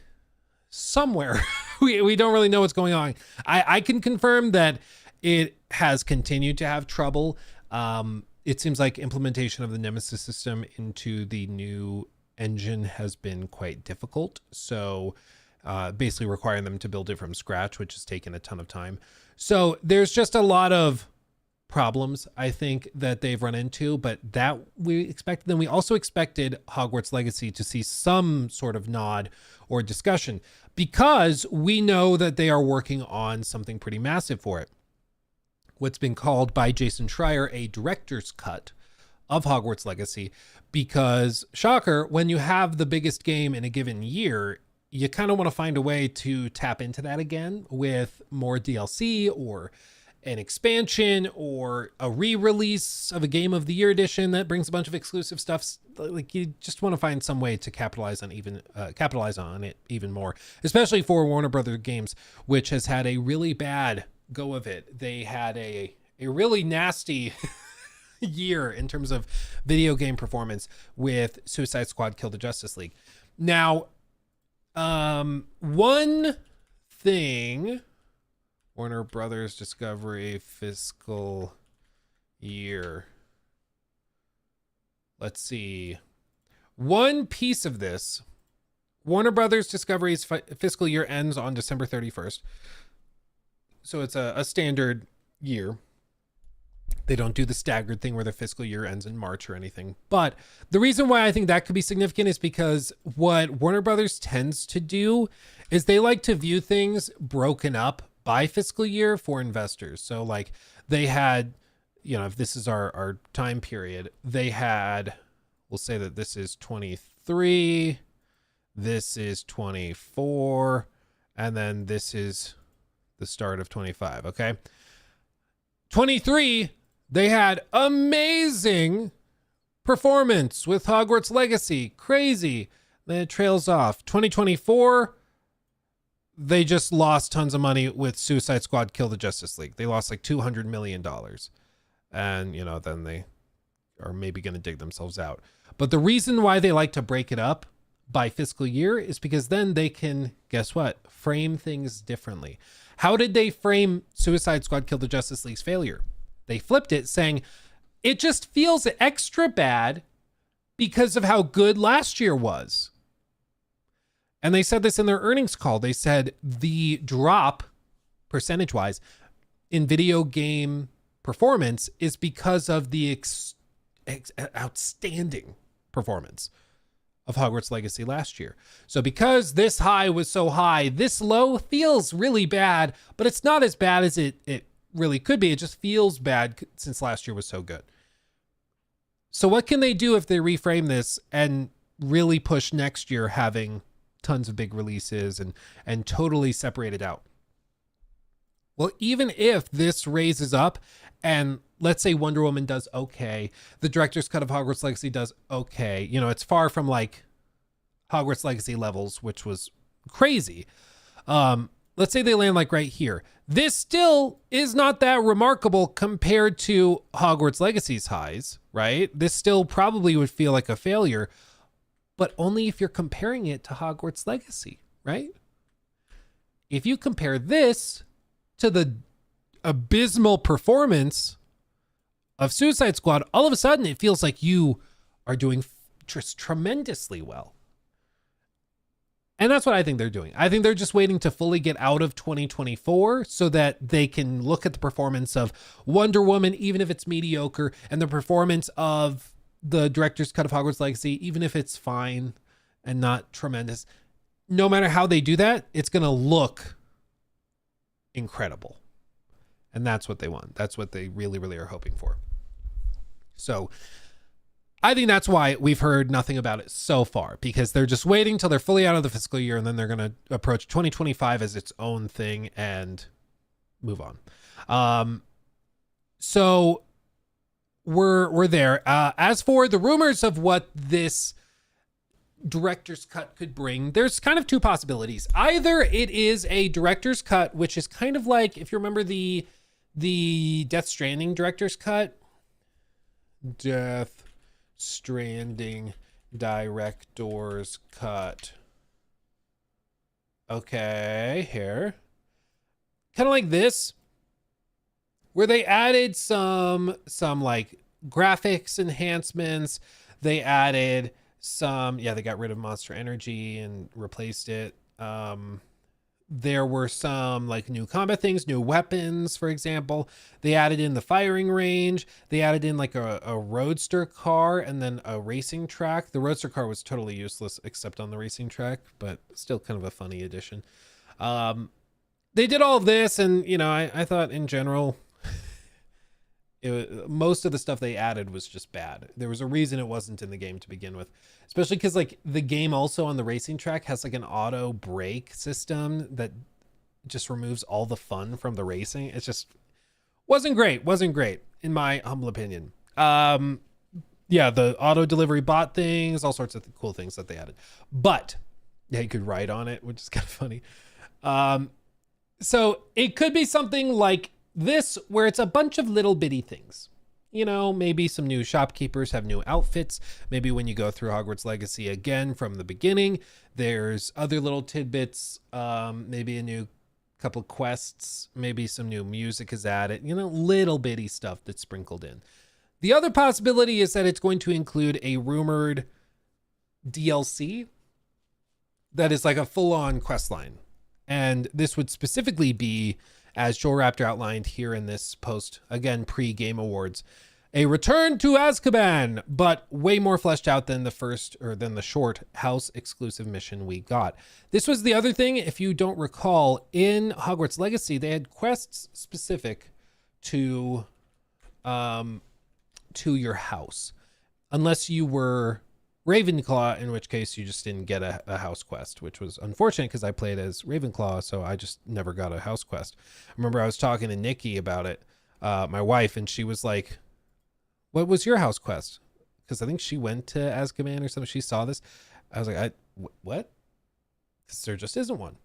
somewhere. we don't really know what's going on. I can confirm that it has continued to have trouble. It seems like implementation of the Nemesis system into the new engine has been quite difficult. So basically requiring them to build it from scratch, which has taken a ton of time. So there's just a lot of problems, I think, that they've run into, but that we expected. Then we also expected Hogwarts Legacy to see some sort of nod or discussion because we know that they are working on something pretty massive for it. What's been called by Jason Schreier a director's cut of Hogwarts Legacy, because shocker, when you have the biggest game in a given year, you kind of want to find a way to tap into that again with more DLC or an expansion or a re-release of a Game of the Year edition that brings a bunch of exclusive stuff. Like, you just want to find some way to capitalize on it even more, especially for Warner Brothers Games, which has had a really bad go of it. They had a really nasty year in terms of video game performance with Suicide Squad Kill the Justice League. Now, one thing, Warner Brothers Discovery fiscal year. Let's see. One piece of this, Warner Brothers Discovery's fiscal year ends on December 31st. So it's a standard year. They don't do the staggered thing where the fiscal year ends in March or anything. But the reason why I think that could be significant is because what Warner Brothers tends to do is they like to view things broken up by fiscal year for investors. So like they had, if this is our time period, they had, we'll say that this is 23, this is 24, and then this is the start of 25. Okay. 23, they had amazing performance with Hogwarts Legacy. Crazy. Then it trails off. 2024, they just lost tons of money with Suicide Squad Kill the Justice League. They lost like $200 million. And, then they are maybe going to dig themselves out. But the reason why they like to break it up by fiscal year is because then they can, guess what, frame things differently. How did they frame Suicide Squad Kill the Justice League's failure? They flipped it saying, it just feels extra bad because of how good last year was. And they said this in their earnings call. They said the drop, percentage-wise, in video game performance is because of the outstanding performance of Hogwarts Legacy last year. So because this high was so high, this low feels really bad, but it's not as bad as it really could be. It just feels bad since last year was so good. So what can they do if they reframe this and really push next year having tons of big releases and totally separate it out? Well, even if this raises up and let's say Wonder Woman does okay, the director's cut of Hogwarts Legacy does okay, you know, it's far from like Hogwarts Legacy levels, which was crazy. Let's say they land like right here. This still is not that remarkable compared to Hogwarts Legacy's highs, right? This still probably would feel like a failure, but only if you're comparing it to Hogwarts Legacy, right? If you compare this to the abysmal performance of Suicide Squad, all of a sudden it feels like you are doing just tremendously well. And that's what I think they're doing. I think they're just waiting to fully get out of 2024 so that they can look at the performance of Wonder Woman, even if it's mediocre, and the performance of the director's cut of Hogwarts Legacy, even if it's fine and not tremendous. No matter how they do that, it's going to look incredible. And that's what they want. That's what they really, really are hoping for. So I think that's why we've heard nothing about it so far, because they're just waiting till they're fully out of the fiscal year, and then they're going to approach 2025 as its own thing and move on. So we're there. As for the rumors of what this director's cut could bring, there's kind of two possibilities. Either it is a director's cut, which is kind of like, if you remember the Death Stranding director's cut, Death Stranding director's cut. Okay, here. Kind of like this, where they added some like graphics enhancements. They added some, they got rid of Monster Energy and replaced it. There were some like new combat things, new weapons, for example. They added in the firing range. They added in like a roadster car and then a racing track. The roadster car was totally useless except on the racing track, but still kind of a funny addition. They did all of this, and you know, I thought in general, most of the stuff they added was just bad. There was a reason it wasn't in the game to begin with, especially because like the game also on the racing track has like an auto brake system that just removes all the fun from the racing. It's just wasn't great in my humble opinion. The auto delivery bot things, all sorts of cool things that they added, but you could ride on it, which is kind of funny. So it could be something like this, where it's a bunch of little bitty things. You know, maybe some new shopkeepers have new outfits. Maybe when you go through Hogwarts Legacy again from the beginning, there's other little tidbits, maybe a new couple quests, maybe some new music is added, you know, little bitty stuff that's sprinkled in. The other possibility is that it's going to include a rumored DLC that is like a full-on quest line. And this would specifically be, as Joel Raptor outlined here in this post, again, pre-Game Awards, a return to Azkaban, but way more fleshed out than the short house exclusive mission we got. This was the other thing, if you don't recall, in Hogwarts Legacy, they had quests specific to your house, unless you were Ravenclaw, in which case you just didn't get a house quest, which was unfortunate because I played as Ravenclaw, so I just never got a house quest. I remember I was talking to Nikki about it, my wife, and she was like, what was your house quest? Because I think she went to Azkaban or something. She saw this. I was like, what? Because there just isn't one.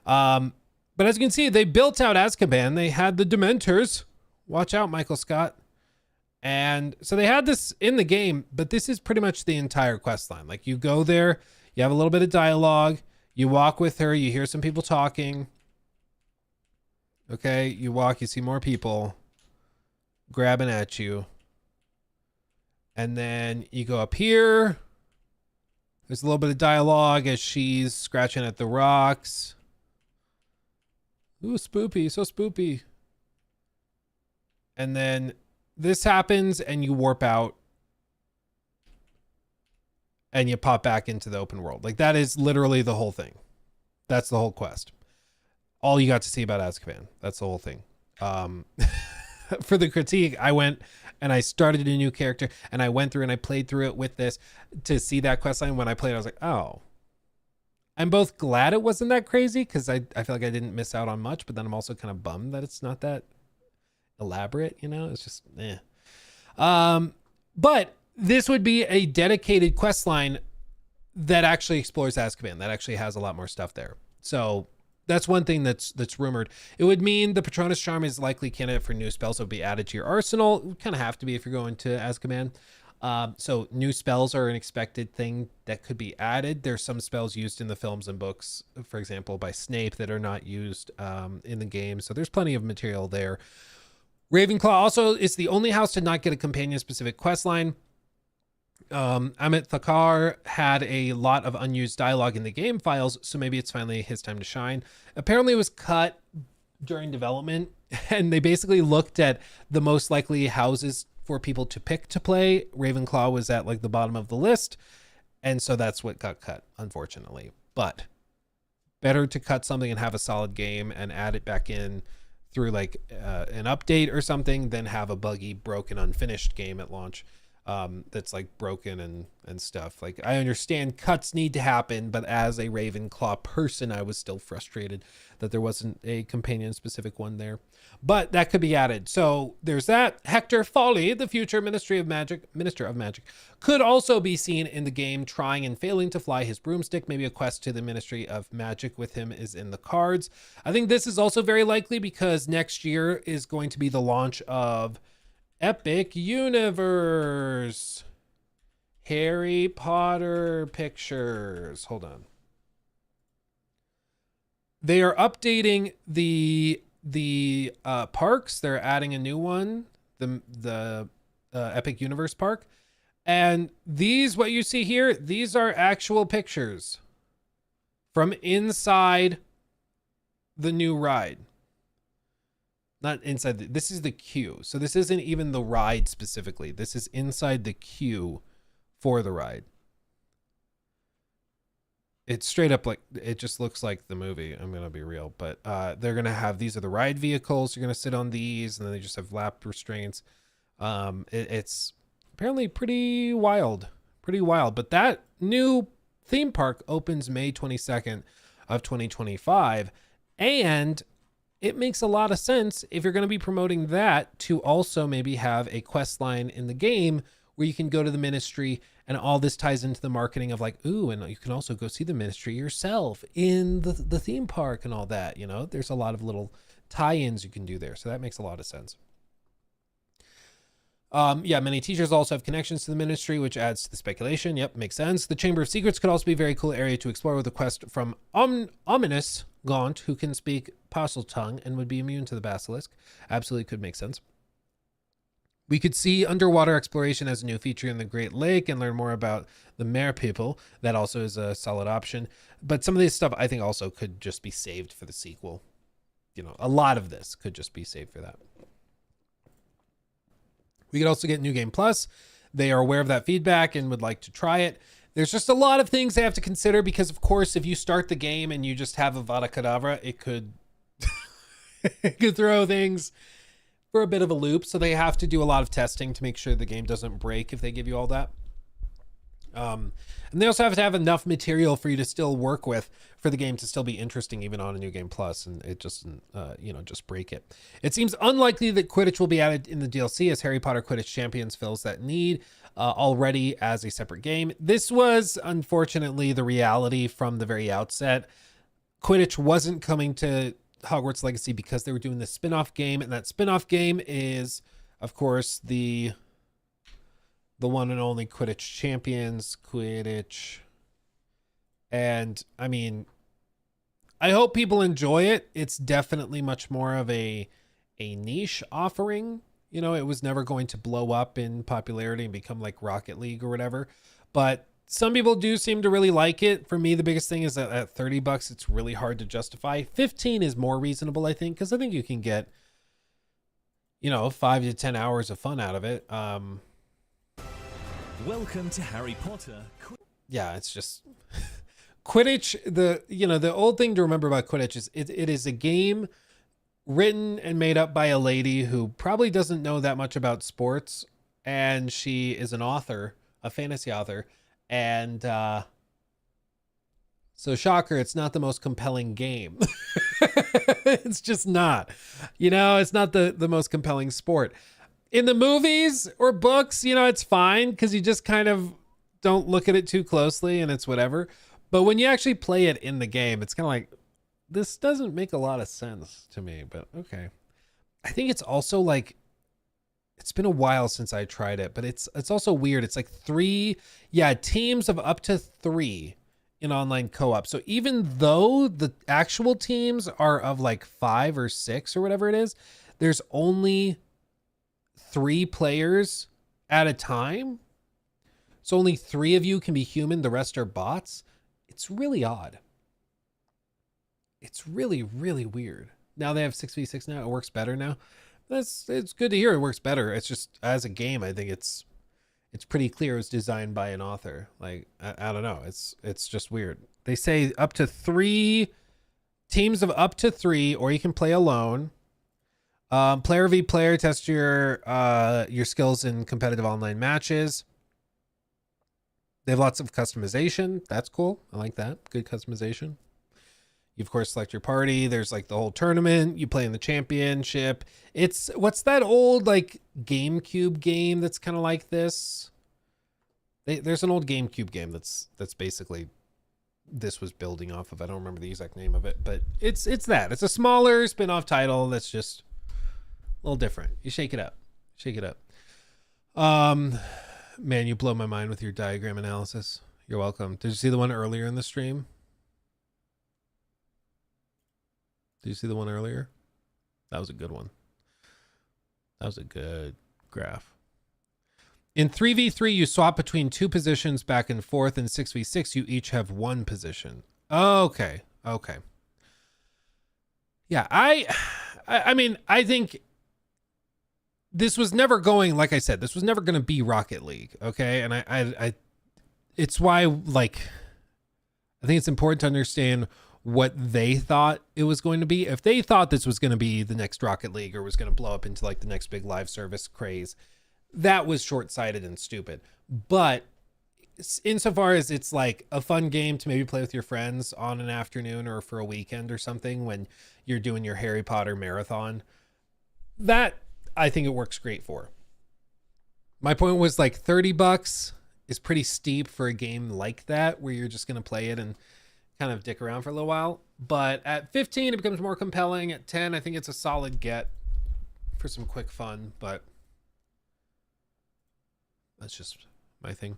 But as you can see, they built out Azkaban. They had the Dementors. Watch out, Michael Scott. And so they had this in the game, but this is pretty much the entire quest line. Like, you go there, you have a little bit of dialogue, you walk with her, you hear some people talking. Okay, you walk, you see more people grabbing at you. And then you go up here. There's a little bit of dialogue as she's scratching at the rocks. Ooh, spoopy, so spoopy. and then this happens and you warp out and you pop back into the open world. Like, that is literally the whole thing. That's the whole quest. All you got to see about Azkaban. That's the whole thing. For the critique, I went and I started a new character and I went through and I played through it with this to see that quest line. When I played, I was like, oh, I'm both glad it wasn't that crazy because I feel like I didn't miss out on much, but then I'm also kind of bummed that it's not that elaborate, you know? It's just, eh. But this would be a dedicated quest line that actually explores Azkaban, that actually has a lot more stuff there. So that's one thing that's rumored. It would mean the Patronus Charm is likely candidate for new spells that would be added to your arsenal. It would kind of have to be if you're going to Azkaban. So new spells are an expected thing that could be added. There's some spells used in the films and books, for example, by Snape that are not used in the game. So there's plenty of material there. Ravenclaw also is the only house to not get a companion-specific quest line. Amit Thakar had a lot of unused dialogue in the game files, so maybe it's finally his time to shine. Apparently it was cut during development, and they basically looked at the most likely houses for people to pick to play. Ravenclaw was at like the bottom of the list, and so that's what got cut, unfortunately. But better to cut something and have a solid game and add it back in through like an update or something than have a buggy, broken, unfinished game at launch that's like broken and stuff. Like, I understand cuts need to happen, but as a Ravenclaw person, I was still frustrated that there wasn't a companion specific one there, but that could be added. So there's that. Hector Foley, the future Minister of Magic, could also be seen in the game trying and failing to fly his broomstick. Maybe a quest to the Ministry of Magic with him is in the cards. I think this is also very likely because next year is going to be the launch of Epic Universe Harry Potter pictures. Hold on. They are updating the parks. They're adding a new one, the Epic Universe park. And these, what you see here, these are actual pictures from inside the new ride. Not inside, this is the queue. So this isn't even the ride specifically. This is inside the queue for the ride. It's straight up like, it just looks like the movie. I'm going to be real, but they're going to have, these are the ride vehicles. You're going to sit on these, and then they just have lap restraints. It's apparently pretty wild, but that new theme park opens May 22nd of 2025. And it makes a lot of sense if you're going to be promoting that to also maybe have a quest line in the game where you can go to the ministry, and all this ties into the marketing of like, ooh, and you can also go see the ministry yourself in the theme park and all that, you know. There's a lot of little tie-ins you can do there. So that makes a lot of sense. Yeah, many teachers also have connections to the ministry, which adds to the speculation. Yep, makes sense. The Chamber of Secrets could also be a very cool area to explore with a quest from Ominous Gaunt, who can speak Parseltongue and would be immune to the basilisk. Absolutely could make sense. We could see underwater exploration as a new feature in the Great Lake and learn more about the Mare people. That also is a solid option. But some of this stuff I think also could just be saved for the sequel. You know, a lot of this could just be saved for that. We could also get New Game Plus. They are aware of that feedback and would like to try it. There's just a lot of things they have to consider because, of course, if you start the game and you just have Avada Kedavra, it could, it could throw things for a bit of a loop. So they have to do a lot of testing to make sure the game doesn't break if they give you all that. And they also have to have enough material for you to still work with for the game to still be interesting even on a New Game Plus, and it just, just break it. It seems unlikely that Quidditch will be added in the DLC as Harry Potter Quidditch Champions fills that need already as a separate game. This was unfortunately the reality from the very outset. Quidditch wasn't coming to Hogwarts Legacy because they were doing the spin-off game, and that spin-off game is, of course, the one and only Quidditch Champions, Quidditch. And I mean, I hope people enjoy it. It's definitely much more of a niche offering. You know, it was never going to blow up in popularity and become like Rocket League or whatever, but some people do seem to really like it. For me, the biggest thing is that at $30, it's really hard to justify. 15 is more reasonable, I think, because I think you can get, you know, 5 to 10 hours of fun out of it. Welcome to Harry Potter. Yeah, it's just Quidditch. The old thing to remember about Quidditch is it is a game written and made up by a lady who probably doesn't know that much about sports, and she is an author, a fantasy author, and so shocker, it's not the most compelling game. It's just not, it's not the most compelling sport. In the movies or books, it's fine because you just kind of don't look at it too closely and it's whatever. But when you actually play it in the game, it's kind of like, this doesn't make a lot of sense to me, but okay. I think it's also like, it's been a while since I tried it, but it's also weird. It's like teams of up to 3 in online co-op. So even though the actual teams are of like 5 or 6 or whatever it is, there's only 3 players at a time. So only 3 of you can be human. The rest are bots. It's really odd. It's really, really weird. Now they have 6v6 now. It works better now. It's good to hear it works better. It's just, as a game, I think it's pretty clear it was designed by an author. Like, I don't know. It's just weird. They say up to 3 teams of up to 3, or you can play alone. Player v player, test your skills in competitive online matches. They have lots of customization. That's cool. I like that. Good customization. You, of course, select your party. There's like the whole tournament. You play in the championship. What's that old like GameCube game that's kind of like this? There's an old GameCube game that's basically this was building off of. I don't remember the exact name of it, but it's that. It's a smaller spin-off title that's just a little different. You shake it up. Shake it up. Man, you blow my mind with your diagram analysis. You're welcome. Did you see the one earlier in the stream? Did you see the one earlier? That was a good one. That was a good graph. In 3v3, you swap between 2 positions back and forth. In 6v6, you each have 1 position. Okay. Okay. Yeah, I mean, I think this was never going, like I said, this was never going to be Rocket League. Okay. And I it's why, like, I think it's important to understand what they thought it was going to be. If they thought this was going to be the next Rocket League or was going to blow up into like the next big live service craze, that was short-sighted and stupid. But insofar as it's like a fun game to maybe play with your friends on an afternoon or for a weekend or something when you're doing your Harry Potter marathon, that I think it works great for. My point was like $30 is pretty steep for a game like that where you're just going to play it and kind of dick around for a little while. But at 15, it becomes more compelling. At 10, I think it's a solid get for some quick fun, but that's just my thing.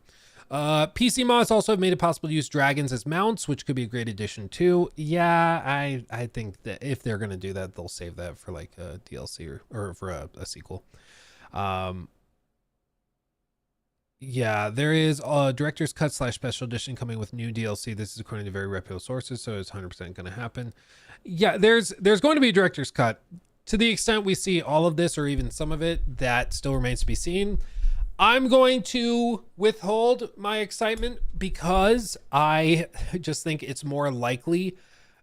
PC mods also have made it possible to use dragons as mounts, which could be a great addition too. Yeah, I think that if they're going to do that, they'll save that for like a DLC or for a sequel. Yeah, there is a director's cut / special edition coming with new DLC. This is according to very reputable sources, so it's 100% going to happen. Yeah, there's going to be a director's cut. To the extent we see all of this or even some of it, that still remains to be seen. I'm going to withhold my excitement because I just think it's more likely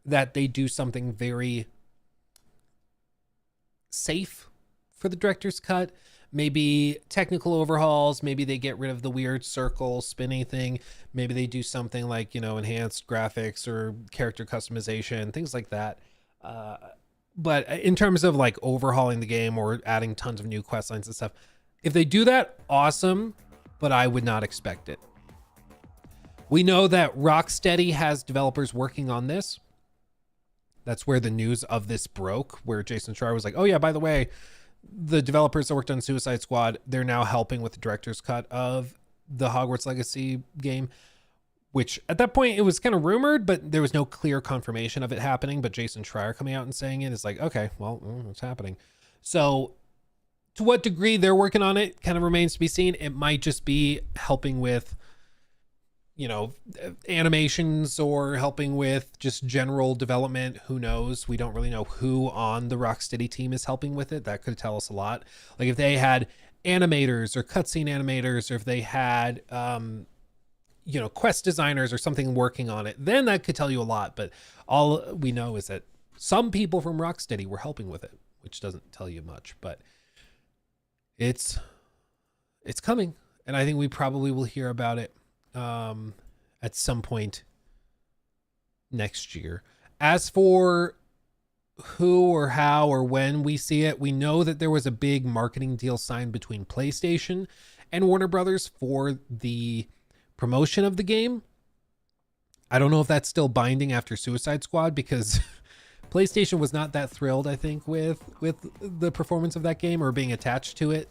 that they do something very safe for the director's cut. Maybe technical overhauls. Maybe they get rid of the weird circle spinny thing. Maybe they do something like, enhanced graphics or character customization, things like that. But in terms of like overhauling the game or adding tons of new quest lines and stuff, if they do that, awesome, but I would not expect it. We know that Rocksteady has developers working on this. That's where the news of this broke, where Jason Schreier was like, oh yeah, by the way, the developers that worked on Suicide Squad, they're now helping with the director's cut of the Hogwarts Legacy game, which at that point it was kind of rumored, but there was no clear confirmation of it happening. But Jason Schreier coming out and saying it is like, okay, well, it's happening. So to what degree they're working on it kind of remains to be seen. It might just be helping with you know, animations or helping with just general development. Who knows? We don't really know who on the Rocksteady team is helping with it. That could tell us a lot. Like if they had animators or cutscene animators, or if they had, you know, quest designers or something working on it, then that could tell you a lot. But all we know is that some people from Rocksteady were helping with it, which doesn't tell you much, but it's coming. And I think we probably will hear about it at some point next year. As for who or how or when we see it, we know that there was a big marketing deal signed between PlayStation and Warner Brothers for the promotion of the game. I don't know if that's still binding after Suicide Squad, because PlayStation was not that thrilled, I think, with the performance of that game or being attached to it.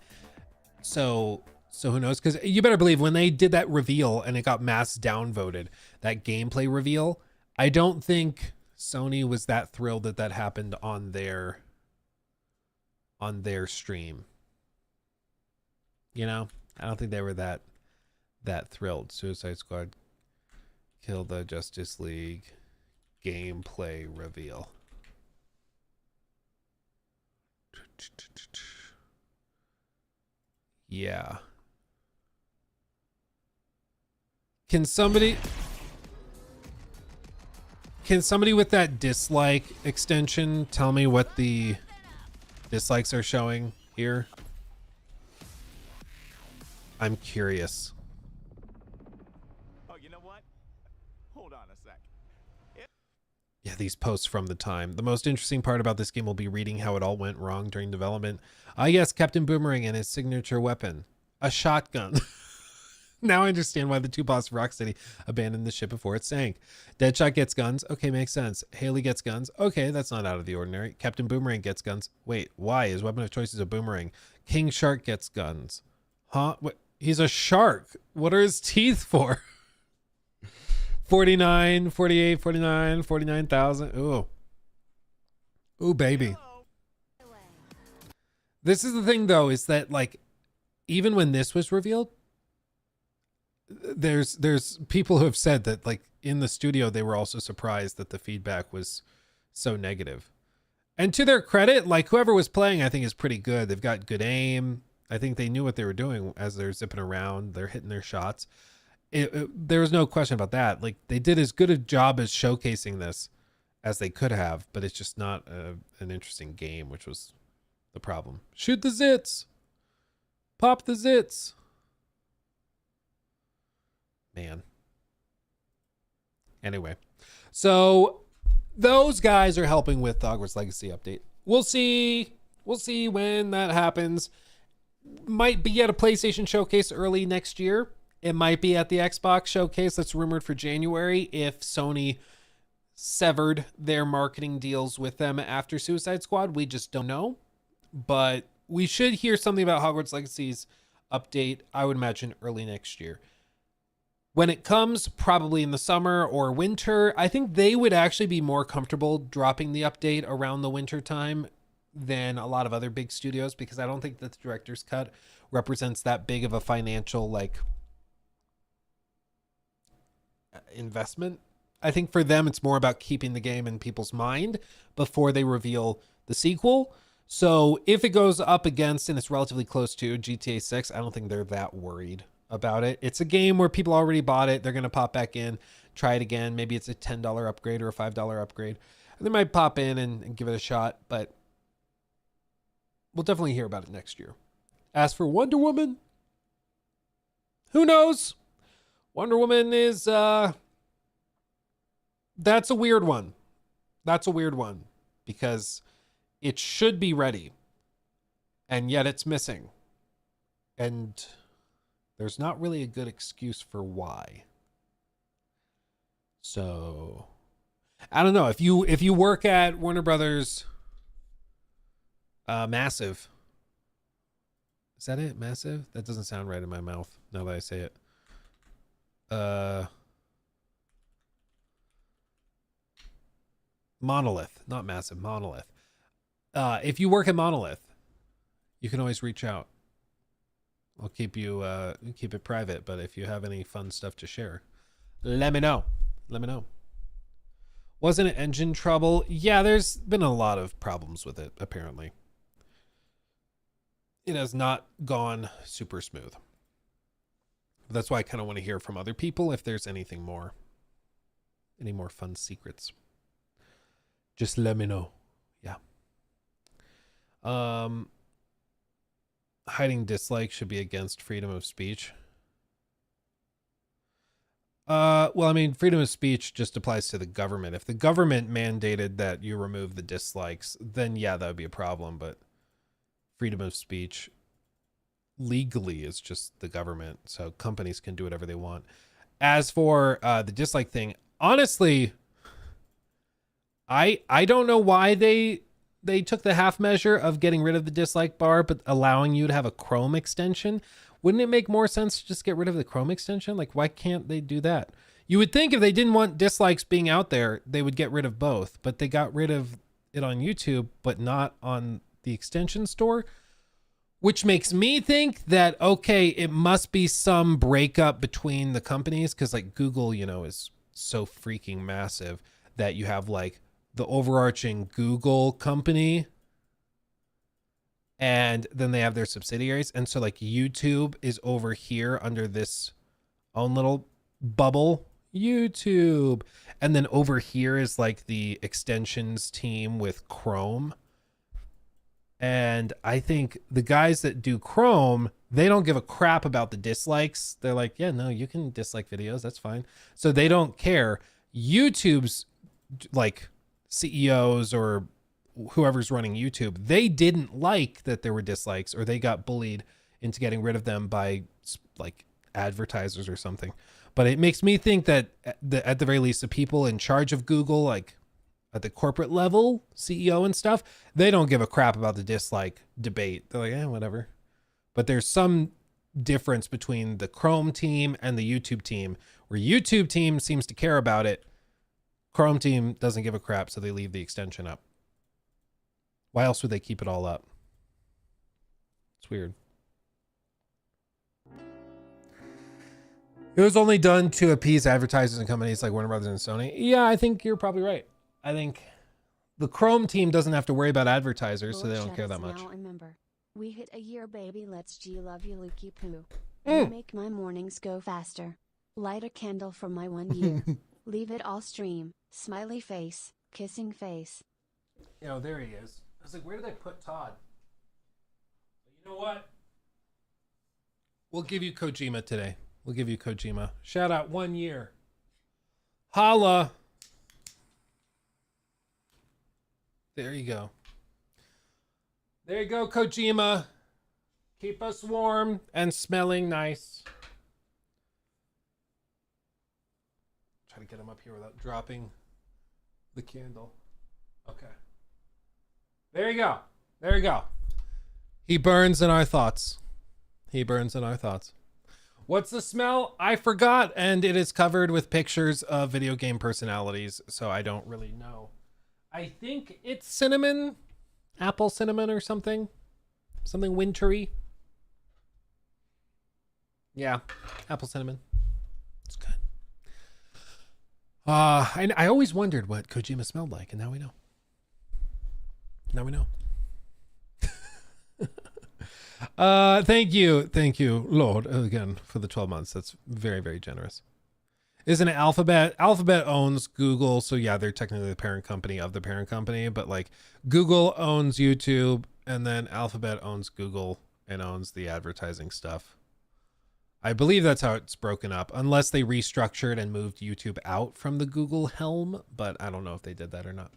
So who knows? Because you better believe when they did that reveal and it got mass downvoted, that gameplay reveal, I don't think Sony was that thrilled that that happened on their stream. You know, I don't think they were that thrilled. Suicide Squad killed the Justice League gameplay reveal. Yeah. Can somebody with that dislike extension tell me what the dislikes are showing here? I'm curious. Oh, you know what? Hold on a sec. Yeah, these posts from the time. The most interesting part about this game will be reading how it all went wrong during development. Ah, yes, Captain Boomerang and his signature weapon, a shotgun. Now I understand why the two boss of Rocksteady abandoned the ship before it sank. Deadshot gets guns. Okay, makes sense. Haley gets guns. Okay, that's not out of the ordinary. Captain Boomerang gets guns. Wait, why? His weapon of choice is a boomerang. King Shark gets guns. Huh? What? He's a shark. What are his teeth for? 49, 48, 49, 49,000. Ooh. Ooh, baby. This is the thing, though, is that, like, even when this was revealed, there's people who have said that, like, in the studio, they were also surprised that the feedback was so negative. And to their credit, like, whoever was playing, I think, is pretty good. They've got good aim. I think they knew what they were doing as they're zipping around. They're hitting their shots. There was no question about that. Like, they did as good a job as showcasing this as they could have, but it's just not an interesting game, which was the problem. Shoot the zits. Pop the zits. Man. Anyway, so those guys are helping with the Hogwarts Legacy update. We'll see when that happens. Might be at a PlayStation showcase early next year. It might be at the Xbox showcase that's rumored for January if Sony severed their marketing deals with them after Suicide Squad. We just don't know. But we should hear something about Hogwarts Legacy's update, I would imagine, early next year. When it comes, probably in the summer or winter, I think they would actually be more comfortable dropping the update around the winter time than a lot of other big studios, because I don't think that the director's cut represents that big of a financial, like, investment. I think for them, it's more about keeping the game in people's mind before they reveal the sequel. So if it goes up against, and it's relatively close to GTA 6, I don't think they're that worried about it. It's a game where people already bought it. They're going to pop back in, try it again. Maybe it's a $10 upgrade or a $5 upgrade. And they might pop in and give it a shot, but we'll definitely hear about it next year. As for Wonder Woman, who knows? Wonder Woman is, that's a weird one. That's a weird one because it should be ready and yet it's missing. And there's not really a good excuse for why. So I don't know. If you work at Warner Brothers, Massive. Is that it? Massive? That doesn't sound right in my mouth now that I say it. Monolith, not Massive, Monolith. If you work at Monolith, you can always reach out. I'll keep you keep it private, but if you have any fun stuff to share, Let me know. Let me know. Wasn't it engine trouble? Yeah, there's been a lot of problems with it, apparently. It has not gone super smooth. That's why I kind of want to hear from other people if there's anything more. Any more fun secrets. Just let me know. Yeah. Hiding dislikes should be against freedom of speech. Well, I mean, freedom of speech just applies to the government. If the government mandated that you remove the dislikes, then yeah, that would be a problem. But freedom of speech legally is just the government. So companies can do whatever they want. As for the dislike thing, honestly, I don't know why they took the half measure of getting rid of the dislike bar, but allowing you to have a Chrome extension. Wouldn't it make more sense to just get rid of the Chrome extension? Like, why can't they do that? You would think if they didn't want dislikes being out there, they would get rid of both, but they got rid of it on YouTube, but not on the extension store, which makes me think that, okay, it must be some breakup between the companies. Cause like Google, you know, is so freaking massive that you have like the overarching Google company, and then they have their subsidiaries. And so like YouTube is over here under this own little bubble, YouTube. And then over here is like the extensions team with Chrome. And I think the guys that do Chrome, they don't give a crap about the dislikes. They're like, yeah, no, you can dislike videos. That's fine. So they don't care. YouTube's like CEOs or whoever's running YouTube, they didn't like that there were dislikes, or they got bullied into getting rid of them by like advertisers or something. But it makes me think that at the very least, the people in charge of Google, like at the corporate level, CEO and stuff, they don't give a crap about the dislike debate. They're like, whatever. But there's some difference between the Chrome team and the YouTube team, where YouTube team seems to care about it. Chrome team doesn't give a crap, so they leave the extension up. Why else would they keep it all up? It's weird. It was only done to appease advertisers and companies like Warner Brothers and Sony. Yeah, I think you're probably right. I think the Chrome team doesn't have to worry about advertisers, so they don't care that much. Now remember, we hit a year, baby. Let's G love you, Lukey Poo. You make my mornings go faster. Light a candle for my 1 year. Leave it all stream. Smiley face, kissing face. Oh, there he is. I was like, where did I put Todd? You know what? We'll give you Kojima today. We'll give you Kojima. Shout out 1 year. Holla. There you go. There you go, Kojima. Keep us warm and smelling nice. Try to get him up here without dropping the candle. Okay. There you go. There you go. He burns in our thoughts. He burns in our thoughts. What's the smell? I forgot, and it is covered with pictures of video game personalities, so I don't really know. I think it's cinnamon, apple cinnamon or something. Something wintry. Yeah, apple cinnamon. It's good. I always wondered what Kojima smelled like, and now we know. Now we know. Thank you, Lord, again, for the 12 months. That's very, very generous. Isn't it Alphabet? Alphabet owns Google, so yeah, they're technically the parent company of the parent company, but like Google owns YouTube, and then Alphabet owns Google and owns the advertising stuff. I believe that's how it's broken up, unless they restructured and moved YouTube out from the Google helm, but I don't know if they did that or not.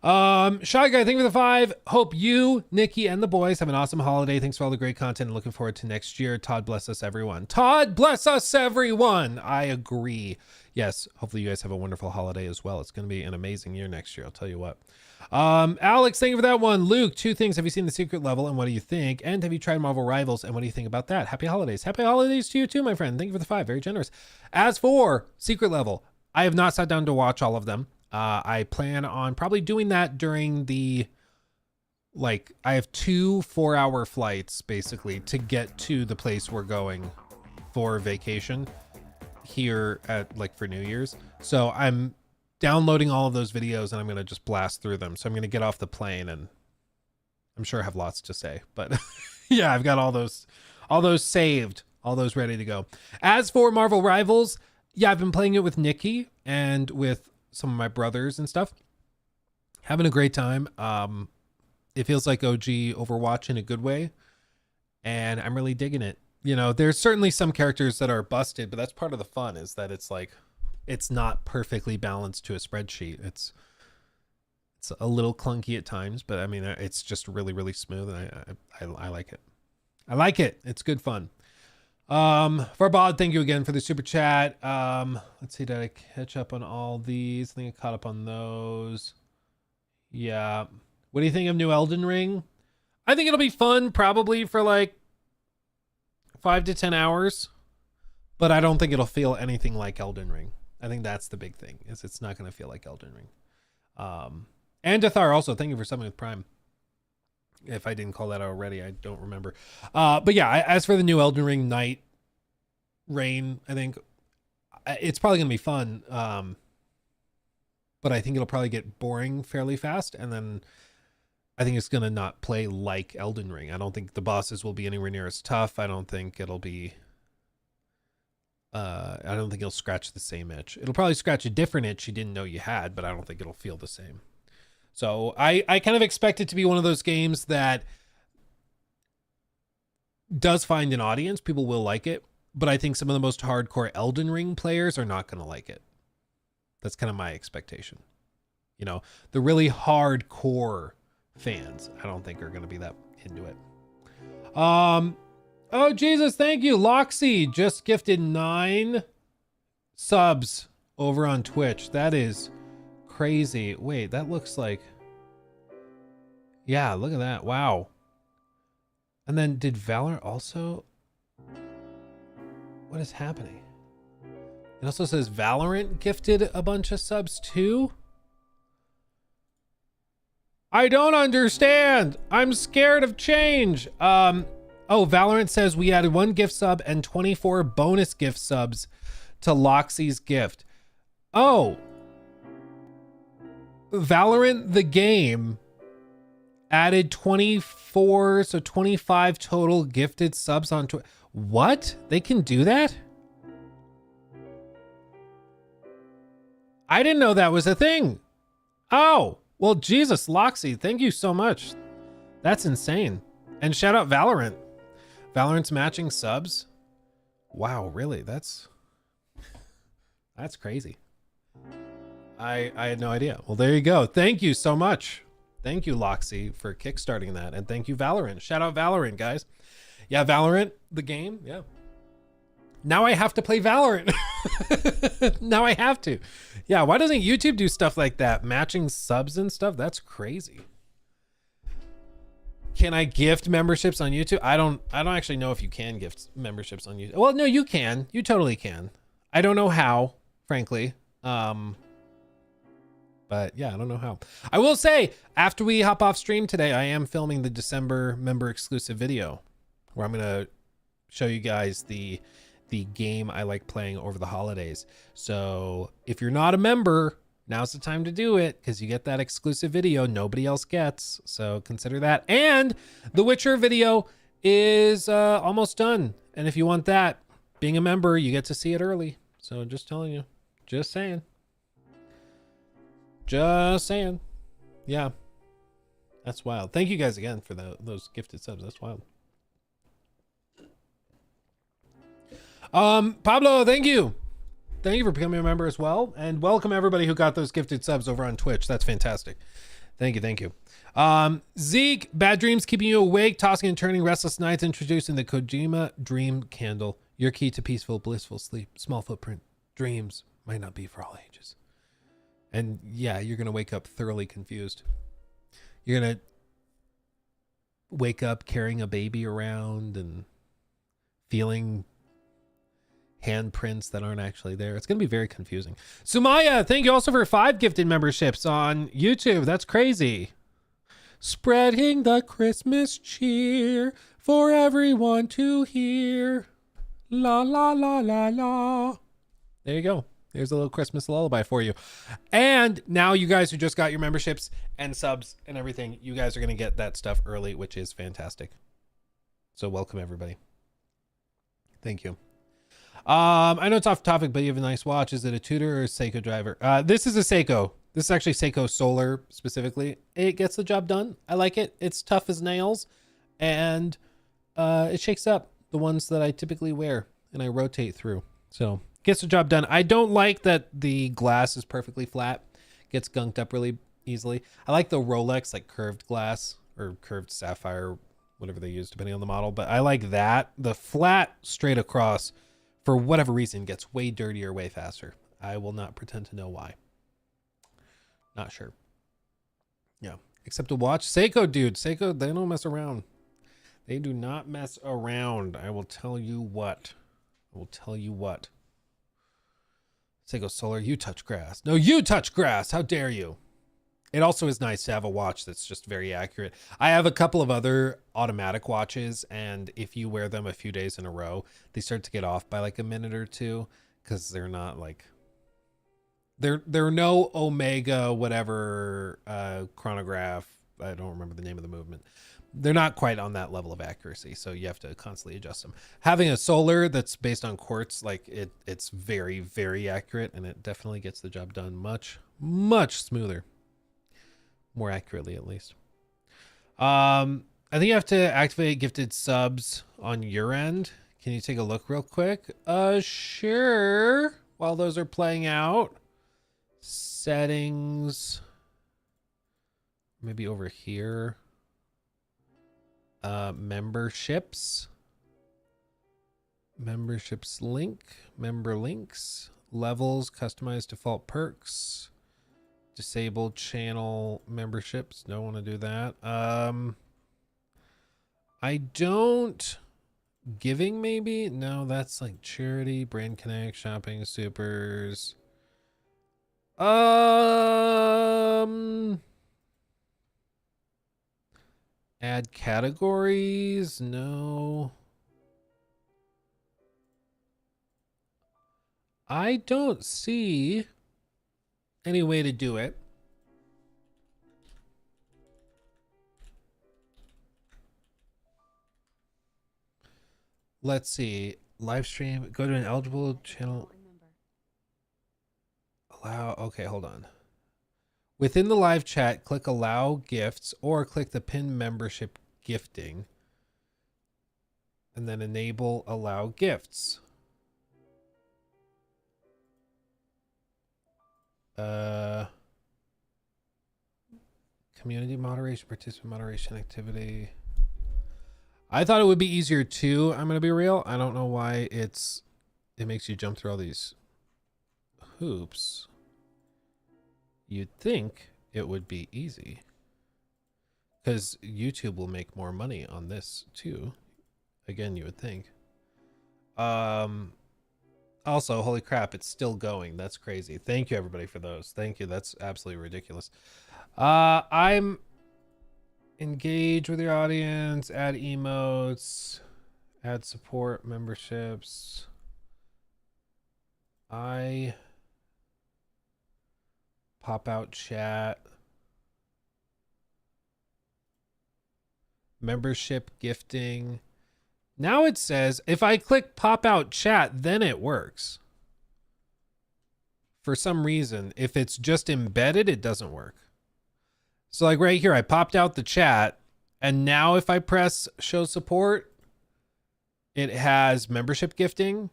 Shy Guy, thank you for the 5. Hope you, Nikki, and the boys have an awesome holiday. Thanks for all the great content and looking forward to next year. Todd bless us, everyone. Todd bless us, everyone. I agree. Yes, hopefully you guys have a wonderful holiday as well. It's going to be an amazing year next year, I'll tell you what. Alex, thank you for that one. Luke, 2 things. Have you seen The Secret Level and what do you think? And have you tried Marvel Rivals and what do you think about that? Happy holidays. Happy holidays to you too, my friend. Thank you for the 5. Very generous. As for Secret Level, I have not sat down to watch all of them. I plan on probably doing that during the, like, I have 2 4-hour flights basically to get to the place we're going for vacation. here at like for New Year's. So I'm downloading all of those videos and I'm going to just blast through them. So I'm going to get off the plane and I'm sure I have lots to say, but yeah, I've got all those saved, all those ready to go. As for Marvel Rivals, yeah, I've been playing it with Nikki and with some of my brothers and stuff. Having a great time. It feels like OG Overwatch in a good way, and I'm really digging it. You know, there's certainly some characters that are busted, but that's part of the fun, is that it's like, it's not perfectly balanced to a spreadsheet. It's a little clunky at times, but I mean, it's just really, really smooth, and I like it. I like it. It's good fun. Farbod, thank you again for the super chat. Let's see, did I catch up on all these? I think I caught up on those. Yeah. What do you think of new Elden Ring? I think it'll be fun, probably for like 5 to 10 hours, but I don't think it'll feel anything like Elden Ring. I think that's the big thing, is it's not going to feel like Elden Ring. And Dathar also, thank you for subbing with Prime. If I didn't call that out already, I don't remember. But yeah, as for the new Elden Ring Night Rain, I think it's probably going to be fun. But I think it'll probably get boring fairly fast. And then I think it's going to not play like Elden Ring. I don't think the bosses will be anywhere near as tough. I don't think it'll be... I don't think it'll scratch the same itch. It'll probably scratch a different itch you didn't know you had, but I don't think it'll feel the same. So I kind of expect it to be one of those games that does find an audience. People will like it, but I think some of the most hardcore Elden Ring players are not going to like it. That's kind of my expectation. You know, the really hardcore fans, I don't think are going to be that into it. Oh, Jesus, thank you. Loxy just gifted 9 subs over on Twitch. That is crazy. Wait, that looks like... Yeah, look at that. Wow. And then did Valor also... What is happening? It also says Valorant gifted a bunch of subs too? I don't understand. I'm scared of change. Oh, Valorant says we added 1 gift sub and 24 bonus gift subs to Loxy's gift. Oh. Valorant the game added 24, so 25 total gifted subs on Twitch. What? They can do that? I didn't know that was a thing. Oh, well, Jesus, Loxy, thank you so much. That's insane. And shout out Valorant. Valorant's matching subs. Wow, really? That's crazy. I had no idea. Well, there you go. Thank you so much. Thank you, Loxy, for kickstarting that. And thank you, Valorant. Shout out Valorant, guys. Yeah, Valorant, the game. Yeah. Now I have to play Valorant. Now I have to. Yeah, why doesn't YouTube do stuff like that? Matching subs and stuff? That's crazy. Can I gift memberships on YouTube? I don't actually know if you can gift memberships on YouTube. Well, no, you can. You totally can. I don't know how, frankly. But yeah, I don't know how. I will say, after we hop off stream today, I am filming the December member exclusive video where I'm going to show you guys the game I like playing over the holidays. So if you're not a member, now's the time to do it, because you get that exclusive video nobody else gets. So consider that. And the Witcher video is almost done. And if you want that, being a member, you get to see it early. So just telling you. Just saying. Just saying. Yeah. That's wild. Thank you guys again for those gifted subs. That's wild. Pablo, thank you. Thank you for becoming a member as well. And welcome everybody who got those gifted subs over on Twitch. That's fantastic. Thank you. Thank you. Zeke, bad dreams keeping you awake, tossing and turning, restless nights, introducing the Kojima Dream Candle. Your key to peaceful, blissful sleep. Small footprint. Dreams might not be for all ages. And yeah, you're going to wake up thoroughly confused. You're going to wake up carrying a baby around and feeling handprints that aren't actually there. It's going to be very confusing. Sumaya, thank you also for 5 gifted memberships on YouTube. That's crazy. Spreading the Christmas cheer for everyone to hear. La, la, la, la, la. There you go. There's a little Christmas lullaby for you. And now you guys who just got your memberships and subs and everything, you guys are going to get that stuff early, which is fantastic. So welcome, everybody. Thank you. I know it's off topic, but you have a nice watch. Is it a Tudor or a Seiko driver? This is a Seiko. This is actually Seiko Solar specifically. It gets the job done. I like it. It's tough as nails. And it shakes up the ones that I typically wear and I rotate through. So gets the job done. I don't like that the glass is perfectly flat. Gets gunked up really easily. I like the Rolex like curved glass or curved sapphire, whatever they use depending on the model. But I like that. The flat straight across, for whatever reason, gets way dirtier way faster. I will not pretend to know why. Not sure. Yeah. Except to watch Seiko, dude. Seiko, they don't mess around. They do not mess around. I will tell you what. I will tell you what. Seiko Solar, you touch grass. No, you touch grass. How dare you? It also is nice to have a watch that's just very accurate. I have a couple of other automatic watches, and if you wear them a few days in a row, they start to get off by like a minute or two because they're not like... They're no Omega whatever chronograph. I don't remember the name of the movement. They're not quite on that level of accuracy, so you have to constantly adjust them. Having a Solar that's based on quartz, like it's very, very accurate, and it definitely gets the job done much, much smoother. More accurately, at least. I think you have to activate gifted subs on your end. Can you take a look real quick? Sure. While those are playing out. Settings. Maybe over here. Memberships. Memberships link. Member links. Levels. Customize default perks. Disabled channel memberships. Don't want to do that. I don't... Giving maybe? No, that's like charity, brand connect, shopping, supers. Add categories? No. I don't see any way to do it. Let's see. Live stream. Go to an eligible channel. Allow. Okay, hold on. Within the live chat, click allow gifts or click the pin membership gifting. And then enable allow gifts. Community moderation, participant moderation activity. I thought it would be easier too. I'm gonna be real. I don't know why it makes you jump through all these hoops. You'd think it would be easy because YouTube will make more money on this too. Again, you would think. Also, holy crap, it's still going. That's crazy. Thank you everybody for those. Thank you. That's absolutely ridiculous. I'm engage with your audience, add emotes, add support memberships. I pop out chat. Membership gifting. Now it says if I click pop out chat, then it works. For some reason, if it's just embedded, it doesn't work. So like right here, I popped out the chat, and now if I press show support, it has membership gifting.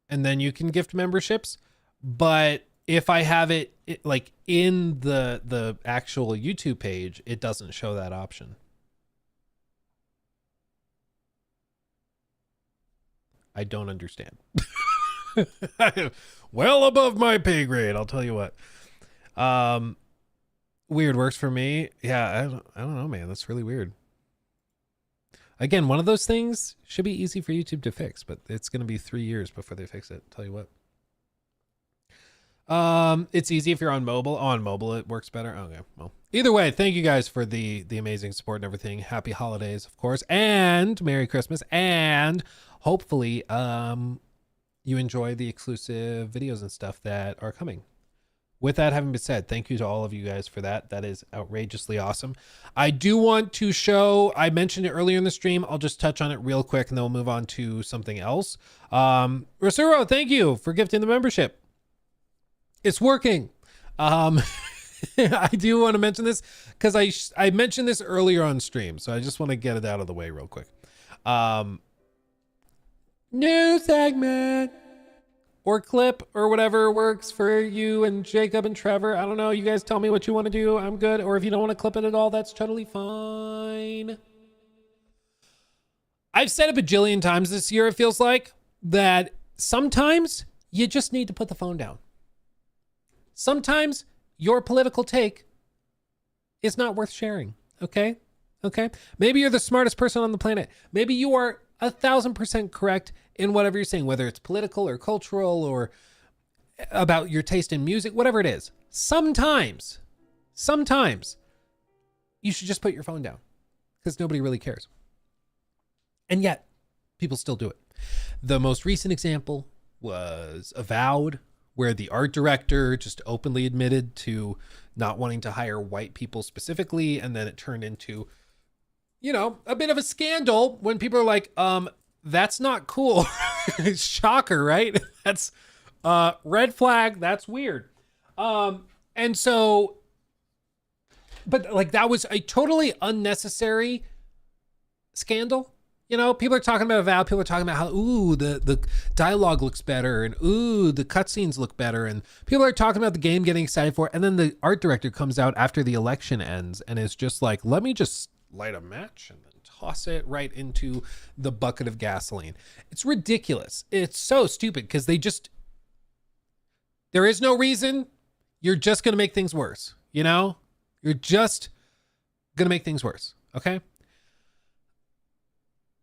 And then you can gift memberships. But if I have it like in the actual YouTube page, it doesn't show that option. I don't understand. Well above my pay grade, I'll tell you what. Weird works for me. Yeah, I don't know, man. That's really weird. Again, one of those things should be easy for YouTube to fix, but it's going to be 3 years before they fix it. Tell you what. It's easy if you're on mobile. Oh, on mobile it works better. Okay, well, either way, thank you guys for the amazing support and everything. Happy holidays, of course, and Merry Christmas, and hopefully you enjoy the exclusive videos and stuff that are coming. With that having been said, thank you to all of you guys for that. That is outrageously awesome. I do want to show, I mentioned it earlier in the stream. I'll just touch on it real quick and then we'll move on to something else. Rosuro, thank you for gifting the membership. It's working. I do want to mention this because I mentioned this earlier on stream. So I just want to get it out of the way real quick. New segment. Or clip or whatever works for you and Jacob and Trevor. I don't know. You guys tell me what you want to do. I'm good. Or if you don't want to clip it at all, that's totally fine. I've said a bajillion times this year, it feels like, that sometimes you just need to put the phone down. Sometimes your political take is not worth sharing. Okay? Okay? Maybe you're the smartest person on the planet. Maybe you are 1,000% correct in whatever you're saying, whether it's political or cultural or about your taste in music, whatever it is. Sometimes you should just put your phone down because nobody really cares. And yet people still do it. The most recent example was Avowed, where the art director just openly admitted to not wanting to hire white people specifically. And then it turned into, you know, a bit of a scandal when people are like, that's not cool. Shocker, right? That's red flag. That's weird. And so, but like that was a totally unnecessary scandal. You know, people are talking about Avowed. People are talking about how, ooh, the dialogue looks better and ooh, the cutscenes look better. And people are talking about the game, getting excited for it. And then the art director comes out after the election ends and is just like, let me just light a match and then toss it right into the bucket of gasoline. It's ridiculous. It's so stupid because there is no reason. You're just going to make things worse. You know, you're just going to make things worse. Okay.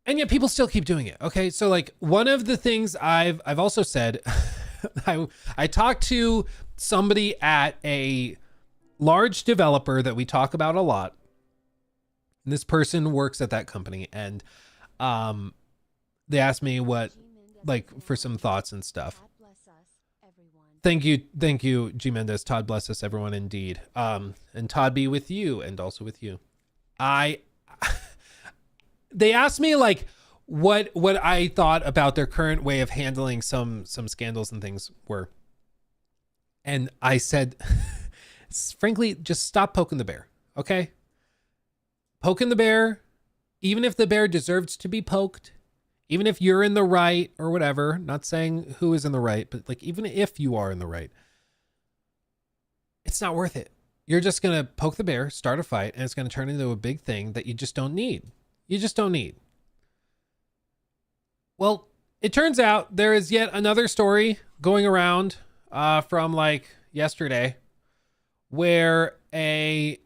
And yet people still keep doing it. Okay. So like one of the things I've also said, I talked to somebody at a large developer that we talk about a lot. And this person works at that company and they asked me what, like, for some thoughts and stuff. Thank you, G Mendes. Todd bless us, everyone, indeed. And Todd be with you and also with you. They asked me like what I thought about their current way of handling some scandals and things were. And I said, frankly, just stop poking the bear, okay? Poking the bear, even if the bear deserves to be poked, even if you're in the right or whatever, not saying who is in the right, but like even if you are in the right, it's not worth it. You're just going to poke the bear, start a fight, and it's going to turn into a big thing that you just don't need. You just don't need. Well, it turns out there is yet another story going around from like yesterday where an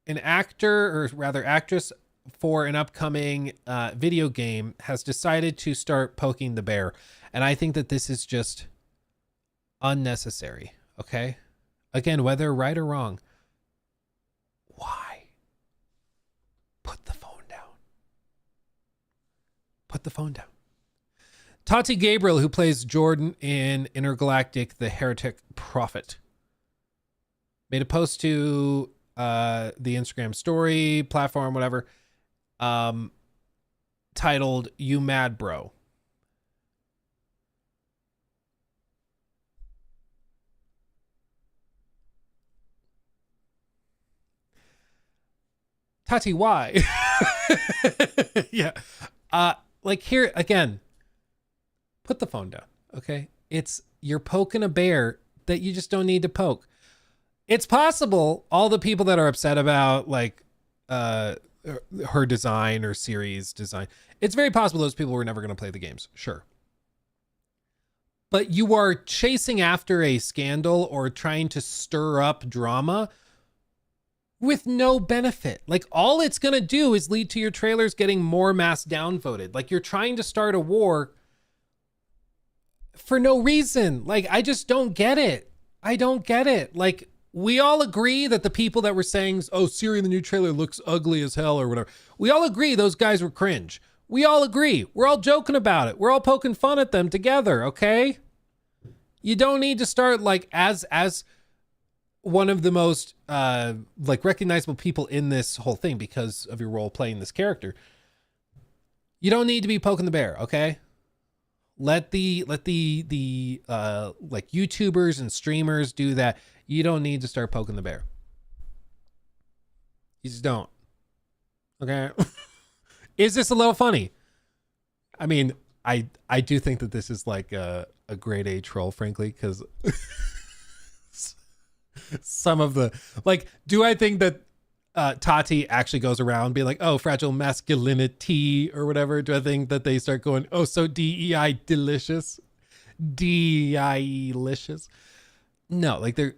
actor, or rather actress, for an upcoming video game has decided to start poking the bear. And I think that this is just unnecessary. Okay. Again, whether right or wrong, why? Put the phone down. Put the phone down. Tati Gabriel, who plays Jordan in Intergalactic, the Heretic Prophet, made a post to the Instagram story platform, whatever, titled "You Mad Bro." Tati, why? Yeah. Like here again, put the phone down. Okay. You're poking a bear that you just don't need to poke. It's possible all the people that are upset about like her design or Ciri's design, it's very possible those people were never going to play the games. Sure. But you are chasing after a scandal or trying to stir up drama with no benefit. Like all it's going to do is lead to your trailers getting more mass downvoted. Like you're trying to start a war for no reason. Like, I just don't get it. I don't get it. Like, we all agree that the people that were saying, oh, Ciri in the new trailer looks ugly as hell or whatever. We all agree those guys were cringe. We all agree. We're all joking about it. We're all poking fun at them together, okay? You don't need to start like as one of the most like recognizable people in this whole thing because of your role playing this character. You don't need to be poking the bear, okay? Let the like YouTubers and streamers do that. You don't need to start poking the bear. You just don't. Okay? Is this a little funny? I mean, I do think that this is like a grade A troll, frankly, because some of the like, do I think that Tati actually goes around being like, oh, fragile masculinity or whatever? Do I think that they start going, oh, so DEI delicious? DEI-licious? No, like they're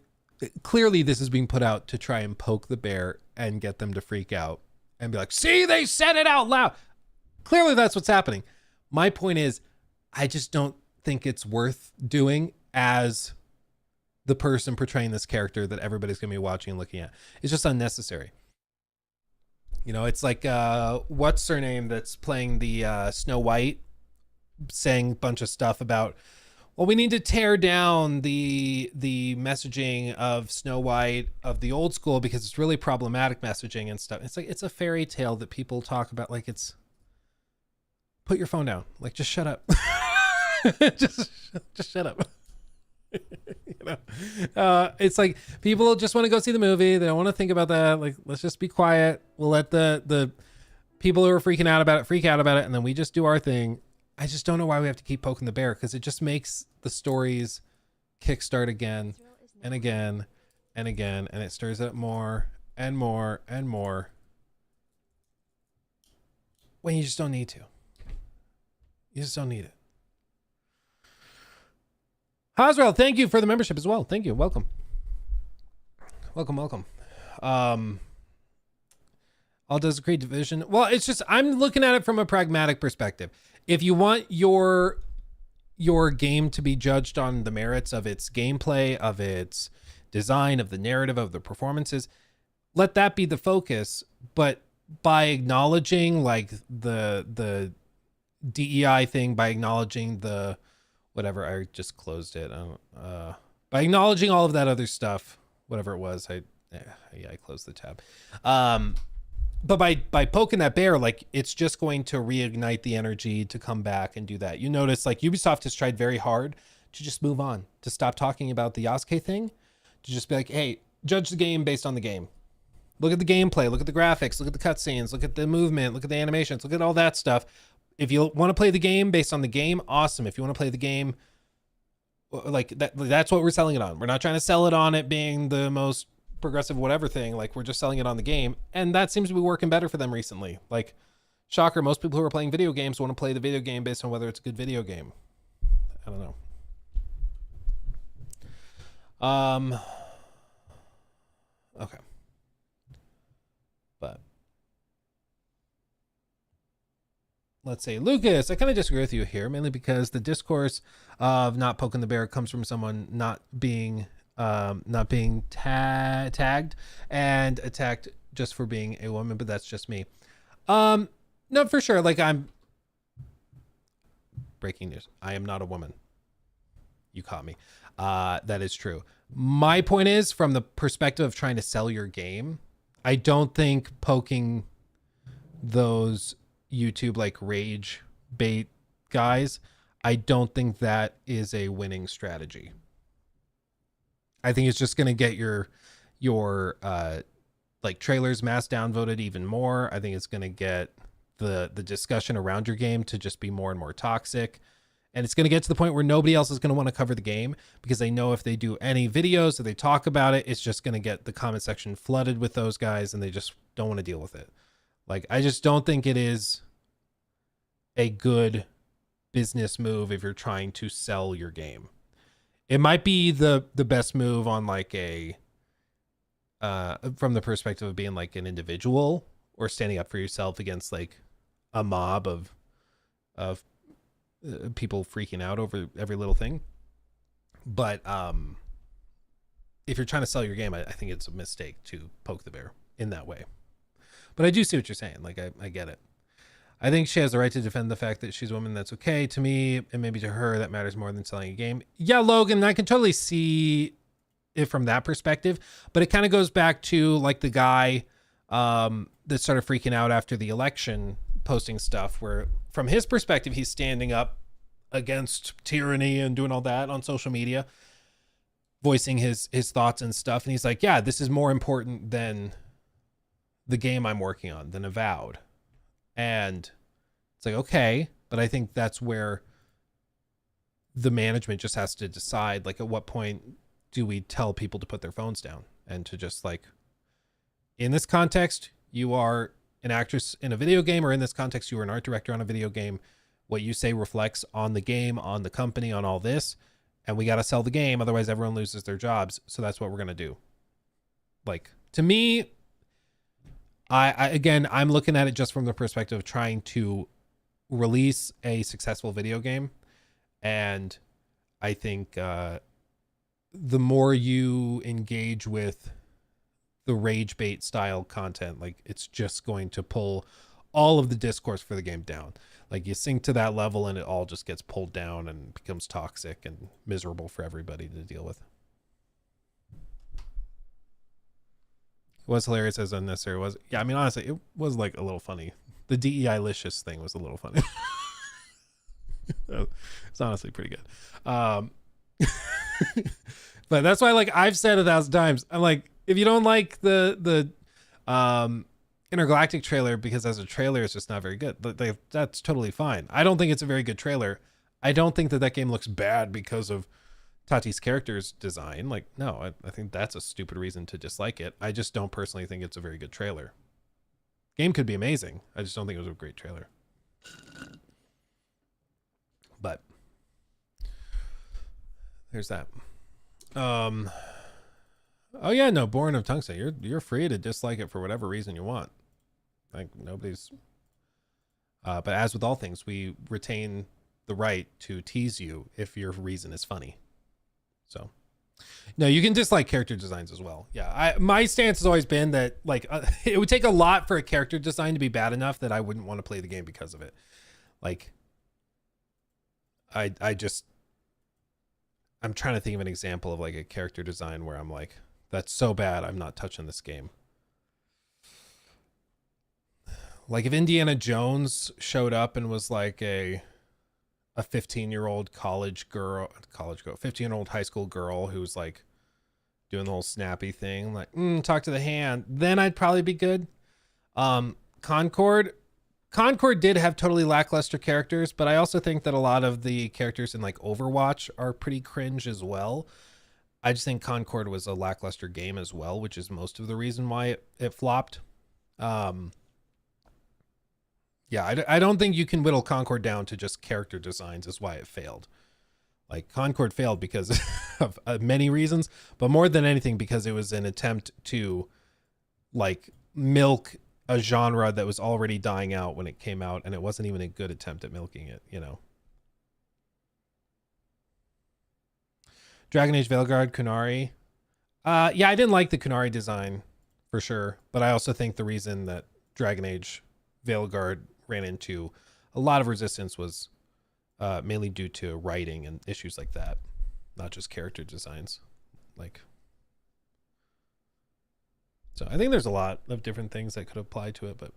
clearly this is being put out to try and poke the bear and get them to freak out and be like, see, they said it out loud. Clearly that's what's happening. My point is, I just don't think it's worth doing as the person portraying this character that everybody's going to be watching and looking at. It's just unnecessary. You know, it's like, what's her name that's playing the Snow White, saying a bunch of stuff about, well, we need to tear down the messaging of Snow White of the old school because it's really problematic messaging and stuff. It's like, it's a fairy tale that people talk about. Like, it's, put your phone down. Like, just shut up. just shut up. You know, it's like people just want to go see the movie. They don't want to think about that. Like, let's just be quiet. We'll let the people who are freaking out about it freak out about it, and then we just do our thing. I just don't know why we have to keep poking the bear, because it just makes the stories kickstart again and again and again, and it stirs up more and more and more when you just don't need to. You just don't need it. Hosrel, thank you for the membership as well. Thank you. Welcome. Welcome. All does create division. Well, it's just, I'm looking at it from a pragmatic perspective. If you want your game to be judged on the merits of its gameplay, of its design, of the narrative, of the performances, let that be the focus. But by acknowledging like the DEI thing, by acknowledging the whatever, I just closed it. By acknowledging all of that other stuff, whatever it was, I closed the tab. But by poking that bear, like, it's just going to reignite the energy to come back and do that. You notice, like, Ubisoft has tried very hard to just move on, to stop talking about the Yasuke thing, to just be like, hey, judge the game based on the game. Look at the gameplay, look at the graphics, look at the cutscenes, look at the movement, look at the animations, look at all that stuff. If you want to play the game based on the game, awesome. If you want to play the game like that's what we're selling it on. We're not trying to sell it on it being the most progressive whatever thing. Like, we're just selling it on the game, and that seems to be working better for them recently. Like, shocker, most people who are playing video games want to play the video game based on whether it's a good video game. I don't know. Okay. But let's say, Lucas, I kind of disagree with you here, mainly because the discourse of not poking the bear comes from someone not being tagged and attacked just for being a woman, but that's just me. No, for sure. Like, I'm breaking news. I am not a woman. You caught me. That is true. My point is, from the perspective of trying to sell your game, I don't think poking those YouTube like rage bait guys, I don't think that is a winning strategy. I think it's just going to get your like trailers mass downvoted even more. I think it's going to get the discussion around your game to just be more and more toxic. And it's going to get to the point where nobody else is going to want to cover the game, because they know if they do any videos or they talk about it, it's just going to get the comment section flooded with those guys, and they just don't want to deal with it. Like, I just don't think it is a good business move if you're trying to sell your game. It might be the best move on like a from the perspective of being like an individual or standing up for yourself against like a mob of people freaking out over every little thing. But if you're trying to sell your game, I think it's a mistake to poke the bear in that way. But I do see what you're saying. Like, I get it. I think she has the right to defend the fact that she's a woman. That's okay. To me, and maybe to her, that matters more than selling a game. Yeah, Logan, I can totally see it from that perspective, but it kind of goes back to like the guy that started freaking out after the election, posting stuff where from his perspective, he's standing up against tyranny and doing all that on social media, voicing his thoughts and stuff. And he's like, yeah, this is more important than the game I'm working on, than Avowed. And it's like, okay, but I think that's where the management just has to decide, like, at what point do we tell people to put their phones down and to just like, in this context, you are an actress in a video game, or in this context, you are an art director on a video game. What you say reflects on the game, on the company, on all this, and we got to sell the game. Otherwise everyone loses their jobs. So that's what we're going to do. Like, to me, again, I'm looking at it just from the perspective of trying to release a successful video game. And I think the more you engage with the rage bait style content, like, it's just going to pull all of the discourse for the game down. Like, you sink to that level and it all just gets pulled down and becomes toxic and miserable for everybody to deal with. Was hilarious as unnecessary. Was, yeah, I mean, honestly, it was like a little funny. The DEI-licious thing was a little funny. It's honestly pretty good. But that's why, like, I've said 1,000 times, I'm like, if you don't like the Intergalactic trailer, because as a trailer it's just not very good, that's totally fine. I don't think it's a very good trailer. I don't think that game looks bad because of Tati's character's design. Like, no, I think that's a stupid reason to dislike it. I just don't personally think it's a very good trailer. Game could be amazing. I just don't think it was a great trailer. But there's that. Oh yeah, no, Born of Tungsten. You're free to dislike it for whatever reason you want. Like, nobody's but as with all things, we retain the right to tease you if your reason is funny. So, no, you can dislike character designs as well. Yeah, my stance has always been that, like, it would take a lot for a character design to be bad enough that I wouldn't want to play the game because of it. Like, I'm trying to think of an example of like a character design where I'm like, that's so bad, I'm not touching this game. Like, if Indiana Jones showed up and was like a 15-year-old 15-year-old high school girl who's like doing the whole snappy thing, like, talk to the hand, then I'd probably be good. Concord did have totally lackluster characters, but I also think that a lot of the characters in like Overwatch are pretty cringe as well. I just think Concord was a lackluster game as well, which is most of the reason why it flopped. Yeah, I don't think you can whittle Concord down to just character designs is why it failed. Like, Concord failed because of many reasons, but more than anything because it was an attempt to like milk a genre that was already dying out when it came out, and it wasn't even a good attempt at milking it, you know. Dragon Age Veilguard, Kunari. Yeah, I didn't like the Kunari design for sure, but I also think the reason that Dragon Age Veilguard ran into a lot of resistance was mainly due to writing and issues like that, not just character designs. Like, so I think there's a lot of different things that could apply to it, but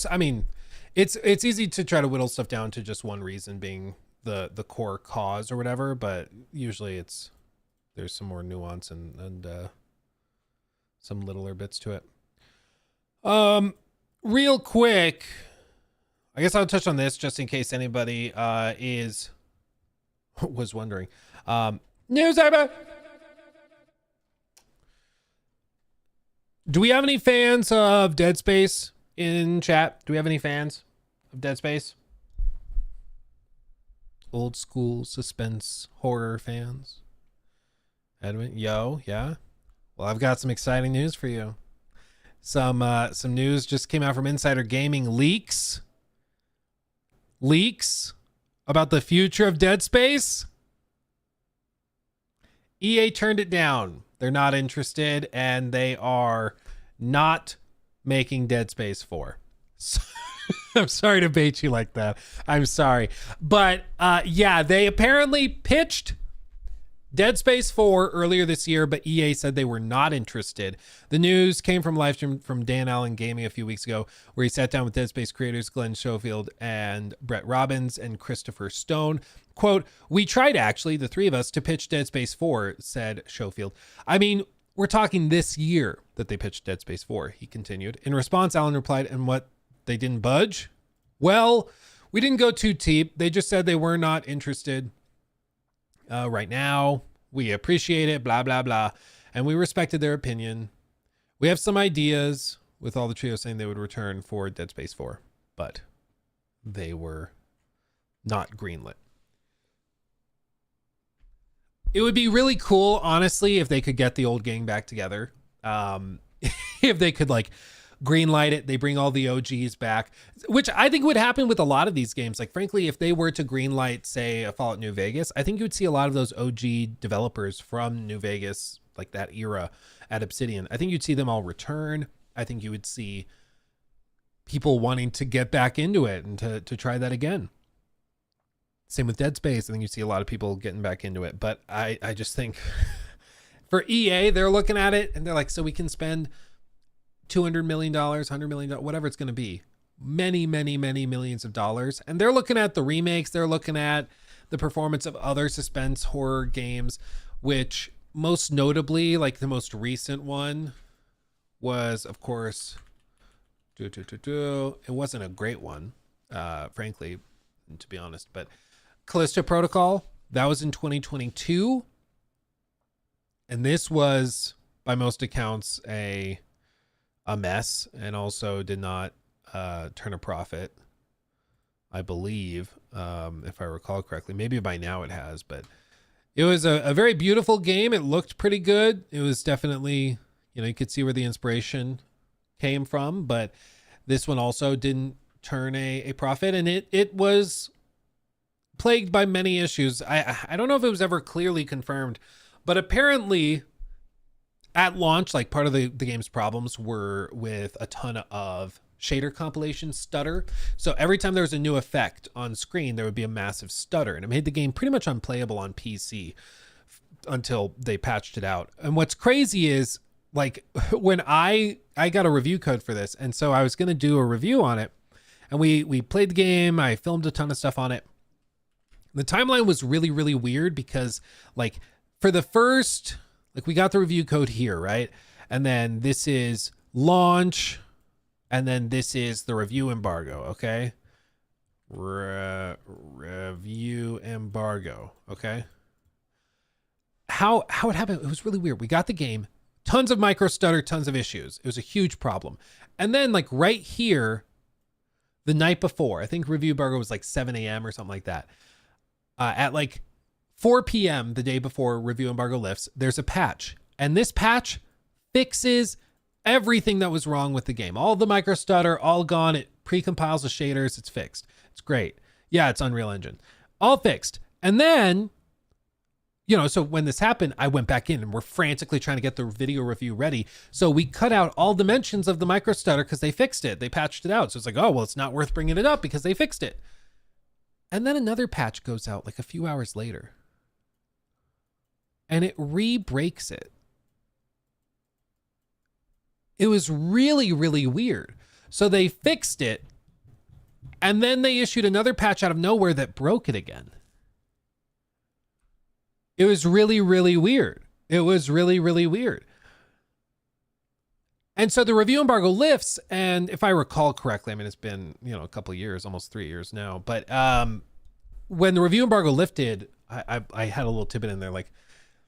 I mean, it's easy to try to whittle stuff down to just one reason being the core cause or whatever, but usually there's some more nuance and some littler bits to it. Real quick, I guess I'll touch on this just in case anybody was wondering. News Arbor. Do we have any fans of Dead Space in chat? Do we have any fans of Dead Space? Old school suspense horror fans? Edwin, yo, yeah. Well, I've got some exciting news for you. Some news just came out from Insider Gaming. Leaks about the future of Dead Space. EA turned it down. They're not interested, and they are not making Dead Space 4. I'm sorry to bait you like that. I'm sorry. But yeah, they apparently pitched Dead Space 4 earlier this year, but EA said they were not interested. The news came from Livestream from Dan Allen Gaming a few weeks ago, where he sat down with Dead Space creators Glenn Schofield and Brett Robbins and Christopher Stone. Quote, "We tried actually, the three of us, to pitch Dead Space 4, said Schofield. I mean, we're talking this year that they pitched Dead Space 4, he continued. In response, Allen replied, and what, they didn't budge? Well, we didn't go too deep. They just said they were not interested right now. We appreciate it, blah, blah, blah. And we respected their opinion. We have some ideas, with all the trio saying they would return for Dead Space 4, but they were not greenlit. It would be really cool, honestly, if they could get the old gang back together. If they could like greenlight it, they bring all the OGs back, which I think would happen with a lot of these games. Like, frankly, if they were to greenlight, say, a Fallout New Vegas, I think you would see a lot of those OG developers from New Vegas, like that era at Obsidian. I think you'd see them all return. I think you would see people wanting to get back into it and to try that again. Same with Dead Space. I think you see a lot of people getting back into it. But I just think for EA, they're looking at it and they're like, so we can spend $200 million, $100 million, whatever it's going to be. Many, many, many millions of dollars. And they're looking at the remakes. They're looking at the performance of other suspense horror games, which most notably, like the most recent one was, of course, it wasn't a great one, frankly, to be honest, but Callisto Protocol, that was in 2022. And this was, by most accounts, a mess, and also did not turn a profit, I believe, if I recall correctly. Maybe by now it has, but it was a very beautiful game. It looked pretty good. It was definitely, you could see where the inspiration came from, but this one also didn't turn a profit, and it was plagued by many issues. I don't know if it was ever clearly confirmed, but apparently at launch, like part of the game's problems were with a ton of shader compilation stutter. So every time there was a new effect on screen, there would be a massive stutter, and it made the game pretty much unplayable on PC until they patched it out. And what's crazy is, like, when I got a review code for this, and so I was going to do a review on it, and we played the game. I filmed a ton of stuff on it. The timeline was really, really weird because, like, for the first, like, we got the review code here, right? And then this is launch, and then this is the review embargo, okay? Review embargo, okay? How it happened, it was really weird. We got the game, tons of micro stutter, tons of issues. It was a huge problem. And then, like, right here, the night before, I think review embargo was like 7 a.m. or something like that. At like 4 p.m. the day before review embargo lifts, there's a patch. And this patch fixes everything that was wrong with the game. All the micro stutter, all gone. It pre-compiles the shaders. It's fixed. It's great. Yeah, it's Unreal Engine. All fixed. And then, so when this happened, I went back in and we're frantically trying to get the video review ready. So we cut out all dimensions of the micro stutter because they fixed it. They patched it out. So it's like, oh, well, it's not worth bringing it up because they fixed it. And then another patch goes out like a few hours later, and it re-breaks it. It was really, really weird. So they fixed it, and then they issued another patch out of nowhere that broke it again. It was really, really weird. It was really, really weird. And so the review embargo lifts, and if I recall correctly, I mean, it's been, a couple of years, almost 3 years now, but when the review embargo lifted, I had a little tidbit in there, like,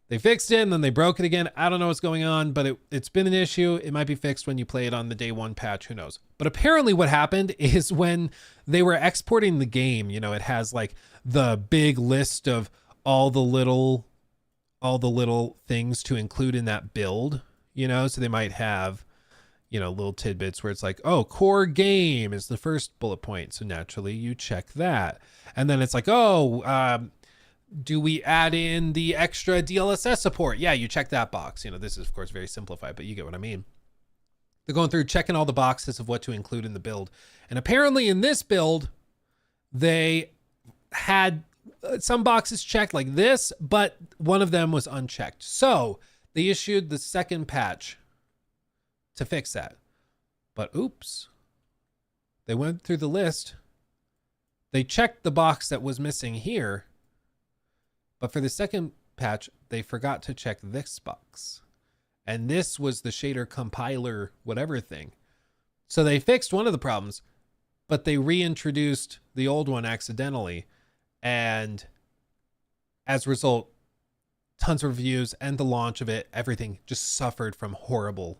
they fixed it and then they broke it again. I don't know what's going on, but it's been an issue. It might be fixed when you play it on the day one patch, who knows. But apparently what happened is when they were exporting the game, it has like the big list of all the little things to include in that build, so they might have, little tidbits where it's like, oh, core game is the first bullet point. So naturally you check that. And then it's like, oh, do we add in the extra DLSS support? Yeah, you check that box. This is of course very simplified, but you get what I mean. they're going through checking all the boxes of what to include in the build. And apparently in this build, they had some boxes checked like this, but one of them was unchecked. So they issued the second patch to fix that. But oops, they went through the list. They checked the box that was missing here, but for the second patch, they forgot to check this box. And this was the shader compiler, whatever thing. So they fixed one of the problems, but they reintroduced the old one accidentally. And as a result, tons of reviews and the launch of it, everything just suffered from horrible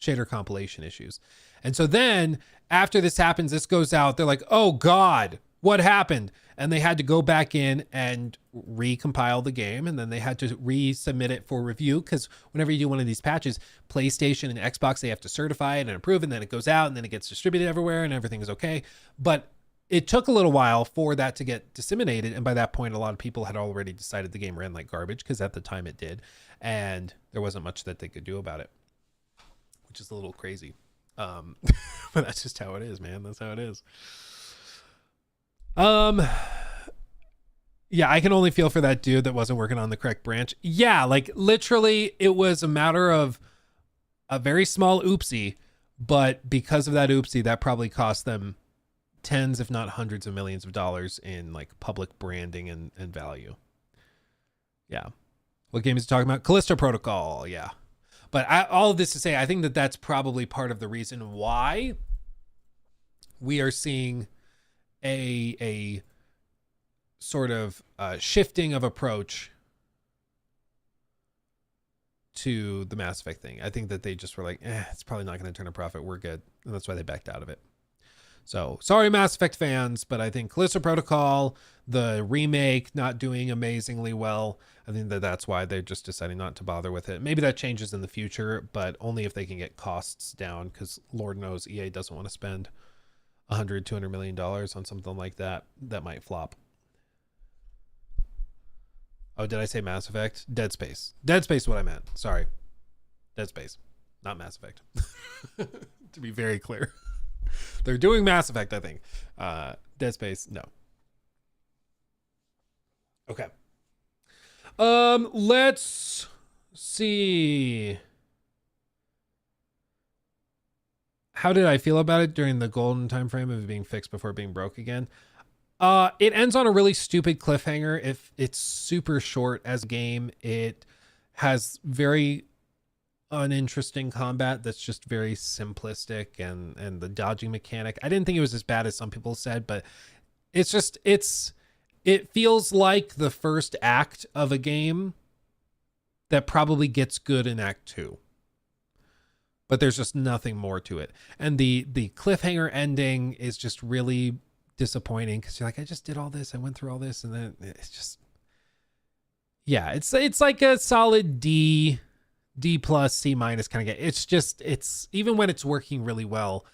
shader compilation issues. And so then after this happens, this goes out, they're like, oh God, what happened? And they had to go back in and recompile the game. And then they had to resubmit it for review. Because whenever you do one of these patches, PlayStation and Xbox, they have to certify it and approve it. And then it goes out and then it gets distributed everywhere and everything is okay. But it took a little while for that to get disseminated. And by that point, a lot of people had already decided the game ran like garbage, because at the time it did. And there wasn't much that they could do about it, which is a little crazy. But that's just how it is, man. That's how it is. Yeah, I can only feel for that dude that wasn't working on the correct branch. Yeah, like literally it was a matter of a very small oopsie, but because of that oopsie, that probably cost them tens, if not hundreds of millions of dollars in like public branding and value. Yeah. What game is he talking about? Callisto Protocol. Yeah. But all of this to say, I think that that's probably part of the reason why we are seeing a sort of shifting of approach to the Mass Effect thing. I think that they just were like, it's probably not going to turn a profit. We're good. And that's why they backed out of it. So sorry, Mass Effect fans, but I think Callisto Protocol, the remake, not doing amazingly well. I think that that's why they're just deciding not to bother with it. Maybe that changes in the future, but only if they can get costs down, because Lord knows EA doesn't want to spend $100-200 million on something like that. That might flop. Oh, did I say Mass Effect? Dead Space. Dead Space is what I meant. Sorry. Dead Space, not Mass Effect. To be very clear. They're doing Mass Effect, I think. Dead Space, no. Okay. Let's see. How did I feel about it during the golden time frame of it being fixed before being broke again? It ends on a really stupid cliffhanger. If it's super short as a game, it has very uninteresting combat that's just very simplistic, and the dodging mechanic, I didn't think it was as bad as some people said, but it's just it feels like the first act of a game that probably gets good in Act 2. But there's just nothing more to it. And the cliffhanger ending is just really disappointing, because you're like, I just did all this, I went through all this, and then it's just, yeah, it's like a solid D plus, C minus kind of game. It's just, it's, even when it's working really well,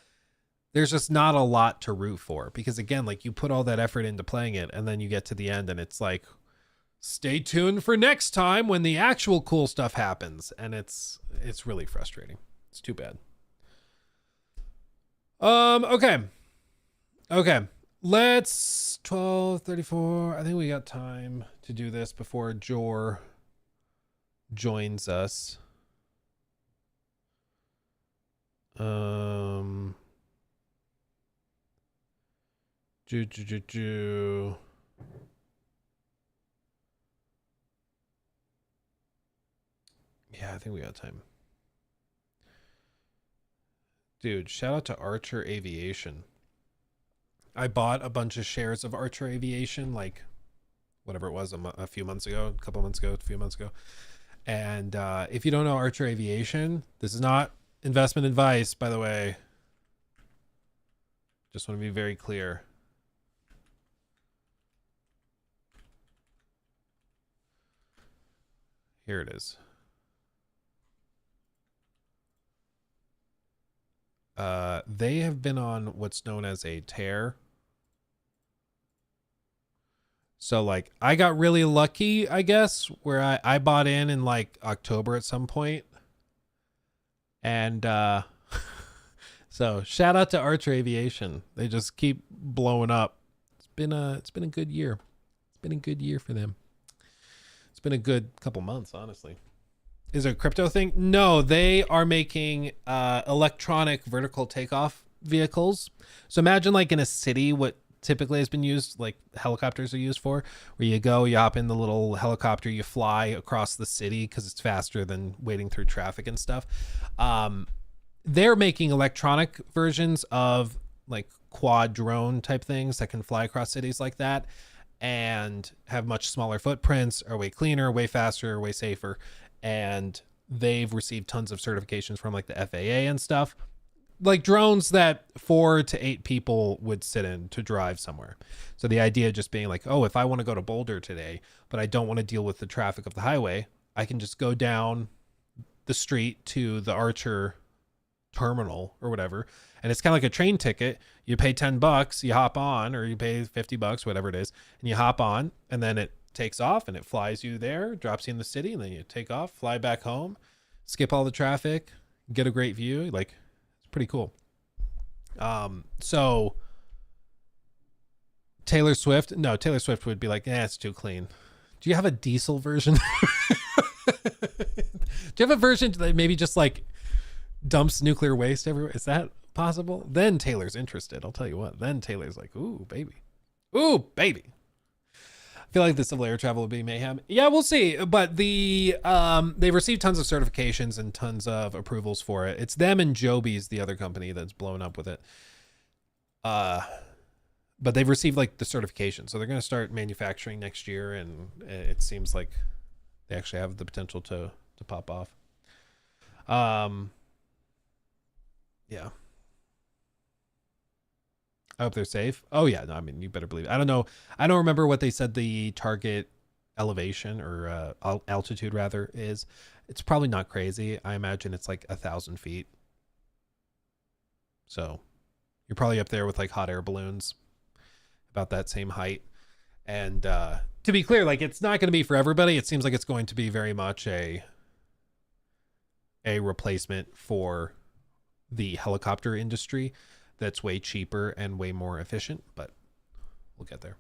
there's just not a lot to root for, because again, like you put all that effort into playing it, and then you get to the end and it's like, stay tuned for next time when the actual cool stuff happens. And it's really frustrating. It's too bad. Okay. Let's 12:34. I think we got time to do this before Jor joins us. Yeah, I think we got time. Dude, shout out to Archer Aviation. I bought a bunch of shares of Archer Aviation, like whatever it was, a few months ago, a couple months ago, a few months ago. And if you don't know Archer Aviation, this is not investment advice, by the way. Just want to be very clear. Here it is. They have been on what's known as a tear. So like I got really lucky, I guess, where I bought in like October at some point. And So shout out to Archer Aviation. They just keep blowing up. It's been a good year. It's been a good year for them. It's been a good couple months, honestly. Is it a crypto thing? No, they are making electronic vertical takeoff vehicles. So imagine like in a city what typically has been used, like helicopters are used for, where you go, you hop in the little helicopter, you fly across the city because it's faster than waiting through traffic and stuff. They're making electronic versions of like quad drone type things that can fly across cities like that and have much smaller footprints, are way cleaner, way faster, way safer. And they've received tons of certifications from like the FAA and stuff. Like drones that 4 to 8 people would sit in to drive somewhere. So the idea just being like, oh, if I want to go to Boulder today, but I don't want to deal with the traffic of the highway, I can just go down the street to the Archer terminal or whatever. And it's kind of like a train ticket. You pay $10, you hop on, or you pay $50, whatever it is, and you hop on, and then it takes off and it flies you there, drops you in the city, and then you take off, fly back home, skip all the traffic, get a great view. Like, pretty cool. So Taylor Swift would be like, it's too clean. Do you have a diesel version? Do you have a version that maybe just like dumps nuclear waste everywhere? Is that possible? Then Taylor's interested. I'll tell you what. Then Taylor's like, ooh, baby. Ooh, baby. I feel like the civil air travel would be mayhem. Yeah, we'll see. But they've received tons of certifications and tons of approvals for it. It's them and Joby's the other company that's blown up with it. But they've received like the certification, so they're going to start manufacturing next year, and it seems like they actually have the potential to pop off. Yeah. I hope they're safe. Oh yeah, no, I mean, you better believe it. I don't know. I don't remember what they said the target elevation or altitude rather is. It's probably not crazy. I imagine it's like 1,000 feet. So you're probably up there with like hot air balloons, about that same height. And to be clear, like it's not going to be for everybody. It seems like it's going to be very much a replacement for the helicopter industry. That's way cheaper and way more efficient, but we'll get there.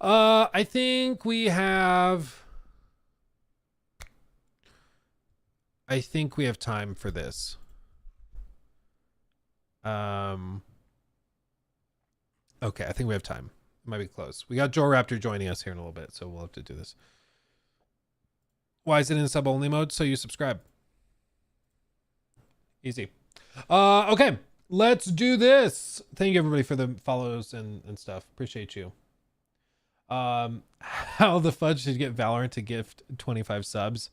I think we have time for this. Okay, I think we have time. It might be close. We got Joe Raptor joining us here in a little bit, so we'll have to do this. Why is it in sub only mode? So you subscribe. Easy. Okay. Let's do this. Thank you everybody for the follows and stuff. Appreciate you. How the fudge should get Valorant to gift 25 subs?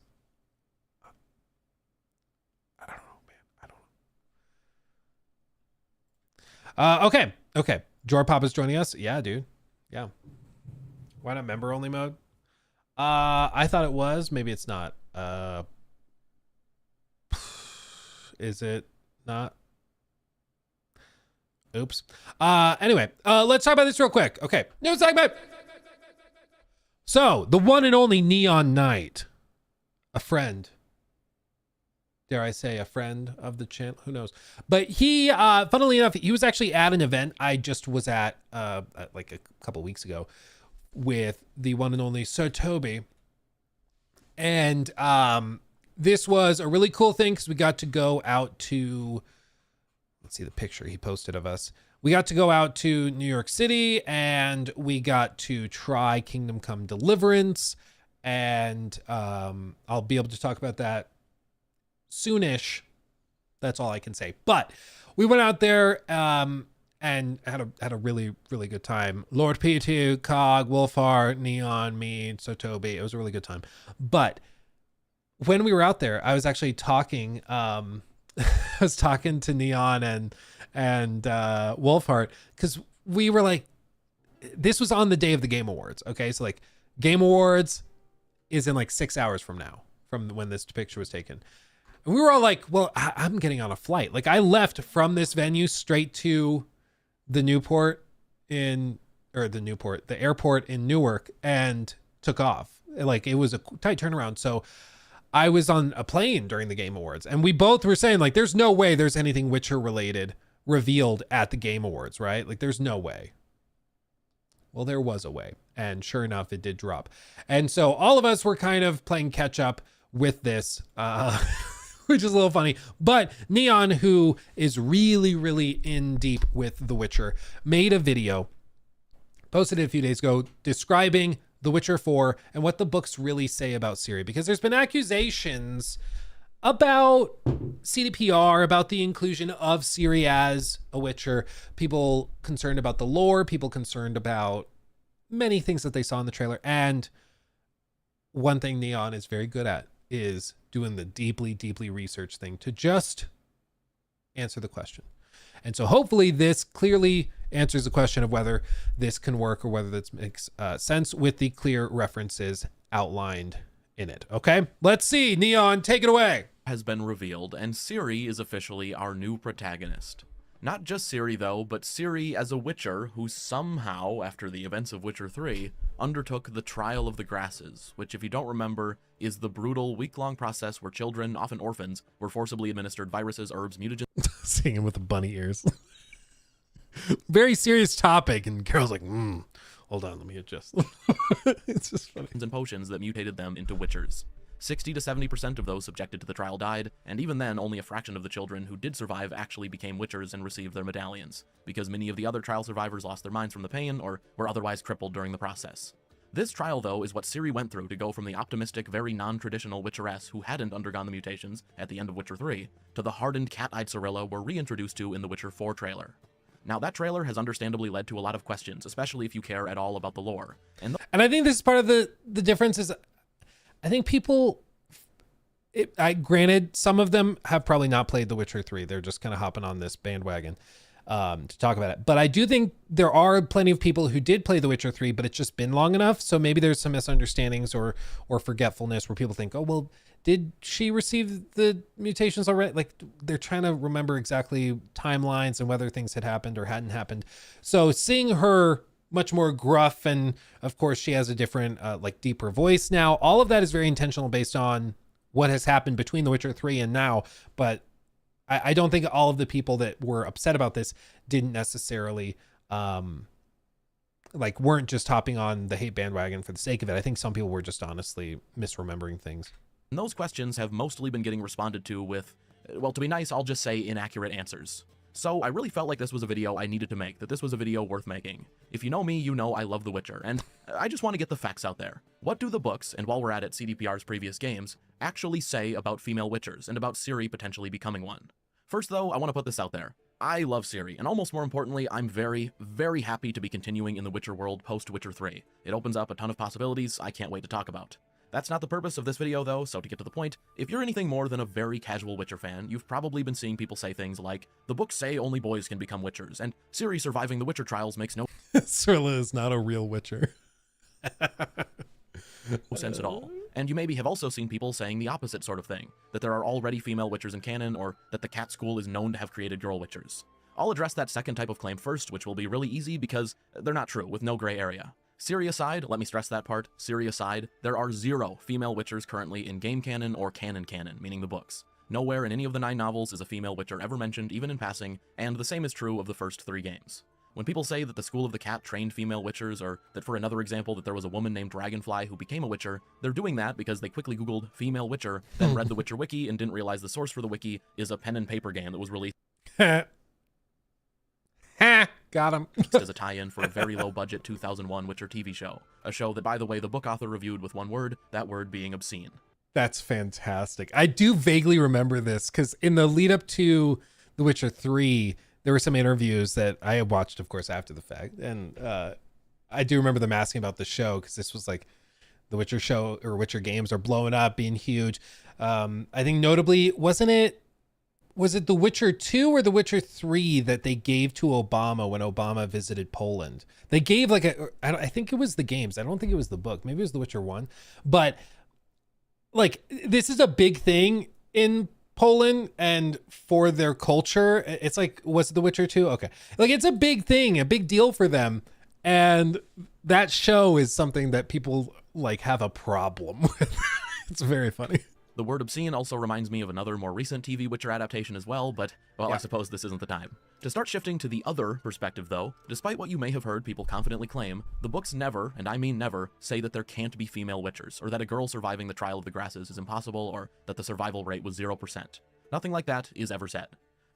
I don't know, man. I don't know. Okay. Jor Papa's joining us. Yeah, dude. Yeah. Why not member only mode? I thought it was. Maybe it's not. Is it not? Oops. Anyway, let's talk about this real quick. Okay. New segment. So, the one and only Neon Knight, a friend. Dare I say a friend of the channel? Who knows? But he, funnily enough, he was actually at an event I just was at like a couple weeks ago with the one and only Sir Toby. And this was a really cool thing because we got to go out to... Let's see the picture he posted of us. We got to go out to New York City and we got to try Kingdom Come Deliverance. And I'll be able to talk about that soonish. That's all I can say. But we went out there and had a really, really good time. Lord P2, Cog, Wolfheart, Neon, me, Sotobi. It was a really good time. But when we were out there, I was actually talking... I was talking to Neon and Wolfheart because we were like, this was on the day of the Game Awards. Okay, so like Game Awards is in like 6 hours from now, from when this picture was taken. And we were all like, well, I'm getting on a flight. Like I left from this venue straight to the airport in Newark and took off. Like it was a tight turnaround. So I was on a plane during the Game Awards and we both were saying like, there's no way there's anything Witcher related revealed at the Game Awards, right? Like there's no way. Well, there was a way, and sure enough, it did drop. And so all of us were kind of playing catch up with this, which is a little funny. But Neon, who is really, really in deep with The Witcher, made a video, posted it a few days ago, describing The Witcher 4 and what the books really say about Ciri, because there's been accusations about CDPR, about the inclusion of Ciri as a Witcher, people concerned about the lore, people concerned about many things that they saw in the trailer. And one thing Neon is very good at is doing the deeply, deeply researched thing to just answer the question. And so hopefully this clearly answers the question of whether this can work or whether this makes sense with the clear references outlined in it. Okay, let's see. Neon, take it away. Has been revealed, and Ciri is officially our new protagonist. Not just Ciri though, but Ciri as a Witcher who somehow, after the events of Witcher 3, undertook the Trial of the Grasses, which, if you don't remember, is the brutal week-long process where children, often orphans, were forcibly administered viruses, herbs, mutagens... Singing with the bunny ears. Very serious topic, and Carol's like, hold on, let me adjust. It's just funny. ...and potions that mutated them into Witchers. 60 to 70% of those subjected to the trial died, and even then only a fraction of the children who did survive actually became Witchers and received their medallions, because many of the other trial survivors lost their minds from the pain or were otherwise crippled during the process. This trial, though, is what Ciri went through to go from the optimistic, very non-traditional Witcheress who hadn't undergone the mutations at the end of Witcher 3, to the hardened cat-eyed Cirilla we're reintroduced to in the Witcher 4 trailer. Now, that trailer has understandably led to a lot of questions, especially if you care at all about the lore. And I think this is part of the difference is, I think people... granted, some of them have probably not played The Witcher 3. They're just kind of hopping on this bandwagon to talk about it. But I do think there are plenty of people who did play The Witcher 3, but it's just been long enough. So maybe there's some misunderstandings or forgetfulness where people think, oh, well, did she receive the mutations already? Like they're trying to remember exactly timelines and whether things had happened or hadn't happened. So seeing her much more gruff, and of course she has a different, like deeper voice now. All of that is very intentional based on what has happened between The Witcher 3 and now, but I don't think all of the people that were upset about this didn't necessarily, like weren't just hopping on the hate bandwagon for the sake of it. I think some people were just honestly misremembering things. And those questions have mostly been getting responded to with, well, to be nice, I'll just say inaccurate answers. So I really felt like this was a video I needed to make, that this was a video worth making. If you know me, you know I love The Witcher, and I just want to get the facts out there. What do the books, and while we're at it, CDPR's previous games, actually say about female Witchers, and about Ciri potentially becoming one? First though, I want to put this out there. I love Ciri, and almost more importantly, I'm very, very happy to be continuing in the Witcher world post-Witcher 3. It opens up a ton of possibilities I can't wait to talk about. That's not the purpose of this video though, so to get to the point, if you're anything more than a very casual Witcher fan, you've probably been seeing people say things like, the books say only boys can become Witchers, and Ciri surviving the Witcher trials makes no Cirilla is not a real Witcher. sense at all. And you maybe have also seen people saying the opposite sort of thing, that there are already female Witchers in canon, or that the Cat School is known to have created girl Witchers. I'll address that second type of claim first, which will be really easy because they're not true, with no gray area. Ciri aside, let me stress that part, Ciri aside, there are 0 female Witchers currently in game canon or canon, meaning the books. Nowhere in any of the 9 novels is a female Witcher ever mentioned, even in passing, and the same is true of the first 3 games. When people say that the School of the Cat trained female Witchers, or that for another example that there was a woman named Dragonfly who became a Witcher, they're doing that because they quickly googled female Witcher, then read the Witcher wiki and didn't realize the source for the wiki is a pen and paper game that was released got him. as a tie-in for a very low-budget 2001 Witcher TV show. A show that, by the way, the book author reviewed with one word, that word being obscene. That's fantastic. I do vaguely remember this because in the lead up to The Witcher 3, there were some interviews that I had watched, of course, after the fact. And I do remember them asking about the show because this was like the Witcher show or Witcher games are blowing up, being huge. I think notably, was it The Witcher 2 or The Witcher 3 that they gave to Obama when Obama visited Poland? They gave like I think it was the games. I don't think it was the book. Maybe it was The Witcher 1. But like, this is a big thing in Poland and for their culture. It's like, was it The Witcher 2? Okay. Like, it's a big thing, a big deal for them. And that show is something that people like have a problem with. It's very funny. The word obscene also reminds me of another more recent TV Witcher adaptation as well, but, well, Yeah. I suppose this isn't the time. To start shifting to the other perspective though, despite what you may have heard people confidently claim, the books never, and I mean never, say that there can't be female Witchers, or that a girl surviving the trial of the grasses is impossible, or that the survival rate was 0%. Nothing like that is ever said.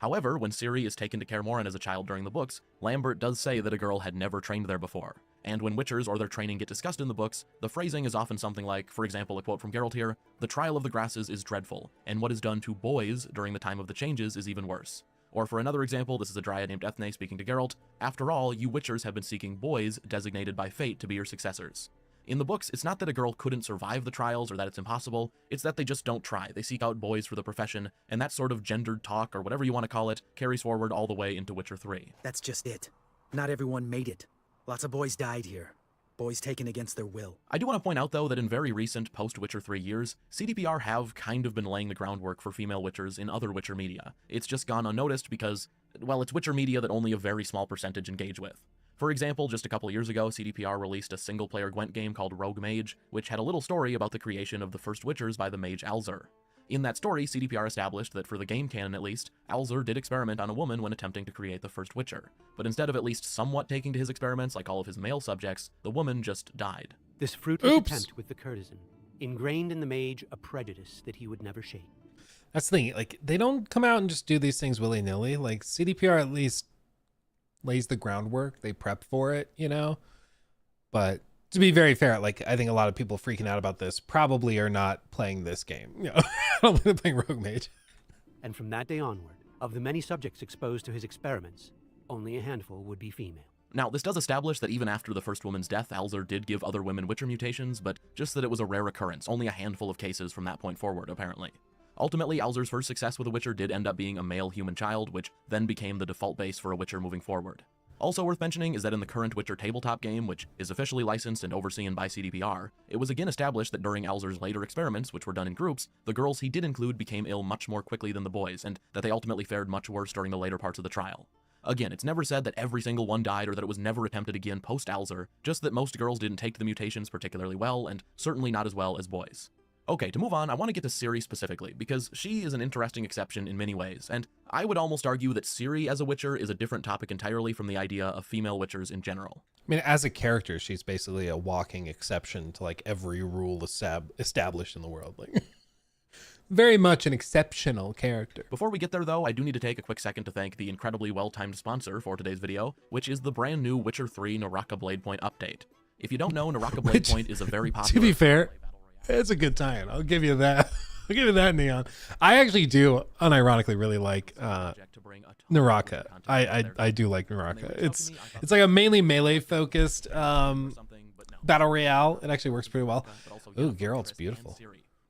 However, when Ciri is taken to Kaer Morhen as a child during the books, Lambert does say that a girl had never trained there before. And when Witchers or their training get discussed in the books, the phrasing is often something like, for example, a quote from Geralt here, "The trial of the grasses is dreadful, and what is done to boys during the time of the changes is even worse." Or for another example, this is a dryad named Ethne speaking to Geralt, "After all, you Witchers have been seeking boys designated by fate to be your successors." In the books, it's not that a girl couldn't survive the trials or that it's impossible, it's that they just don't try. They seek out boys for the profession, and that sort of gendered talk, or whatever you want to call it, carries forward all the way into Witcher 3. That's just it. Not everyone made it. Lots of boys died here. Boys taken against their will. I do want to point out, though, that in very recent post-Witcher 3 years, CDPR have kind of been laying the groundwork for female Witchers in other Witcher media. It's just gone unnoticed because, well, it's Witcher media that only a very small percentage engage with. For example, just a couple years ago, CDPR released a single-player Gwent game called Rogue Mage, which had a little story about the creation of the first Witchers by the mage Alzur. In that story, CDPR established that for the game canon at least, Alzur did experiment on a woman when attempting to create the first Witcher. But instead of at least somewhat taking to his experiments like all of his male subjects, the woman just died. This fruitless attempt with the courtesan ingrained in the mage a prejudice that he would never shake. That's the thing. Like, they don't come out and just do these things willy-nilly. Like, CDPR at least lays the groundwork. They prep for it, you know? But to be very fair, like, I think a lot of people freaking out about this probably are not playing this game. You know, I don't think they're playing Rogue Mage. And from that day onward, of the many subjects exposed to his experiments, only a handful would be female. Now, this does establish that even after the first woman's death, Alzur did give other women Witcher mutations, but just that it was a rare occurrence, only a handful of cases from that point forward, apparently. Ultimately, Alzur's first success with a Witcher did end up being a male human child, which then became the default base for a Witcher moving forward. Also worth mentioning is that in the current Witcher tabletop game, which is officially licensed and overseen by CDPR, it was again established that during Alzur's later experiments, which were done in groups, the girls he did include became ill much more quickly than the boys, and that they ultimately fared much worse during the later parts of the trial. Again, it's never said that every single one died or that it was never attempted again post-Alzur, just that most girls didn't take to the mutations particularly well, and certainly not as well as boys. Okay, to move on, I want to get to Ciri specifically, because she is an interesting exception in many ways, and I would almost argue that Ciri as a Witcher is a different topic entirely from the idea of female Witchers in general. I mean, as a character, she's basically a walking exception to, like, every rule established in the world. Like, very much an exceptional character. Before we get there, though, I do need to take a quick second to thank the incredibly well-timed sponsor for today's video, which is the brand new Witcher 3 Naraka Bladepoint update. If you don't know, Naraka Bladepoint is a very popular... To be fair, it's a good time. I'll give you that. I'll give you that, Neon. I actually do, unironically, really like Naraka. I do like Naraka. It's like a mainly melee-focused battle royale. It actually works pretty well. Ooh, Geralt's beautiful.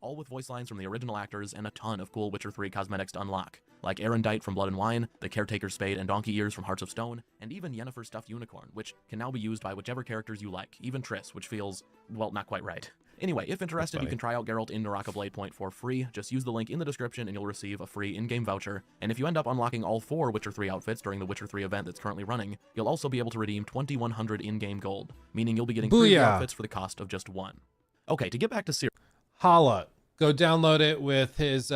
All with voice lines from the original actors and a ton of cool Witcher 3 cosmetics to unlock, like Arendite from Blood and Wine, the Caretaker's Spade and Donkey Ears from Hearts of Stone, and even Yennefer's Stuffed Unicorn, which can now be used by whichever characters you like, even Triss, which feels, well, not quite right. Anyway, if interested, you can try out Geralt in Naraka Bladepoint for free. Just use the link in the description and you'll receive a free in-game voucher. And if you end up unlocking all 4 Witcher 3 outfits during the Witcher 3 event that's currently running, you'll also be able to redeem 2,100 in-game gold, meaning you'll be getting 3 outfits for the cost of just 1. Okay, to get back to Ciri. Holla. Go download it with his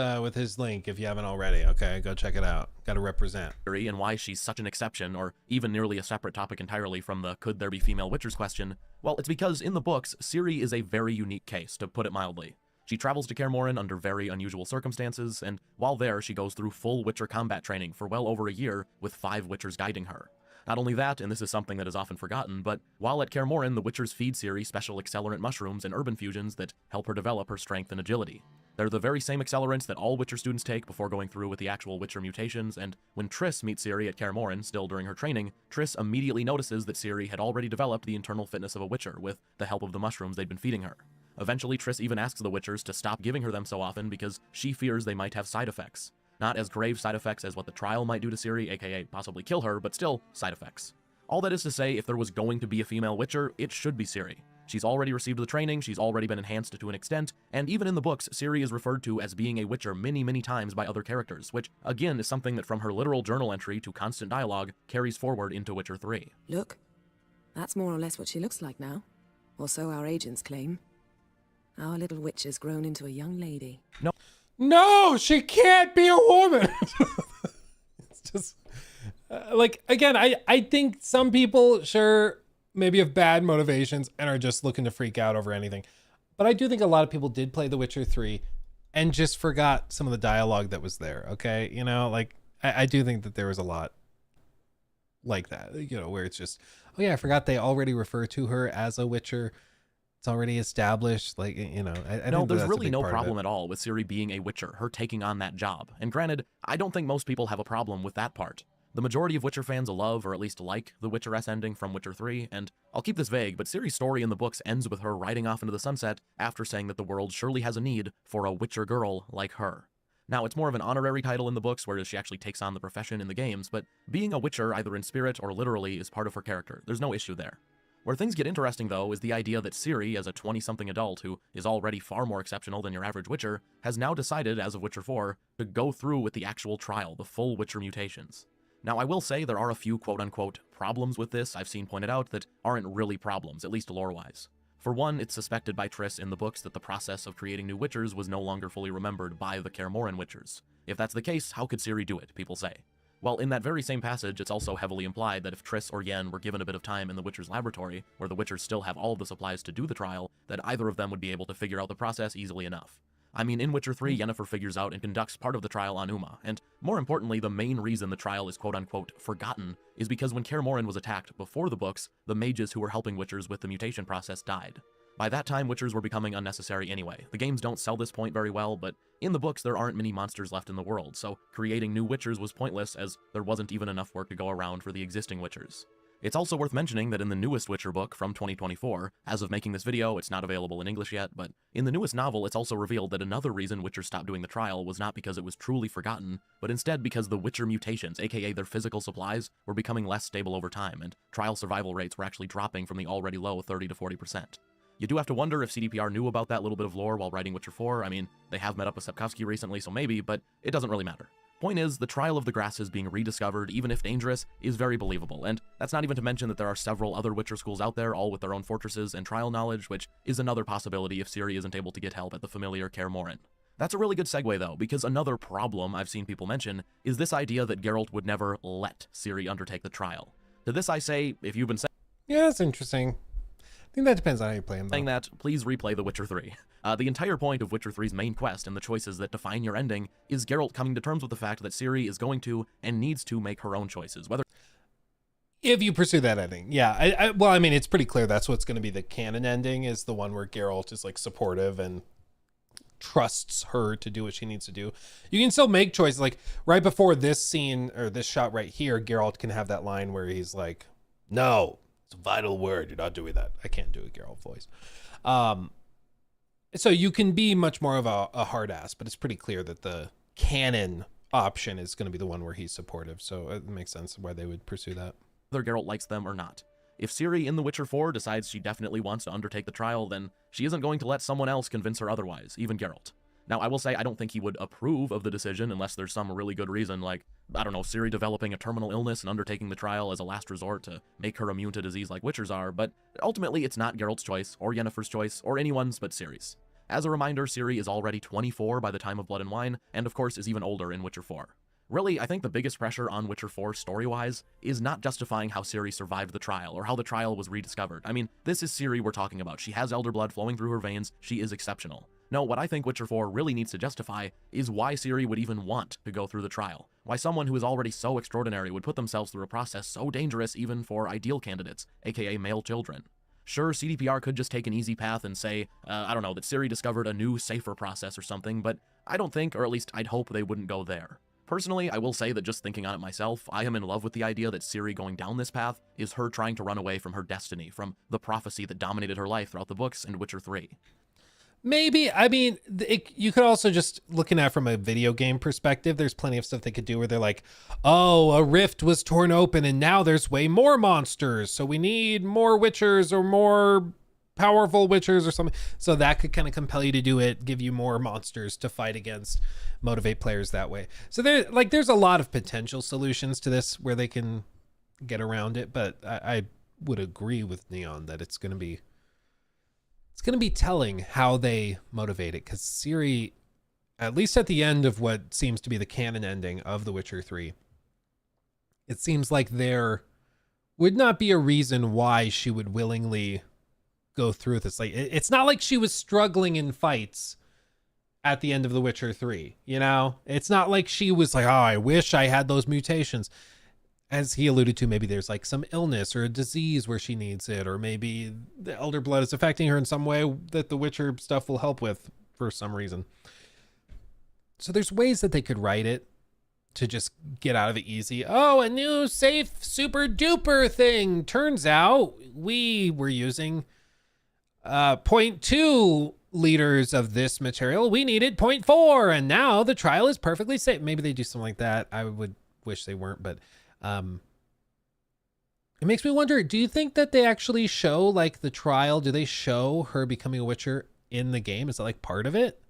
link if you haven't already. Okay, go check it out. Got to represent. And why she's such an exception, or even nearly a separate topic entirely from the could there be female Witchers question. Well, it's because in the books, Ciri is a very unique case, to put it mildly. She travels to Kaer Morhen under very unusual circumstances, and while there, she goes through full Witcher combat training for well over a year, with 5 Witchers guiding her. Not only that, and this is something that is often forgotten, but while at Kaer Morhen, the Witchers feed Ciri special accelerant mushrooms and urban fusions that help her develop her strength and agility. They're the very same accelerants that all Witcher students take before going through with the actual Witcher mutations, and when Triss meets Ciri at Kaer Morhen, still during her training, Triss immediately notices that Ciri had already developed the internal fitness of a Witcher with the help of the mushrooms they'd been feeding her. Eventually, Triss even asks the Witchers to stop giving her them so often because she fears they might have side effects. Not as grave side effects as what the trial might do to Ciri, aka possibly kill her, but still side effects. All that is to say, if there was going to be a female Witcher, it should be Ciri. She's already received the training, she's already been enhanced to an extent, and even in the books, Ciri is referred to as being a Witcher many, many times by other characters, which, again, is something that from her literal journal entry to constant dialogue, carries forward into Witcher 3. Look, that's more or less what she looks like now. Or so our agents claim. Our little witch has grown into a young lady. No, she can't be a woman. It's just like, again, I think some people, sure, maybe have bad motivations and are just looking to freak out over anything. But I do think a lot of people did play The Witcher 3 and just forgot some of the dialogue that was there. Okay. You know, like I do think that there was a lot like that, you know, where it's just, oh yeah, I forgot they already refer to her as a Witcher. It's already established, like, you know. I No, think there's that's a really big no part of problem it. at all with Ciri being a Witcher, her taking on that job. And granted, I don't think most people have a problem with that part. The majority of Witcher fans love, or at least like, the Witcher-S ending from Witcher 3, and I'll keep this vague, but Ciri's story in the books ends with her riding off into the sunset after saying that the world surely has a need for a Witcher girl like her. Now, it's more of an honorary title in the books, whereas she actually takes on the profession in the games, but being a Witcher, either in spirit or literally, is part of her character. There's no issue there. Where things get interesting, though, is the idea that Ciri, as a 20-something adult who is already far more exceptional than your average Witcher, has now decided, as of Witcher 4, to go through with the actual trial, the full Witcher mutations. Now, I will say there are a few quote-unquote problems with this I've seen pointed out that aren't really problems, at least lore-wise. For one, it's suspected by Triss in the books that the process of creating new Witchers was no longer fully remembered by the Kaer Morhen Witchers. If that's the case, how could Ciri do it, people say? Well, in that very same passage, it's also heavily implied that if Triss or Yen were given a bit of time in the Witcher's laboratory, where the Witchers still have all of the supplies to do the trial, that either of them would be able to figure out the process easily enough. I mean, in Witcher 3, Yennefer figures out and conducts part of the trial on Uma, and more importantly, the main reason the trial is quote-unquote forgotten is because when Kaer Morhen was attacked before the books, the mages who were helping Witchers with the mutation process died. By that time, Witchers were becoming unnecessary anyway. The games don't sell this point very well, but in the books there aren't many monsters left in the world, so creating new Witchers was pointless as there wasn't even enough work to go around for the existing Witchers. It's also worth mentioning that in the newest Witcher book from 2024, as of making this video, it's not available in English yet, but in the newest novel, it's also revealed that another reason Witchers stopped doing the trial was not because it was truly forgotten, but instead because the Witcher mutations, aka their physical supplies, were becoming less stable over time, and trial survival rates were actually dropping from the already low 30 to 40%. You do have to wonder if CDPR knew about that little bit of lore while writing Witcher 4. I mean, they have met up with Sapkowski recently, so maybe, but it doesn't really matter. Point is, the trial of the grasses being rediscovered, even if dangerous, is very believable, and that's not even to mention that there are several other Witcher schools out there, all with their own fortresses and trial knowledge, which is another possibility if Ciri isn't able to get help at the familiar Kaer Morhen. That's a really good segue, though, because another problem I've seen people mention is this idea that Geralt would never let Ciri undertake the trial. To this I say, if you've been saying... Yeah, that's interesting. I think that depends on how you play him, though. Saying that, please replay The Witcher 3. The entire point of Witcher 3's main quest and the choices that define your ending is Geralt coming to terms with the fact that Ciri is going to and needs to make her own choices, whether... If you pursue that ending, yeah. Well, I mean, it's pretty clear that's what's going to be the canon ending, is the one where Geralt is, like, supportive and trusts her to do what she needs to do. You can still make choices, like, right before this scene, or this shot right here, Geralt can have that line where he's like, no, it's a vital word, you're not doing that. I can't do a Geralt voice. So you can be much more of a hard ass, but it's pretty clear that the canon option is going to be the one where he's supportive. So it makes sense why they would pursue that. Whether Geralt likes them or not. If Ciri in The Witcher 4 decides she definitely wants to undertake the trial, then she isn't going to let someone else convince her otherwise, even Geralt. Now, I will say I don't think he would approve of the decision unless there's some really good reason, like, I don't know, Ciri developing a terminal illness and undertaking the trial as a last resort to make her immune to disease like Witchers are, but ultimately it's not Geralt's choice, or Yennefer's choice, or anyone's but Ciri's. As a reminder, Ciri is already 24 by the time of Blood and Wine, and of course is even older in Witcher 4. Really, I think the biggest pressure on Witcher 4 story-wise is not justifying how Ciri survived the trial, or how the trial was rediscovered. I mean, this is Ciri we're talking about. She has elder blood flowing through her veins, she is exceptional. No, what I think Witcher 4 really needs to justify is why Ciri would even want to go through the trial. Why someone who is already so extraordinary would put themselves through a process so dangerous even for ideal candidates, aka male children. Sure, CDPR could just take an easy path and say, I don't know, that Ciri discovered a new, safer process or something, but I don't think, or at least I'd hope they wouldn't go there. Personally, I will say that just thinking on it myself, I am in love with the idea that Ciri going down this path is her trying to run away from her destiny, from the prophecy that dominated her life throughout the books and Witcher 3. Maybe. I mean, you could also just, looking at it from a video game perspective, there's plenty of stuff they could do where they're like, oh, a rift was torn open and now there's way more monsters, so we need more Witchers or more powerful Witchers or something. So that could kind of compel you to do it, give you more monsters to fight against, motivate players that way. So there's a lot of potential solutions to this where they can get around it, but I would agree with Neon that it's going to be it's going to be telling how they motivate it, because Ciri, at least at the end of what seems to be the canon ending of The Witcher 3, it seems like there would not be a reason why she would willingly go through with this. Like, it's not like she was struggling in fights at the end of The Witcher 3, you know? It's not like she was like, oh, I wish I had those mutations. As he alluded to, maybe there's like some illness or a disease where she needs it, or maybe the Elder Blood is affecting her in some way that the Witcher stuff will help with for some reason. So there's ways that they could write it to just get out of it easy. Oh, a new safe super duper thing. Turns out we were using 0.2 liters of this material. We needed 0.4, and now the trial is perfectly safe. Maybe they do something like that. I would wish they weren't, but it makes me wonder, do you think that they actually show like the trial? Do they show her becoming a Witcher in the game? Is that like part of it?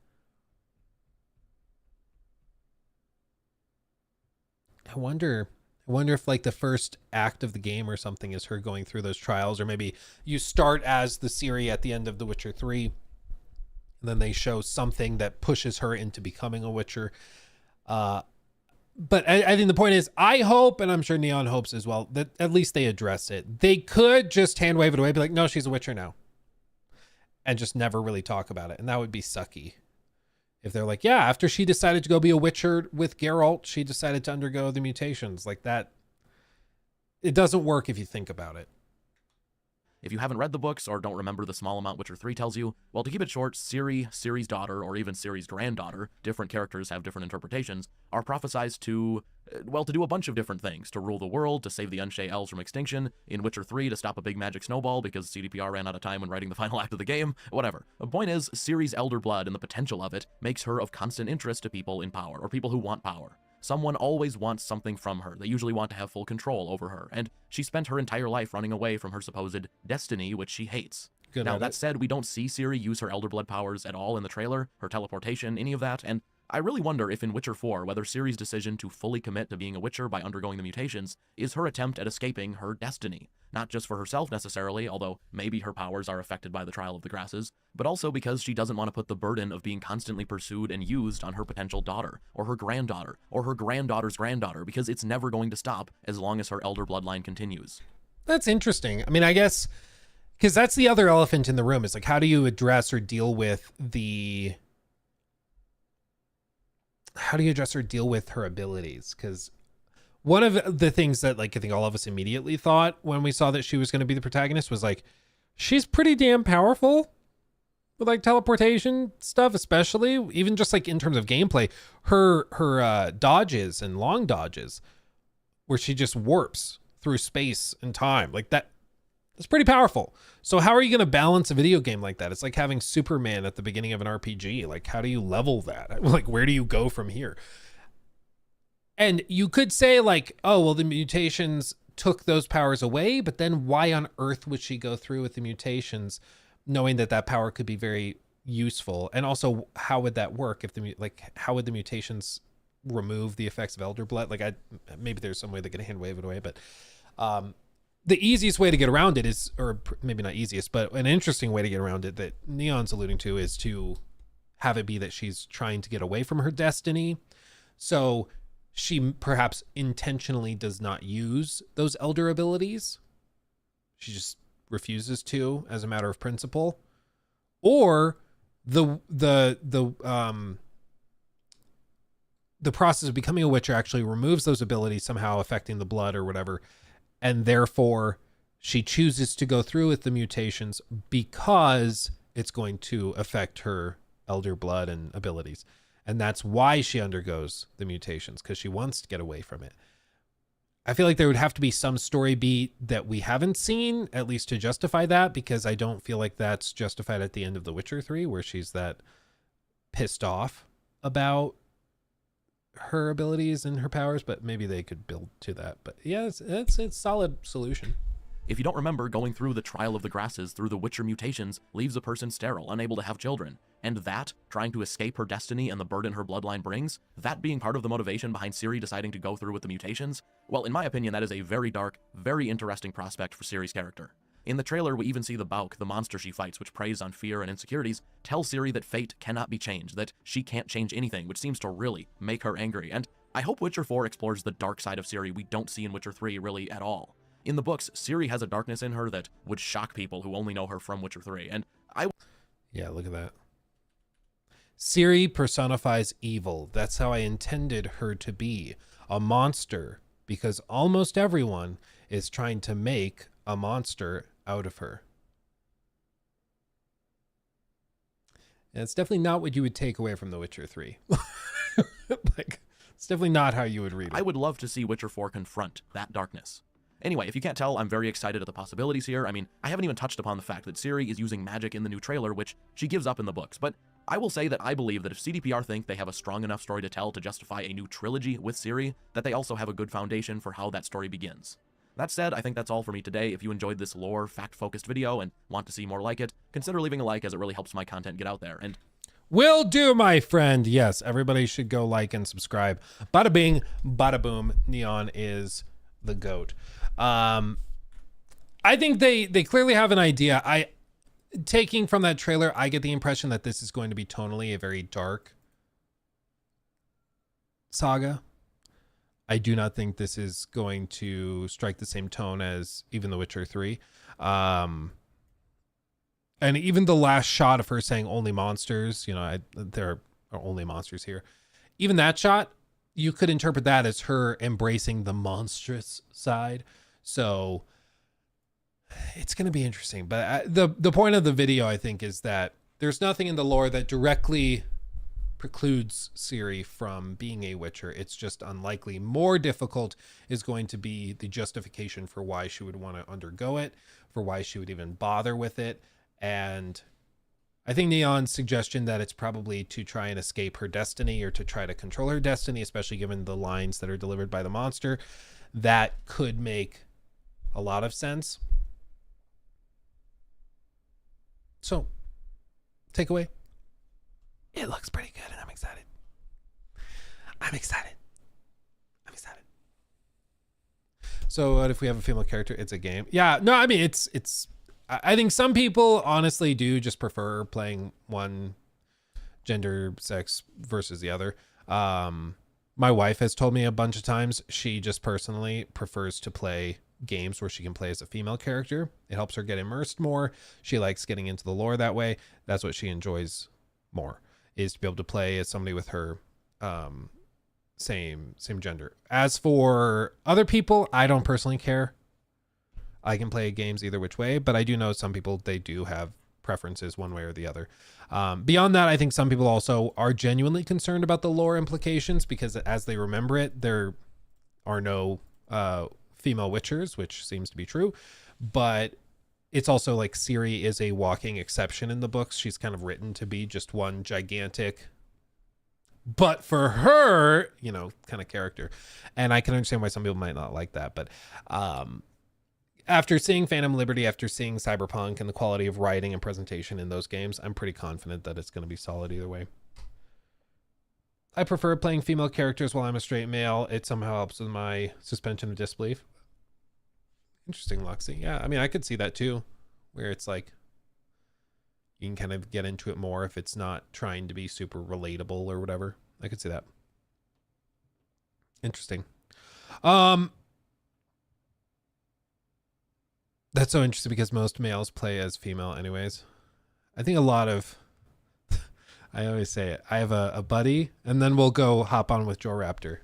I wonder if like the first act of the game or something is her going through those trials, or maybe you start as the Ciri at the end of The Witcher 3, and then they show something that pushes her into becoming a Witcher. But I think the point is, I hope, and I'm sure Neon hopes as well, that at least they address it. They could just hand wave it away, be like, no, she's a Witcher now, and just never really talk about it. And that would be sucky. If they're like, yeah, after she decided to go be a Witcher with Geralt, she decided to undergo the mutations. Like that, it doesn't work if you think about it. If you haven't read the books or don't remember the small amount Witcher 3 tells you, well, to keep it short, Ciri, Ciri's daughter, or even Ciri's granddaughter, different characters have different interpretations, are prophesized to, well, to do a bunch of different things. To rule the world, to save the Unshay elves from extinction, in Witcher 3 to stop a big magic snowball because CDPR ran out of time when writing the final act of the game, whatever. The point is, Ciri's elder blood and the potential of it makes her of constant interest to people in power, or people who want power. Someone always wants something from her. They usually want to have full control over her, and she spent her entire life running away from her supposed destiny, which she hates. Good now, that said, we don't see Ciri use her Elder Blood powers at all in the trailer, her teleportation, any of that, and I really wonder if in Witcher 4, whether Ciri's decision to fully commit to being a Witcher by undergoing the mutations is her attempt at escaping her destiny. Not just for herself necessarily, although maybe her powers are affected by the Trial of the Grasses, but also because she doesn't want to put the burden of being constantly pursued and used on her potential daughter, or her granddaughter, or her granddaughter's granddaughter, because it's never going to stop as long as her elder bloodline continues. That's interesting. I mean, I guess, because that's the other elephant in the room, is like, how do you address or deal with the... How do you address or deal with her abilities? Because one of the things that, like, I think all of us immediately thought when we saw that she was going to be the protagonist was like, she's pretty damn powerful with like teleportation stuff, especially even just like in terms of gameplay. Her dodges and long dodges, where she just warps through space and time, like that. It's pretty powerful. So how are you going to balance a video game like that? It's like having Superman at the beginning of an RPG. Like, how do you level that? Like, where do you go from here? And you could say like, oh, well, the mutations took those powers away, but then why on earth would she go through with the mutations knowing that that power could be very useful? And also, how would that work if how would the mutations remove the effects of Elder Blood? Like, maybe there's some way they could hand wave it away, but the easiest way to get around it is, or maybe not easiest, but an interesting way to get around it that Neon's alluding to is to have it be that she's trying to get away from her destiny. So she perhaps intentionally does not use those elder abilities. She just refuses to as a matter of principle. Or the process of becoming a Witcher actually removes those abilities, somehow affecting the blood or whatever. And therefore, she chooses to go through with the mutations because it's going to affect her elder blood and abilities. And that's why she undergoes the mutations, because she wants to get away from it. I feel like there would have to be some story beat that we haven't seen, at least to justify that, because I don't feel like that's justified at the end of The Witcher 3, where she's that pissed off about her abilities and her powers, but maybe they could build to that. But yeah, it's a solid solution. If you don't remember, going through the Trial of the Grasses through the Witcher mutations leaves a person sterile, unable to have children. And that, trying to escape her destiny and the burden her bloodline brings, that being part of the motivation behind Ciri deciding to go through with the mutations, well, in my opinion, that is a very dark, very interesting prospect for Ciri's character. In the trailer, we even see the Bauk, the monster she fights, which preys on fear and insecurities, tell Ciri that fate cannot be changed, that she can't change anything, which seems to really make her angry. And I hope Witcher 4 explores the dark side of Ciri we don't see in Witcher 3 really at all. In the books, Ciri has a darkness in her that would shock people who only know her from Witcher 3, and Yeah, look at that. Ciri personifies evil. That's how I intended her to be. A monster, because almost everyone is trying to make a monster out of her. And it's definitely not what you would take away from The Witcher 3. Like, it's definitely not how you would read it. I would love to see Witcher 4 confront that darkness. Anyway, if you can't tell, I'm very excited at the possibilities here. I mean, I haven't even touched upon the fact that Ciri is using magic in the new trailer, which she gives up in the books, but I will say that I believe that if CDPR think they have a strong enough story to tell to justify a new trilogy with Ciri, that they also have a good foundation for how that story begins. That said, I think that's all for me today. If you enjoyed this lore, fact-focused video and want to see more like it, consider leaving a like as it really helps my content get out there. And will do, my friend. Yes, everybody should go like and subscribe. Bada bing, bada boom. Neon is the GOAT. I think they clearly have an idea. Taking from that trailer, I get the impression that this is going to be tonally a very dark saga. I do not think this is going to strike the same tone as even The Witcher 3. And even the last shot of her saying only monsters, you know, there are only monsters here. Even that shot, you could interpret that as her embracing the monstrous side. So it's going to be interesting. But the point of the video, I think, is that there's nothing in the lore that directly precludes Ciri from being a Witcher. It's just unlikely. More difficult is going to be the justification for why she would want to undergo it, for why she would even bother with it. And I think Neon's suggestion that it's probably to try and escape her destiny or to try to control her destiny, especially given the lines that are delivered by the monster, that could make a lot of sense. So, takeaway. It looks pretty good and I'm excited. I'm excited. I'm excited. So what if we have a female character? It's a game. Yeah, no, I mean, I think some people honestly do just prefer playing one gender, sex versus the other. My wife has told me a bunch of times she just personally prefers to play games where she can play as a female character. It helps her get immersed more. She likes getting into the lore that way. That's what she enjoys more, is to be able to play as somebody with her same gender. As for other people, I don't personally care. I can play games either which way, but I do know some people, they do have preferences one way or the other. Beyond that, I think some people also are genuinely concerned about the lore implications because as they remember it, there are no female witchers, which seems to be true. But it's also like Ciri is a walking exception in the books. She's kind of written to be just one gigantic, but for her, you know, kind of character. And I can understand why some people might not like that. But after seeing Phantom Liberty, after seeing Cyberpunk and the quality of writing and presentation in those games, I'm pretty confident that it's going to be solid either way. I prefer playing female characters while I'm a straight male. It somehow helps with my suspension of disbelief. Interesting, Luxy. Yeah, I mean, I could see that too, where it's like you can kind of get into it more if it's not trying to be super relatable or whatever. I could see that. Interesting. That's so interesting because most males play as female anyways. I think a lot of, I always say it, I have a buddy, and then we'll go hop on with Joe Raptor.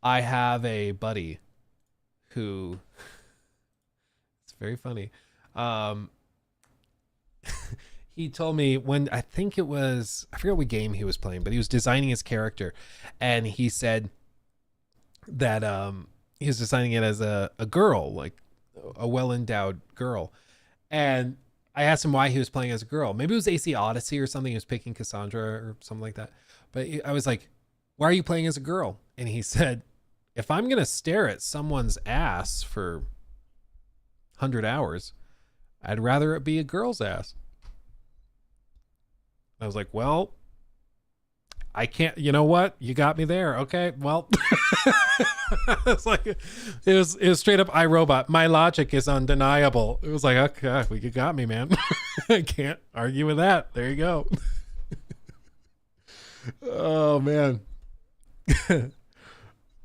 I have a buddy who, it's very funny. He told me when, I think it was, I forget what game he was playing, but he was designing his character, and he said that he was designing it as a girl, like a well-endowed girl. And I asked him why he was playing as a girl. Maybe it was AC Odyssey or something. He was picking Cassandra or something like that. But I was like, why are you playing as a girl? And he said, if I'm going to stare at someone's ass for 100 hours, I'd rather it be a girl's ass. I was like, well, I can't, you know what? You got me there. Okay. Well, it's like, it was straight up iRobot. My logic is undeniable. It was like, okay, well, you got me, man. I can't argue with that. There you go. Oh man.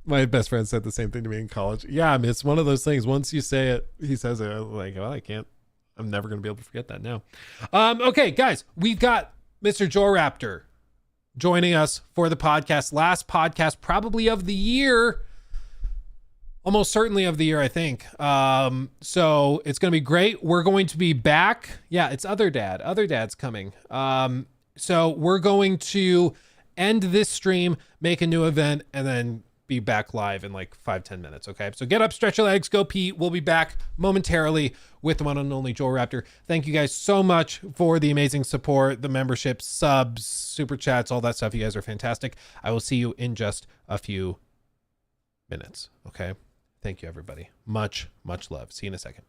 My best friend said the same thing to me in college. Yeah, I mean, it's one of those things. Once you say it, he says it, like, well, I'm never going to be able to forget that now. Okay, guys, we've got Mr. Joe Raptor joining us for the podcast. Last podcast probably of the year. Almost certainly of the year, I think. So it's going to be great. We're going to be back. Yeah, it's Other Dad. Other Dad's coming. So we're going to end this stream, make a new event, and then be back live in like 5-10 minutes. Okay, so get up, stretch your legs, go pee. We'll be back momentarily with the one and only Joel Raptor. Thank you guys so much for the amazing support, the membership, subs, super chats, all that stuff. You guys are fantastic. I will see you in just a few minutes. Okay, thank you everybody. Much love. See you in a second.